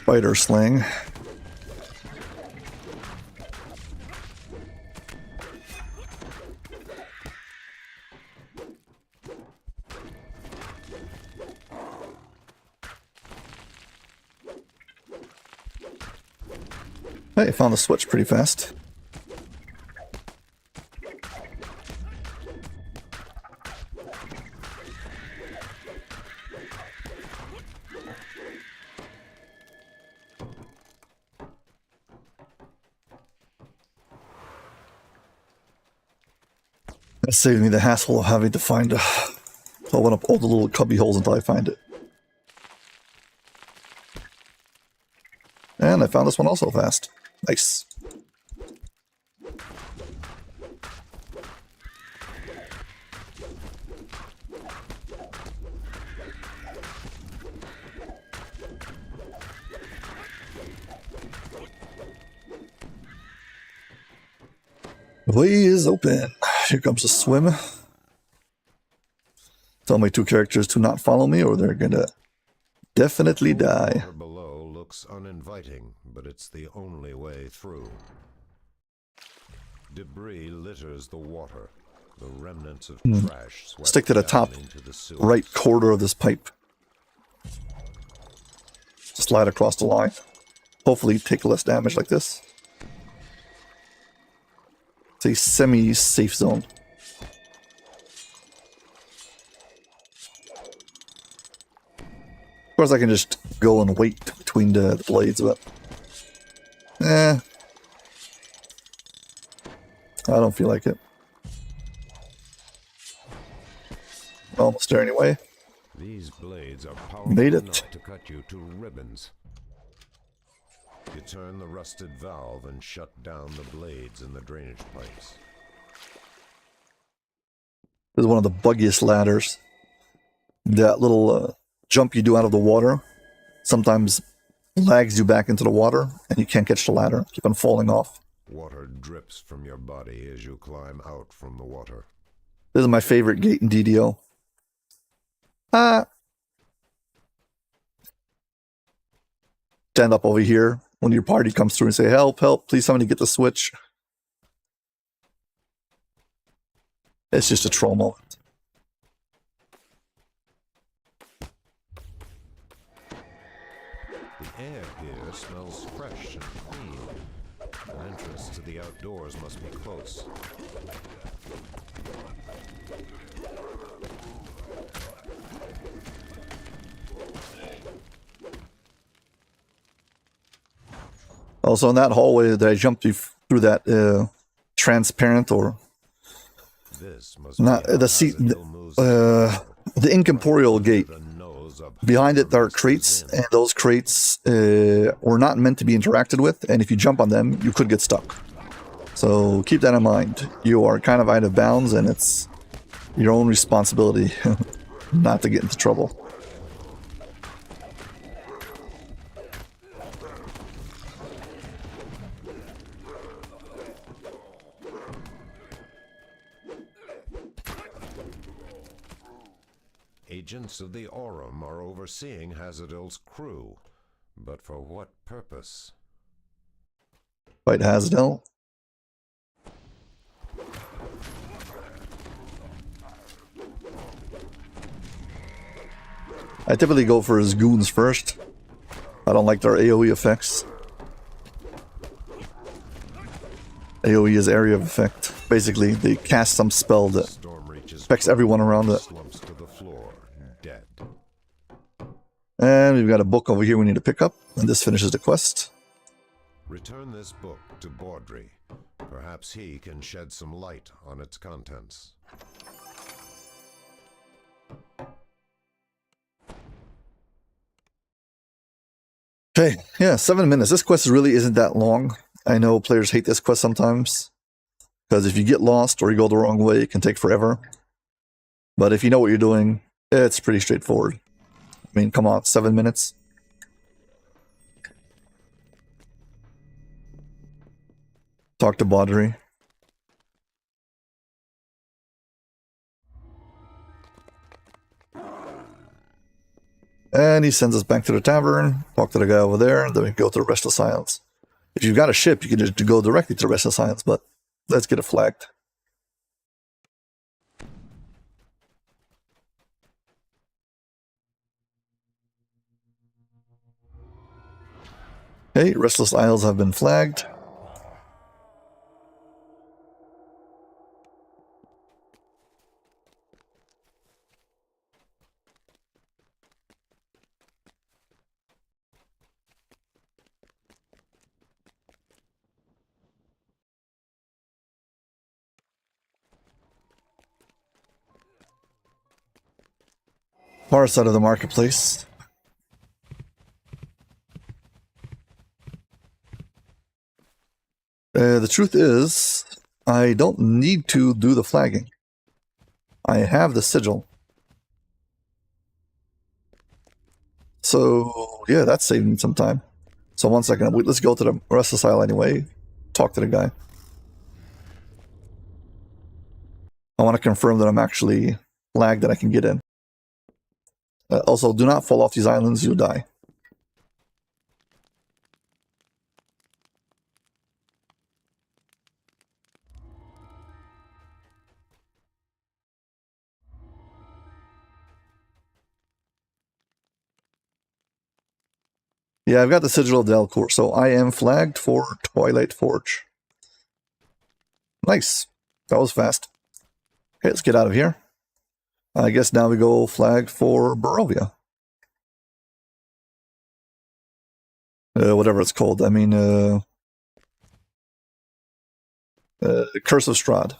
Spider sling. Hey, found the switch pretty fast. That saved me the hassle of having to find open up all the little cubby holes until I find it. And I found this one also fast. Nice. The way is open. Here comes the swim. Tell my two characters to not follow me or they're gonna definitely die. The water below looks uninviting, but it's the only way through. Debris litters the water. The remnants of trash swept Stick to the down top into the sewers. right quarter of this pipe. Slide across the line. Hopefully take less damage like this. It's a semi-safe zone. course, I can just go and wait between the blades, but... I don't feel like it. Almost there anyway. These blades are powerful Made it. enough to cut you to ribbons. You turn the rusted valve and shut down the blades in the drainage pipes. This is one of the buggiest ladders. That little jump you do out of the water sometimes lags you back into the water, and you can't catch the ladder. Keep on falling off. Water drips from your body as you climb out from the water. This is my favorite gate in DDO. Stand up over here when your party comes through and say, help, help, please somebody get the switch. It's just a troll moment. The air here smells fresh and clean. An entrance to the outdoors must be close. Also, in that hallway that I jumped through that transparent or This must not be the seat, the incorporeal gate. Behind it, there are crates, and those crates were not meant to be interacted with. And if you jump on them, you could get stuck. So keep that in mind. You are kind of out of bounds, and it's your own responsibility not to get into trouble. Agents of the Aurum are overseeing HazardIll's crew. But for what purpose? Fight HazardIll. I typically go for his goons first. I don't like their AoE effects. AoE is area of effect. Basically, they cast some spell that affects everyone around it. And we've got a book over here we need to pick up, and this finishes the quest. Return this book to Baudry. Perhaps he can shed some light on its contents. Okay, yeah, 7 minutes. This quest really isn't that long. I know players hate this quest sometimes, because if you get lost or you go the wrong way, it can take forever. But if you know what you're doing, it's pretty straightforward. I mean, come on, 7 minutes. Talk to Baudry. And he sends us back to the tavern, talk to the guy over there, and then we go to the Restless Isles. If you've got a ship, you can just go directly to the Restless Isles, but let's get it flagged. Okay, Restless Isles have been flagged. Far side of the marketplace. The truth is, I don't need to do the flagging. I have the sigil. So, yeah, that's saving some time. So 1 second, let's go to the Restless Isle anyway. Talk to the guy. I want to confirm that I'm actually flagged, that I can get in. Also, do not fall off these islands, you'll die. Yeah, I've got the Sigil of Delcourt, so I am flagged for Twilight Forge. Nice. That was fast. Okay, let's get out of here. I guess now we go flagged for Barovia. whatever it's called. I mean, Curse of Strahd.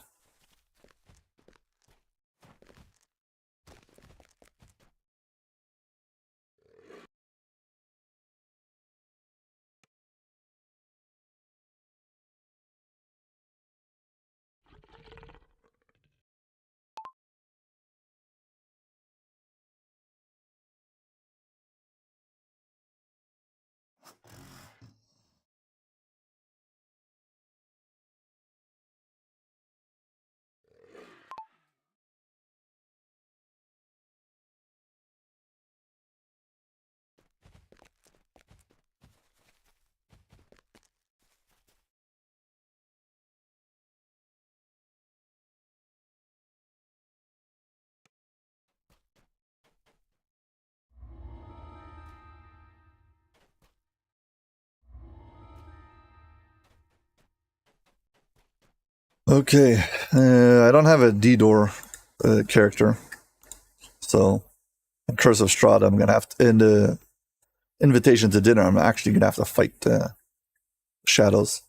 Okay, I don't have a D-Door character, so in Curse of Strahd, I'm gonna have to, in the Invitation to Dinner, I'm actually gonna have to fight Shadows.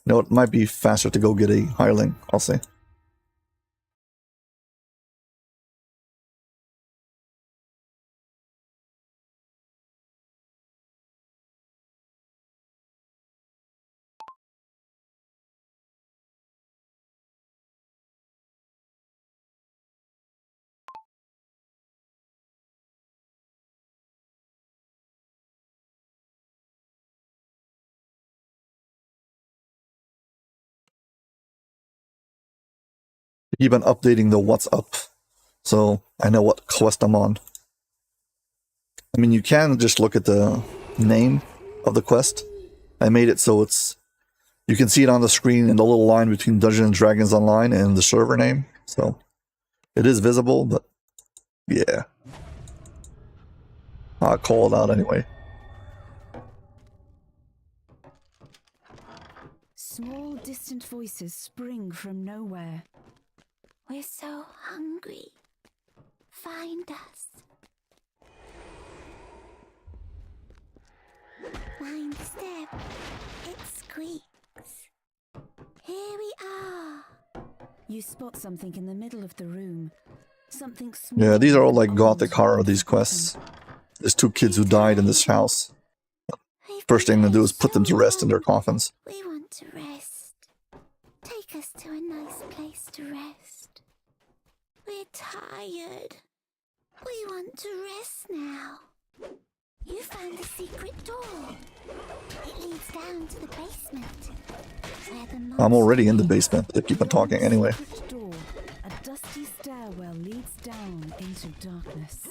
You know, it might be faster to go get a hireling, I'll say. Keep on updating the what's up, so I know what quest I'm on. I mean, you can just look at the name of the quest. I made it so you can see it on the screen in the little line between Dungeons and Dragons Online and the server name. So it is visible, but yeah. I'll call it out anyway. Small, distant voices spring from nowhere. We're so hungry. Find us. Mind step. It squeaks. Here we are. You spot something in the middle of the room. Something small. Yeah, these are all like gothic horror, these quests. There's 2 kids who died in this house. First thing to do is put them to rest in their coffins. We want to rest. Take us to a nice place to rest. We're tired. We want to rest now. You found a secret door. It leads down to the basement. Where the I'm already in the basement, but they keep on talking anyway. Door. A dusty stairwell leads down into darkness.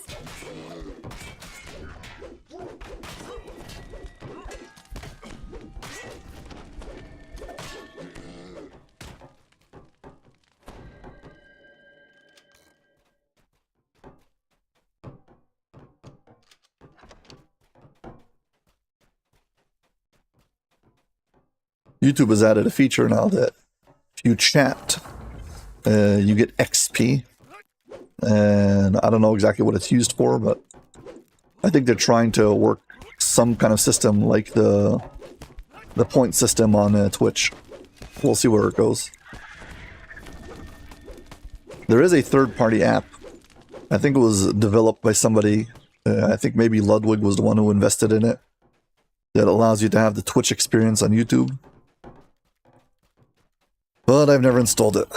YouTube has added a feature now that if you chat, you get XP. And I don't know exactly what it's used for, but I think they're trying to work some kind of system like the point system on Twitch. We'll see where it goes. There is a third-party app. I think it was developed by somebody. I think maybe Ludwig was the one who invested in it. That allows you to have the Twitch experience on YouTube. But I've never installed it.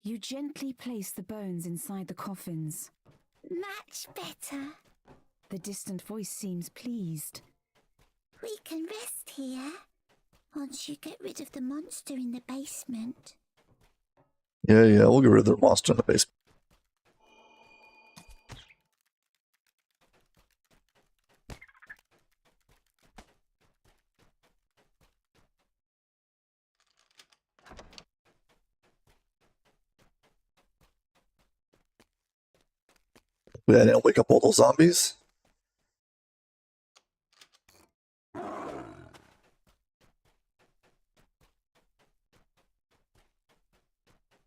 You gently place the bones inside the coffins. Much better. The distant voice seems pleased. We can rest here. Once you get rid of the monster in the basement. Yeah, we'll get rid of the monster in the basement. I didn't wake up all those zombies.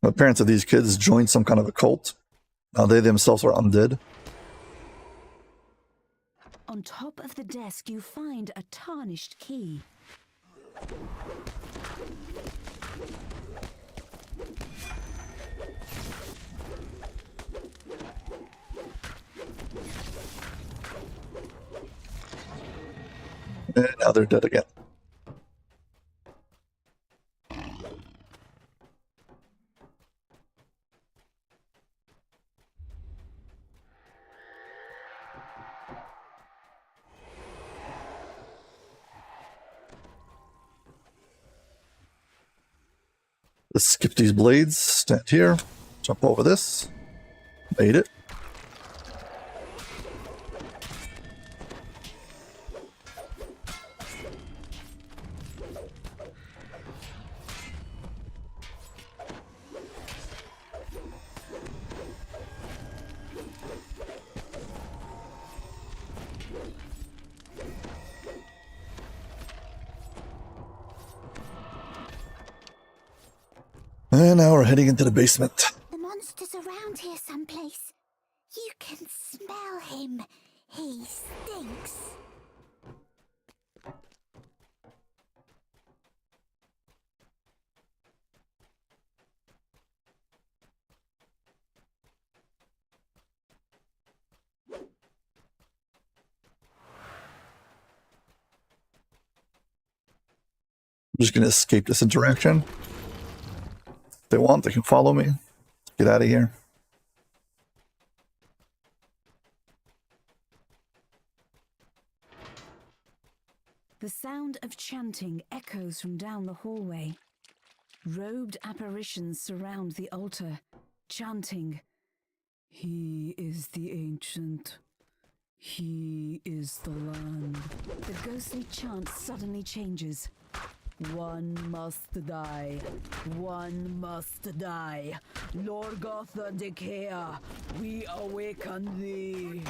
The parents of these kids joined some kind of a cult. Now they themselves are undead. top of the desk, you find a tarnished key. And now they're dead again. Let's skip these blades, stand here, jump over this, made it. And now we're heading into the basement. The monster's around here someplace. You can smell him. He stinks. I'm just gonna escape this interaction. If they want, they can follow me. Get out of here. The sound of chanting echoes from down the hallway. Robed apparitions surround the altar, chanting, "He is the ancient. He is the land." The ghostly chant suddenly changes. "One must die. One must die. Lorgoth the Decayer, we awaken thee."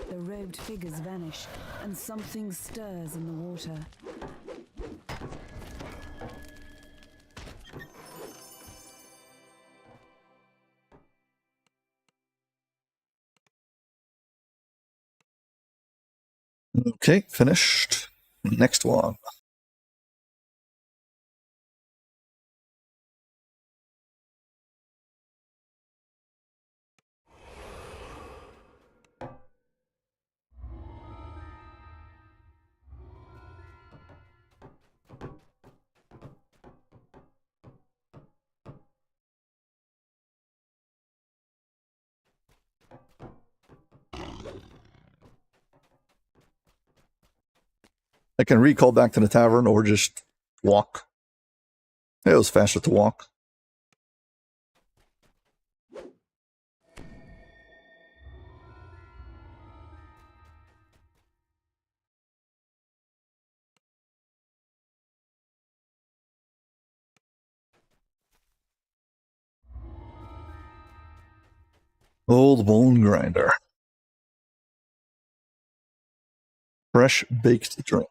The robed figures vanish, and something stirs in the water. Okay, finished. Next one. I can recall back to the tavern or just walk. It was faster to walk. Old bone grinder. Fresh baked drink.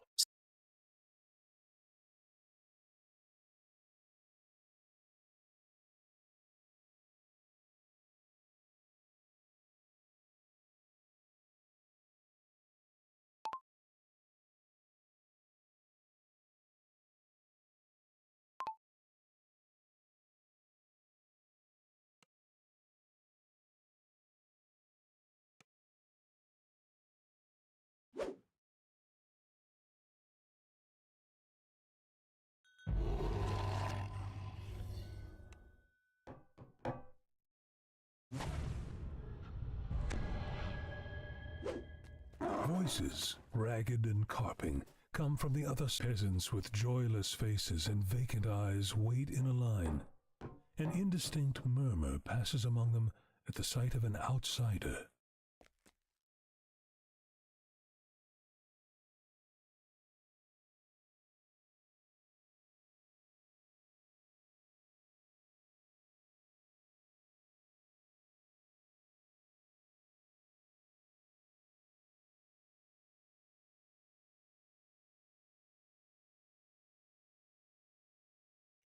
Voices, ragged and carping, come from the other peasants with joyless faces and vacant eyes wait in a line. An indistinct murmur passes among them at the sight of an outsider.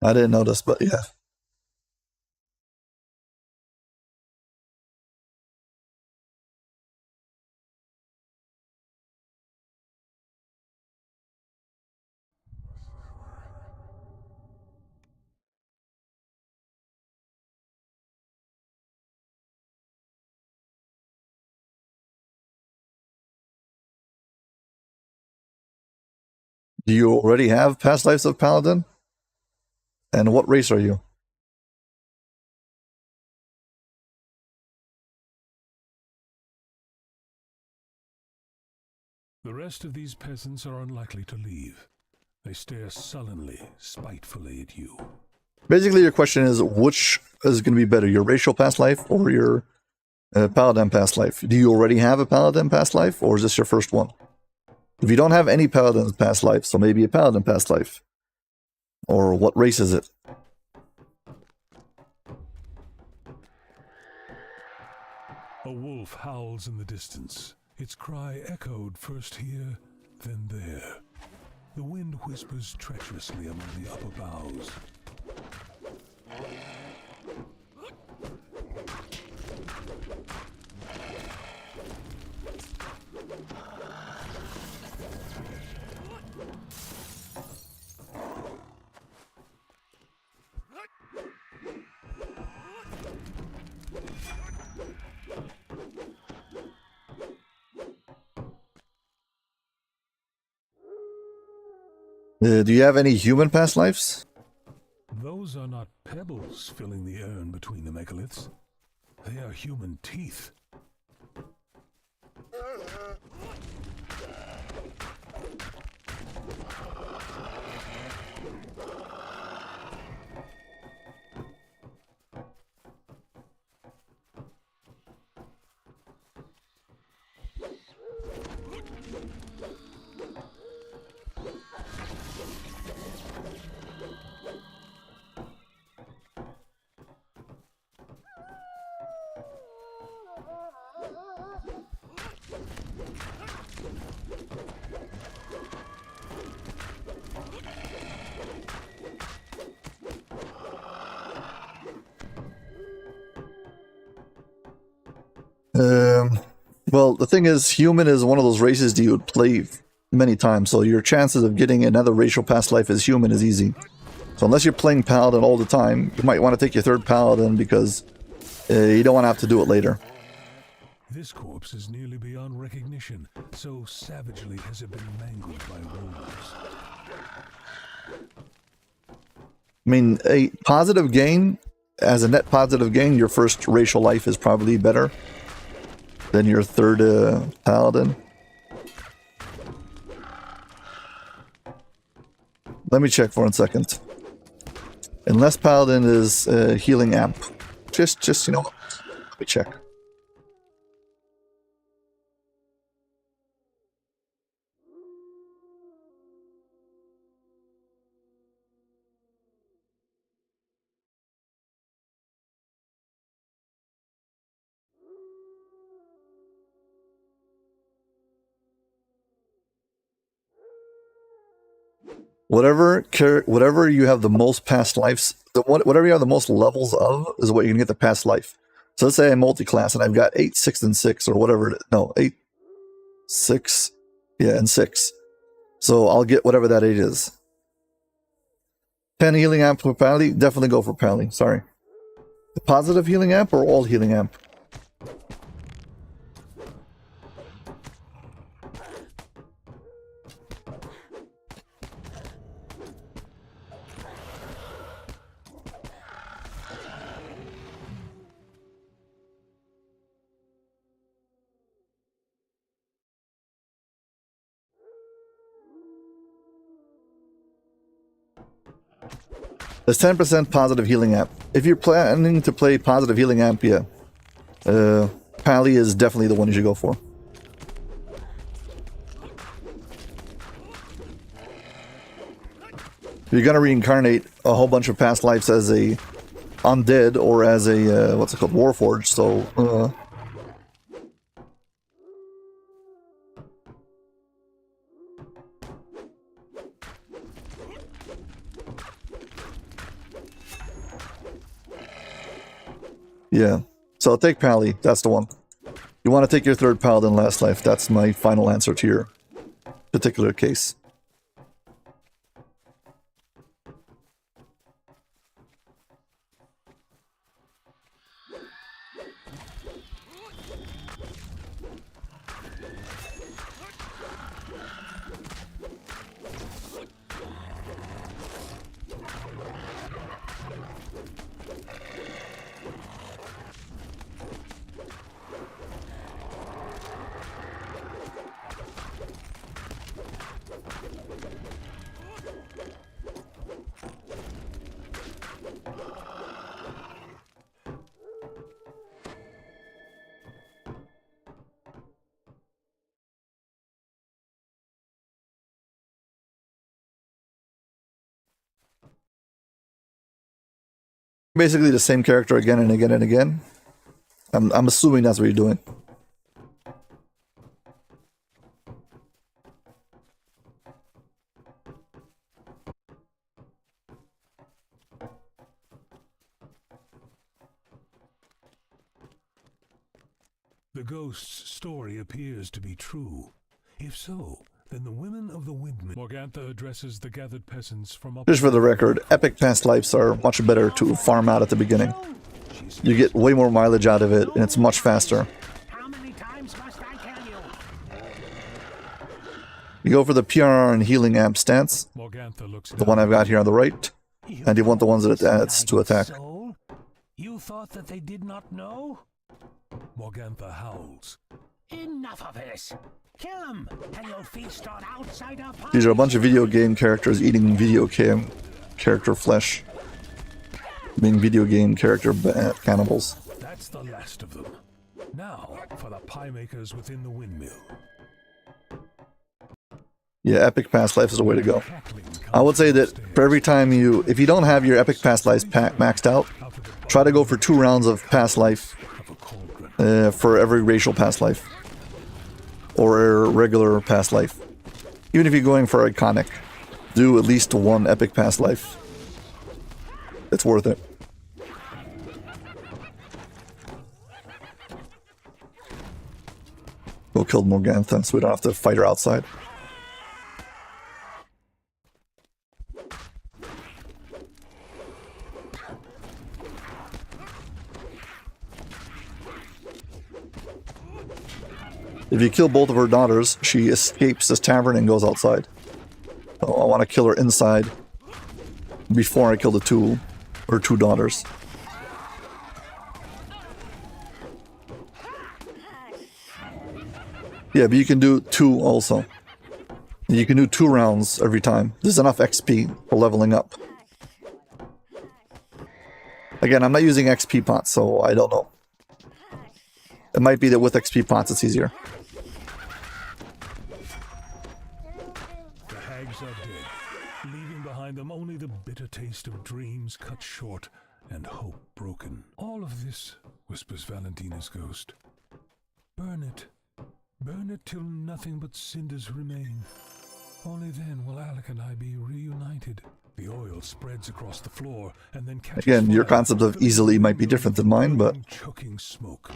I didn't notice, but yeah. Do you already have past lives of Paladin? And what race are you? The rest of these peasants are unlikely to leave. They stare sullenly, spitefully at you. Basically, your question is, which is going to be better, your racial past life or your Paladin past life? Do you already have a Paladin past life, or is this your first one? If you don't have any Paladin past life, so maybe a Paladin past life. Or what race is it? A wolf howls in the distance. Its cry echoed first here, then there. The wind whispers treacherously among the upper boughs. Do you have any human past lives? Those are not pebbles filling the urn between the megaliths. They are human teeth. Well, the thing is, human is one of those races that you would play many times, so your chances of getting another racial past life as human is easy. So unless you're playing Paladin all the time, you might want to take your third Paladin because you don't want to have to do it later. This corpse is nearly beyond recognition, so savagely has it been mangled by wolves. I mean, a positive gain, as a net positive gain, your first racial life is probably better than your third Paladin. Let me check for 1 second. Unless Paladin is healing amp. Just, you know, let me check. Whatever you have the most past lives, whatever you have the most levels of is what you're gonna get the past life. So let's say I'm multi-class and I've got 8, 6, and 6, or whatever. No, 8, 6, yeah, and 6. So I'll get whatever that 8 is. 10 healing amp for Pally, definitely go for Pally. Sorry. The positive healing amp or all healing amp? There's 10% positive healing amp. If you're planning to play positive healing amp, yeah. Pally is definitely the one you should go for. You're gonna reincarnate a whole bunch of past lives as a undead or as a, what's it called, Warforged, so, yeah. So take Pally, that's the one. You want to take your third Paladin last life, that's my final answer to your particular case. Basically the same character again and again and again. I'm assuming that's what you're doing. The ghost's story appears to be true. If so, then the women of the windmill... Morgantha addresses the gathered peasants from up... Just for the record, epic past lives are much better to farm out at the beginning. You get way more mileage out of it, and it's much faster. How many times must I tell you? You go for the PRR and healing amp stance, the one I've got here on the right, and you want the ones that it adds to attack. You thought that they did not know? Morgantha howls. Enough of this. Kill him, and you'll feast on outsider pie. These are a bunch of video game characters eating video game character flesh. Being video game character cannibals. That's the last of them. Now for the pie makers within the windmill. Yeah, epic past life is the way to go. I would say that for every time if you don't have your epic past life maxed out, try to go for 2 rounds of past life for every racial past life. Or a regular past life. Even if you're going for iconic, do at least 1 epic past life. It's worth it. Go kill Morgantha so we don't have to fight her outside. If you kill both of her daughters, she escapes this tavern and goes outside. So I want to kill her inside before I kill the 2 daughters. Yeah, but you can do 2 also. You can do 2 rounds every time. There's enough XP for leveling up. Again, I'm not using XP pots, so I don't know. It might be that with XP pots it's easier. The hags are dead, leaving behind them only the bitter taste of dreams cut short and hope broken. All of this, whispers Valentina's ghost. Burn it. Burn it till nothing but cinders remain. Only then will Alec and I be reunited. The oil spreads across the floor and then catches Again, your fire, concept of easily might be different than mine, but choking smoke.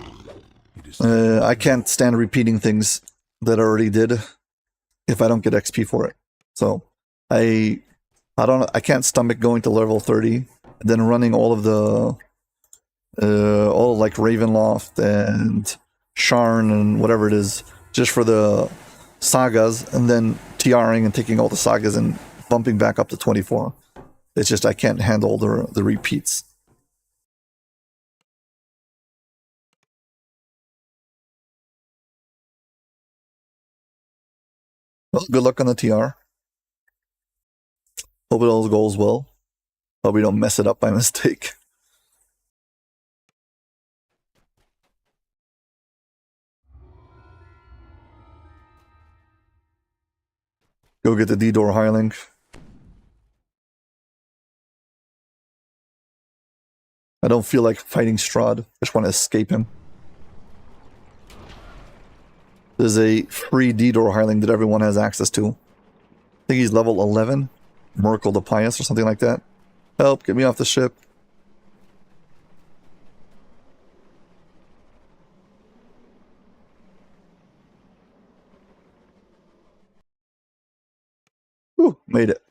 I can't stand repeating things that I already did if I don't get XP for it. So I can't stomach going to level 30 and then running all of the all like Ravenloft and Sharn and whatever it is just for the sagas, and then TRing and taking all the sagas and bumping back up to 24. It's just I can't handle the repeats. Well, good luck on the TR. Hope it all goes well. Hope we don't mess it up by mistake. Go get the D-Door Highling. I don't feel like fighting Strahd. I just want to escape him. There's a free D-Door Highling that everyone has access to. I think he's level 11. Merkel the Pious or something like that. Help, get me off the ship. Whew, made it.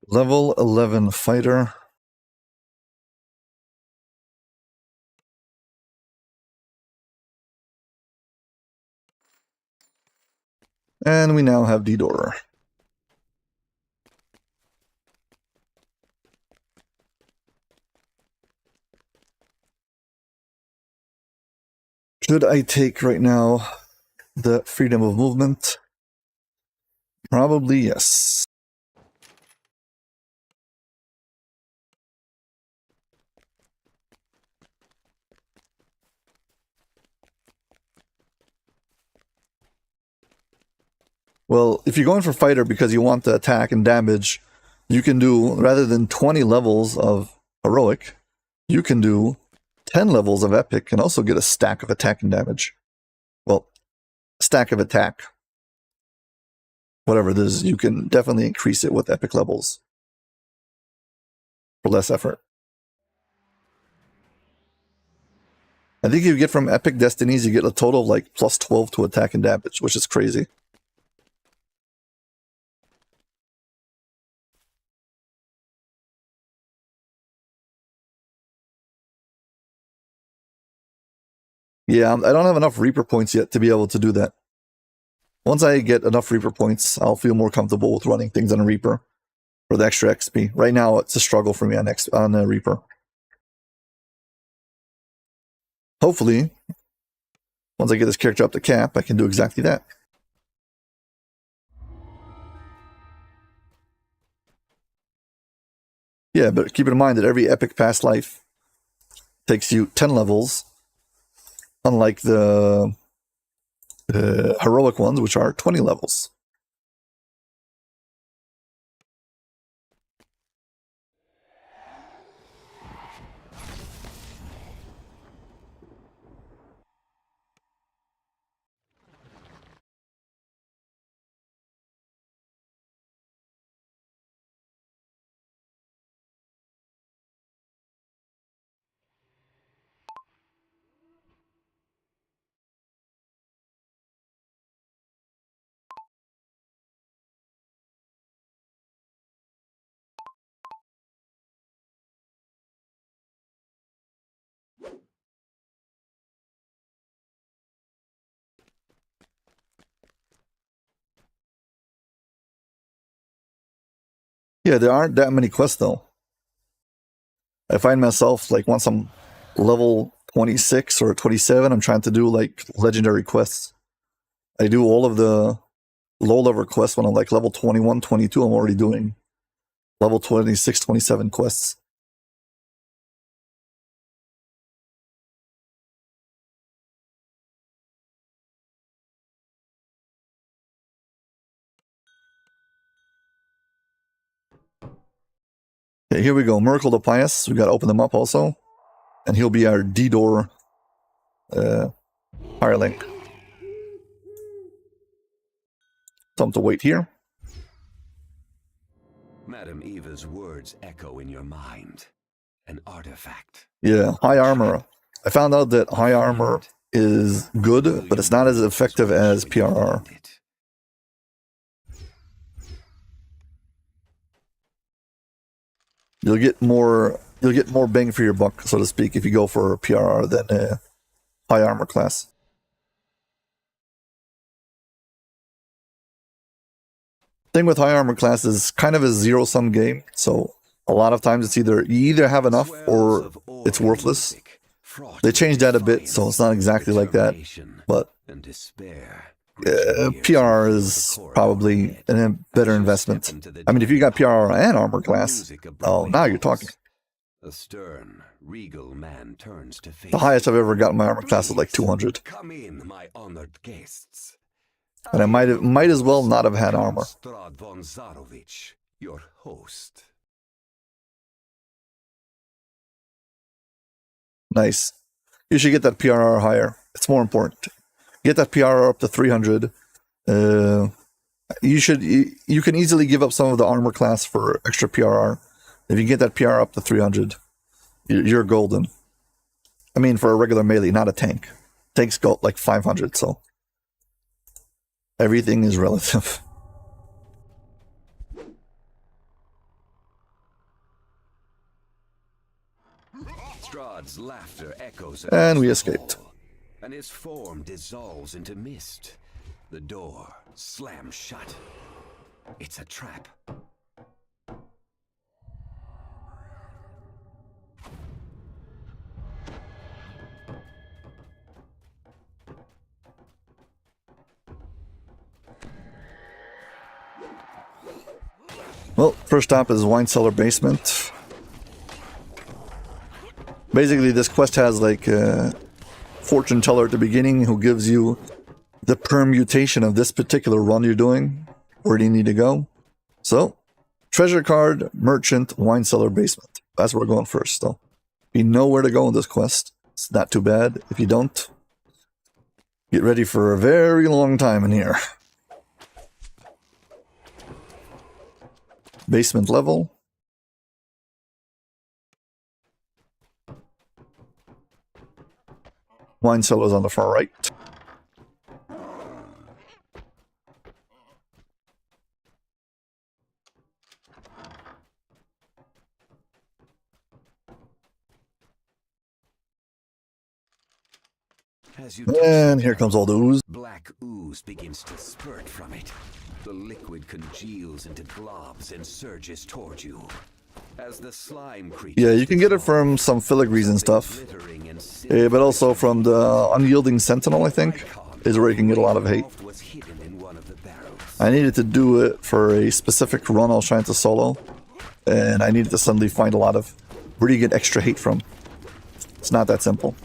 Level 11 fighter. And we now have D-Door. Should I take right now the freedom of movement? Probably yes. Well, if you're going for fighter because you want the attack and damage, you can do, rather than 20 levels of heroic, you can do 10 levels of epic and also get a stack of attack and damage. Well, stack of attack. Whatever it is, you can definitely increase it with epic levels for less effort. I think you get from epic destinies, you get a total of like plus 12 to attack and damage, which is crazy. Yeah, I don't have enough Reaper points yet to be able to do that. Once I get enough Reaper points, I'll feel more comfortable with running things on a Reaper for the extra XP. Right now, it's a struggle for me on a Reaper. Hopefully, once I get this character up to cap, I can do exactly that. Yeah, but keep in mind that every epic past life takes you 10 levels, unlike the heroic ones, which are 20 levels. Yeah, there aren't that many quests though. I find myself like once I'm level 26 or 27, I'm trying to do like legendary quests. I do all of the low level quests when I'm like level 21, 22, I'm already doing level 26, 27 quests. Okay, here we go. Miracle the Pious. We got to open them up also. And he'll be our D-Door hirelink. Tell him to wait here. Madam Eva's words echo in your mind. An artifact. Yeah, high armor. I found out that high armor is good, but it's not as effective as PRR. You'll get more bang for your buck, so to speak, if you go for PRR than a high armor class. Thing with high armor class is kind of a zero-sum game, so a lot of times it's you either have enough or it's worthless. They changed that a bit, so it's not exactly like that, but PRR is probably a better investment. I mean, if you got PRR and armor class, oh, now you're talking. A stern, regal man turns to face. The highest I've ever gotten my armor class is like 200. Come in, my honored guests. And I might as well not have had armor. Strad von Zarovich, your host. Nice. You should get that PRR higher. It's more important. Get that PRR up to 300. You can easily give up some of the armor class for extra PRR. If you get that PRR up to 300, you're golden. I mean, for a regular melee, not a tank. Tanks go like 500, so everything is relative. Strahd's laughter echoes, And we escaped. And his form dissolves into mist. The door slams shut. It's a trap. Well, first stop is Wine Cellar Basement. Basically, this quest has like a fortune teller at the beginning who gives you the permutation of this particular run you're doing. Where do you need to go? So, treasure card, merchant, wine cellar, basement. That's where we're going first, though. If you know where to go in this quest, it's not too bad. If you don't, get ready for a very long time in here. Basement level. Wine cellar is on the far right. As you And here comes all the ooze. black ooze begins to spurt from it. The liquid congeals into globs and surges toward you. As the slime creature, Yeah, you can get it from some filigrees and stuff. But also from the Unyielding Sentinel, I think, is where you can get a lot of hate. I needed to do it for a specific run I was trying to solo, and I needed to suddenly find a lot of where do you get extra hate from. It's not that simple.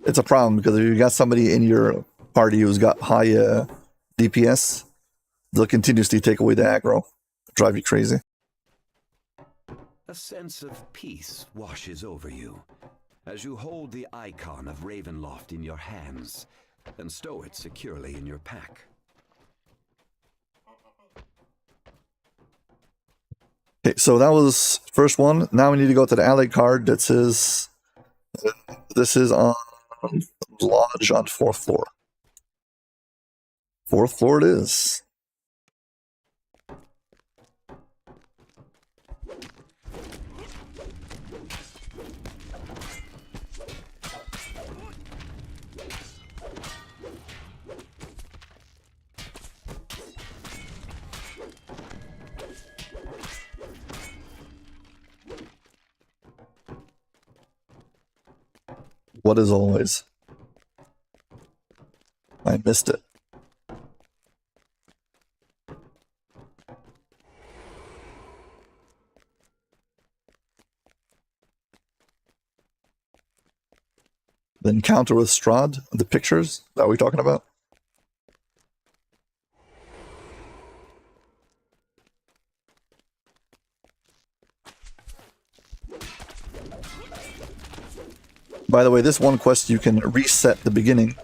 It's a problem because if you got somebody in your party who's got high DPS, they'll continuously take away the aggro, drive you crazy. A sense of peace washes over you as you hold the icon of Ravenloft in your hands and stow it securely in your pack. Okay, so that was first one. Now we need to go to the alley card that says this is on Lodge on 4th floor. 4th floor it is. What is always? I missed it. The encounter with Strahd, the pictures that we're talking about. By the way, this one quest you can reset the beginning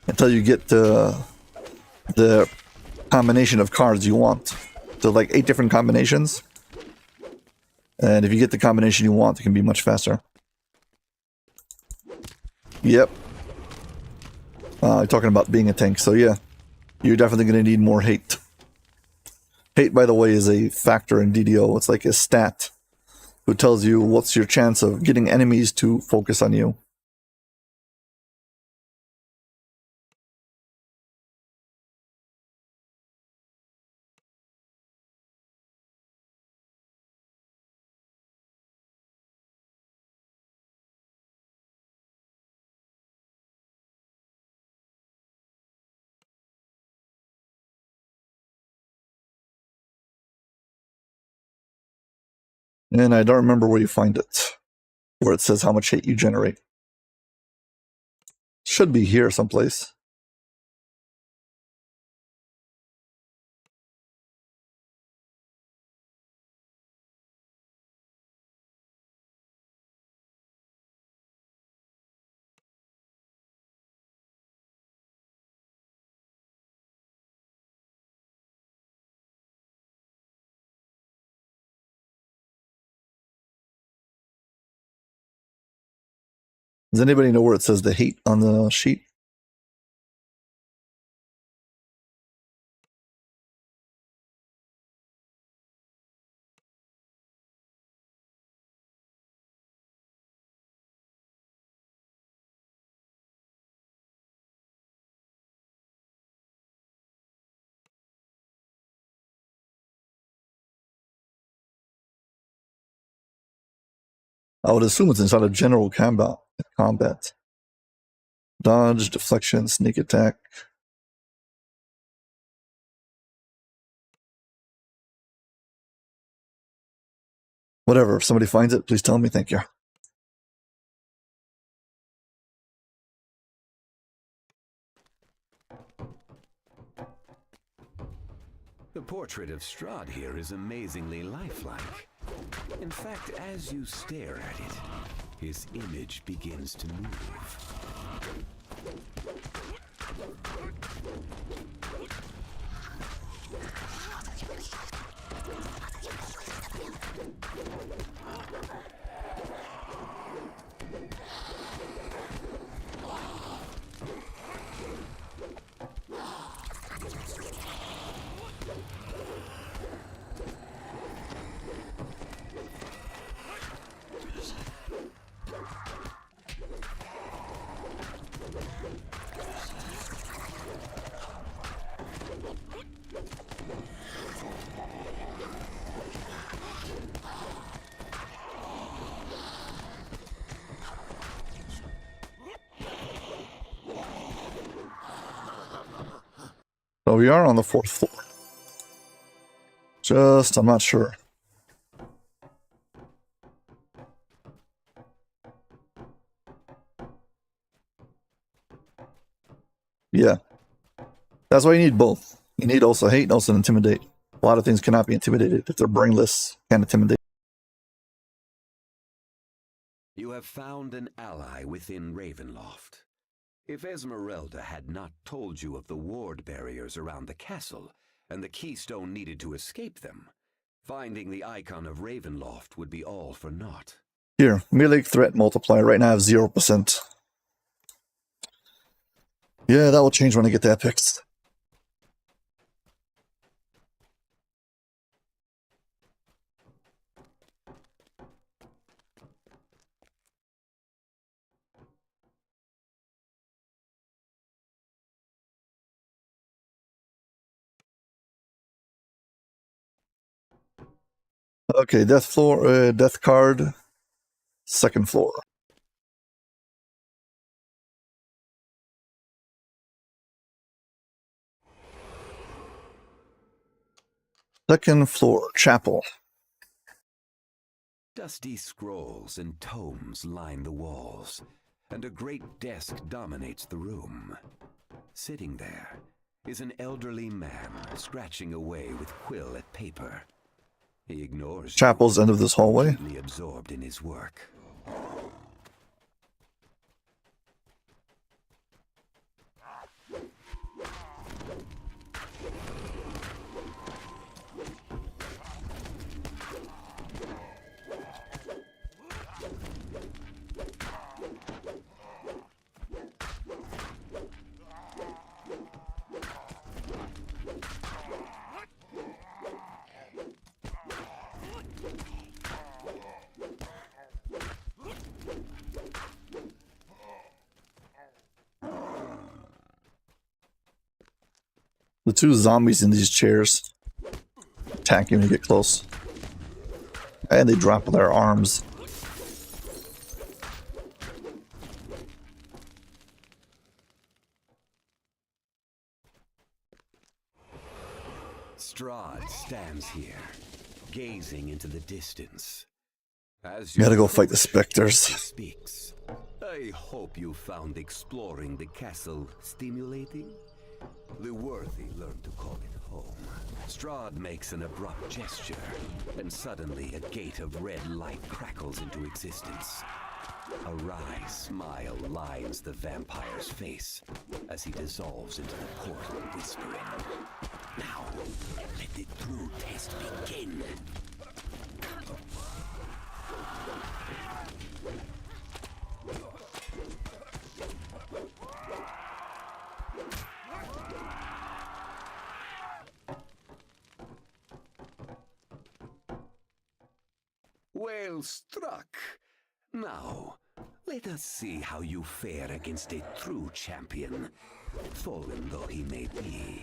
until you get the combination of cards you want. So like 8 different combinations. And if you get the combination you want, it can be much faster. Yep. You're talking about being a tank, so yeah. You're definitely going to need more hate. Hate, by the way, is a factor in DDO. It's like a stat who tells you what's your chance of getting enemies to focus on you. And I don't remember where you find it, where it says how much hate you generate. Should be here someplace. Does anybody know where it says the hate on the sheet? I would assume it's inside of general combat. Dodge, deflection, sneak attack. Whatever, if somebody finds it, please tell me, thank you. The portrait of Strahd here is amazingly lifelike. In fact, as you stare at it, his image begins to move. So we are on the 4th floor. I'm not sure. Yeah. That's why you need both. You need also hate and also intimidate. A lot of things cannot be intimidated. If they're brainless, can't intimidate. You have found an ally within Ravenloft. If Esmeralda had not told you of the ward barriers around the castle and the keystone needed to escape them, finding the icon of Ravenloft would be all for naught. Here, melee threat multiplier. Right now I have 0%. Yeah, that will change when I get that fixed. Okay, death card, 2nd floor. Second floor, chapel. Dusty scrolls and tomes line the walls, and a great desk dominates the room. Sitting there is an elderly man scratching away with quill at paper. He ignores Chapel's end of this hallway. completely absorbed in his work. The two zombies in these chairs attack you when you get close. And they drop their arms. Strahd stands here, gazing into the distance. As You gotta go fight the approach, specters. he speaks. I hope you found exploring the castle stimulating. The worthy learn to call it home. Strahd makes an abrupt gesture, and suddenly a gate of red light crackles into existence. A wry smile lines the vampire's face as he dissolves into the portal, whispering, "Now, let the true test begin." Well struck. Now, let us see how you fare against a true champion, fallen though he may be.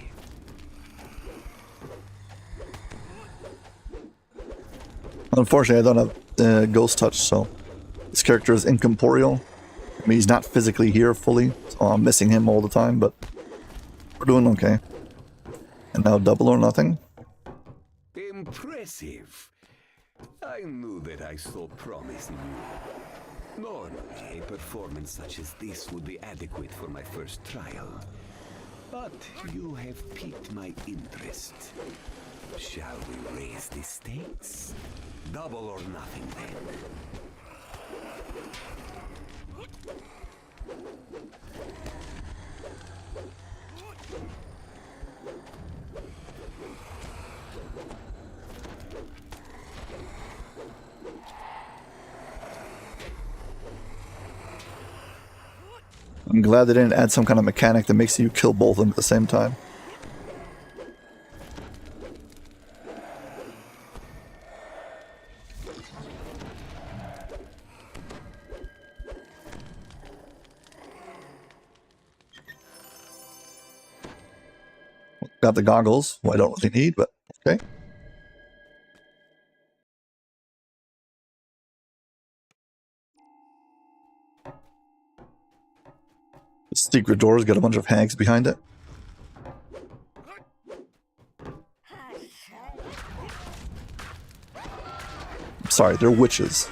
Unfortunately, I don't have ghost touch, so this character is incorporeal. I mean, he's not physically here fully, so I'm missing him all the time, but we're doing okay. And now double or nothing. Impressive. I knew that I saw promise in you. Normally, a performance such as this would be adequate for my first trial. But you have piqued my interest. Shall we raise the stakes? Double or nothing then. I'm glad they didn't add some kind of mechanic that makes you kill both of them at the same time. Got the goggles, well, I don't really need, but okay. The secret door's got a bunch of hags behind it. I'm sorry, they're witches.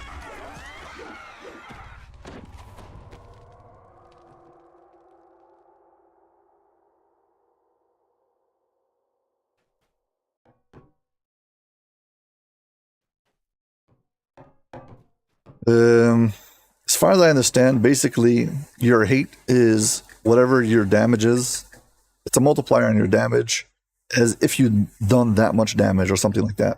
As far as I understand, basically your hate is whatever your damage is. It's a multiplier on your damage, as if you'd done that much damage or something like that.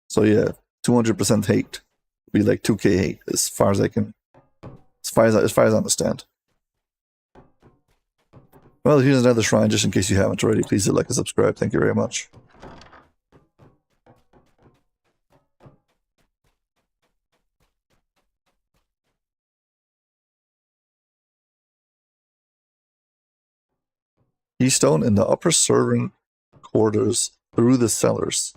So yeah, 200% hate would be like 2k hate, as far as I understand. Well, here's another shrine, just in case you haven't already. Please hit like and subscribe. Thank you very much. Keystone in the upper servant quarters through the cellars.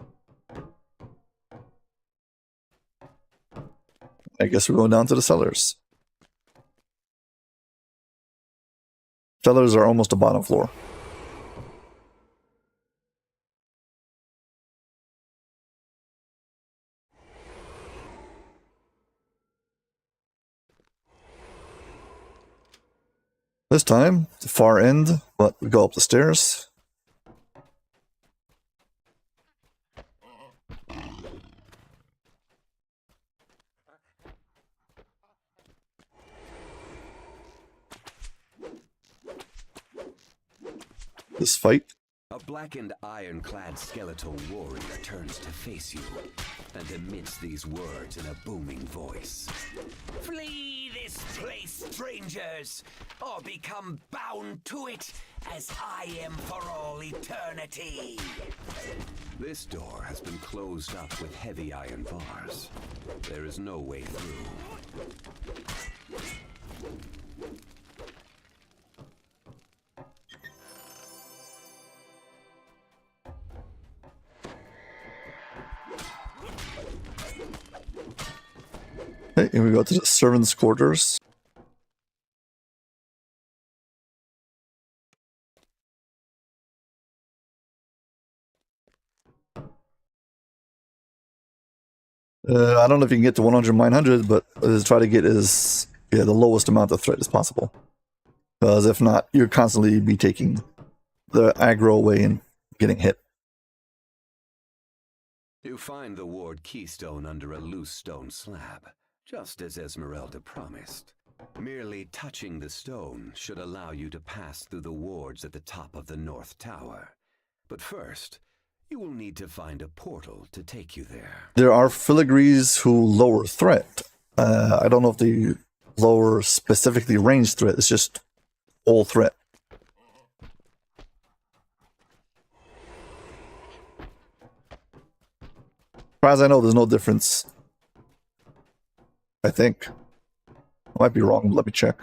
I guess we're going down to the cellars. Cellars are almost the bottom floor. This time, the far end, but we go up the stairs. This fight. A blackened ironclad skeletal warrior turns to face you and emits these words in a booming voice. Flee this place, strangers, or become bound to it as I am for all eternity. This door has been closed up with heavy iron bars. There is no way through. Okay, and we go to the servants' quarters. I don't know if you can get to 100 900, but try to get the lowest amount of threat as possible. Because if not, you'll constantly be taking the aggro away and getting hit. You find the ward keystone under a loose stone slab, just as Esmeralda promised. Merely touching the stone should allow you to pass through the wards at the top of the North Tower. But first, you will need to find a portal to take you there. There are filigrees who lower threat. I don't know if they lower specifically range threat. It's just all threat. As far as I know, there's no difference. I think. I might be wrong. Let me check.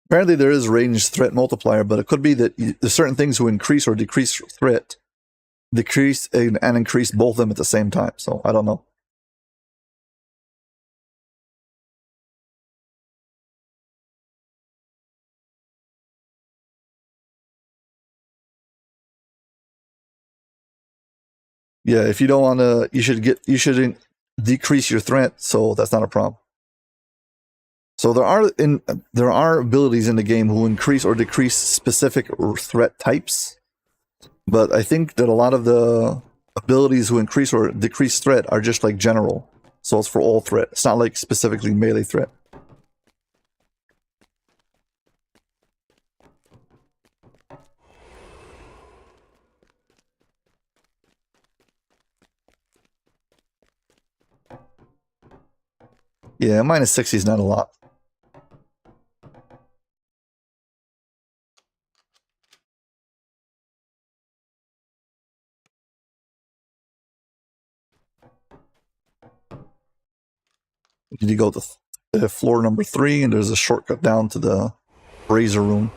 Apparently there is range threat multiplier, but it could be that there's certain things who increase or decrease threat, decrease and increase both of them at the same time. So I don't know. Yeah, if you don't want to, you should decrease your threat, so that's not a problem. So there are abilities in the game who increase or decrease specific threat types, but I think that a lot of the abilities who increase or decrease threat are just like general. So it's for all threat. It's not like specifically melee threat. Yeah, minus 60 is not a lot. You go to floor number 3, and there's a shortcut down to the brazier room.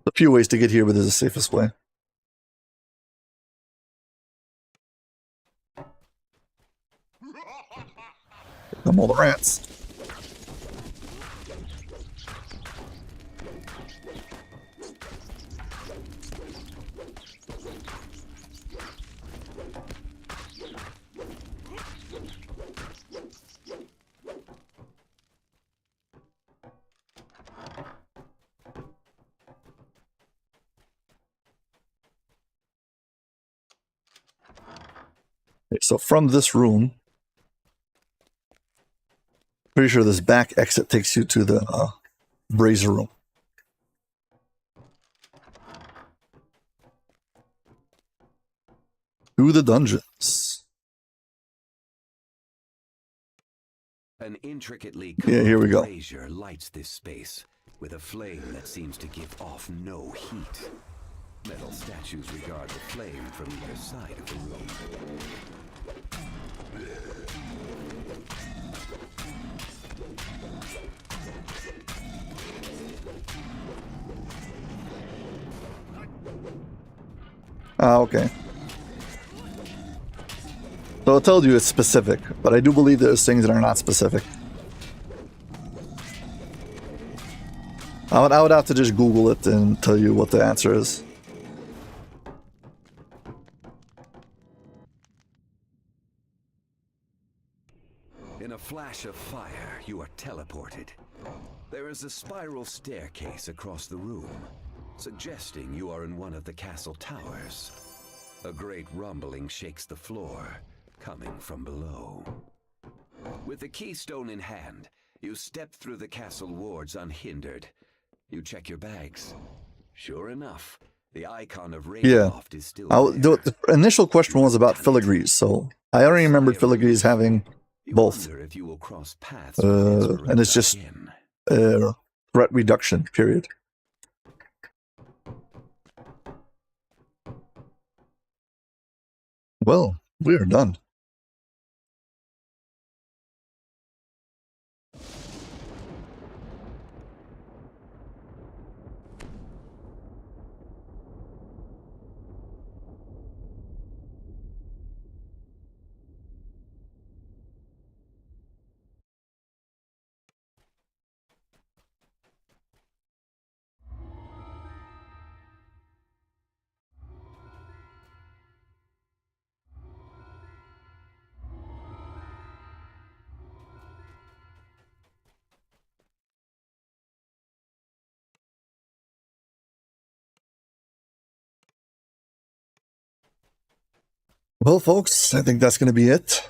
A few ways to get here, but this is the safest way. Here come all the rats. Okay, so from this room, pretty sure this back exit takes you to the brazier room. To the dungeons. An intricately Here we go. brazier lights this space with a flame that seems to give off no heat. Metal statues regard the flame from either side of the room. Ah, okay. So it tells you it's specific, but I do believe there's things that are not specific. I would have to just Google it and tell you what the answer is. In a flash of fire, you are teleported. There is a spiral staircase across the room, suggesting you are in one of the castle towers. A great rumbling shakes the floor, coming from below. With the keystone in hand, you step through the castle wards unhindered. You check your bags. Sure enough, the icon of Ravenloft is still there. The initial question was about filigrees, so I already remembered filigrees having both. If you will cross paths And it's just threat reduction, period. Well, we are done. Well, folks, I think that's going to be it.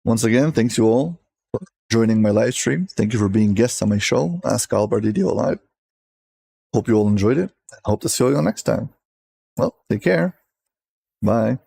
Once again, thanks you all for joining my live stream. Thank you for being guests on my show, Ask Aldbar DDO Live. Hope you all enjoyed it. Hope to see you all next time. Well, take care. Bye.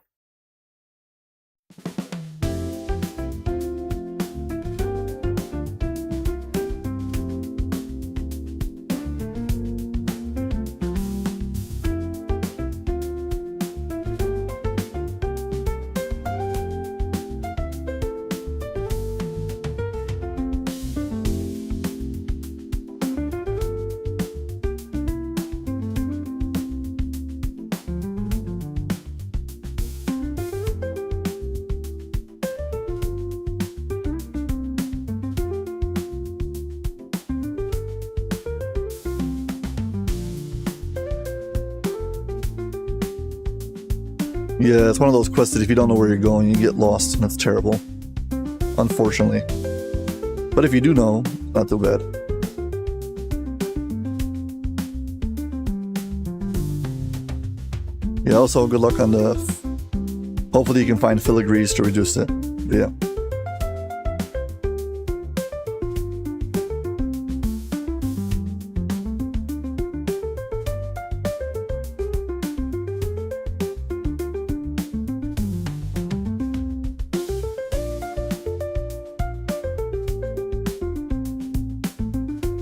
Yeah, it's one of those quests that if you don't know where you're going, you get lost, and that's terrible. Unfortunately. But if you do know, not too bad. Yeah, also good luck on the... Hopefully you can find filigrees to reduce it. Yeah.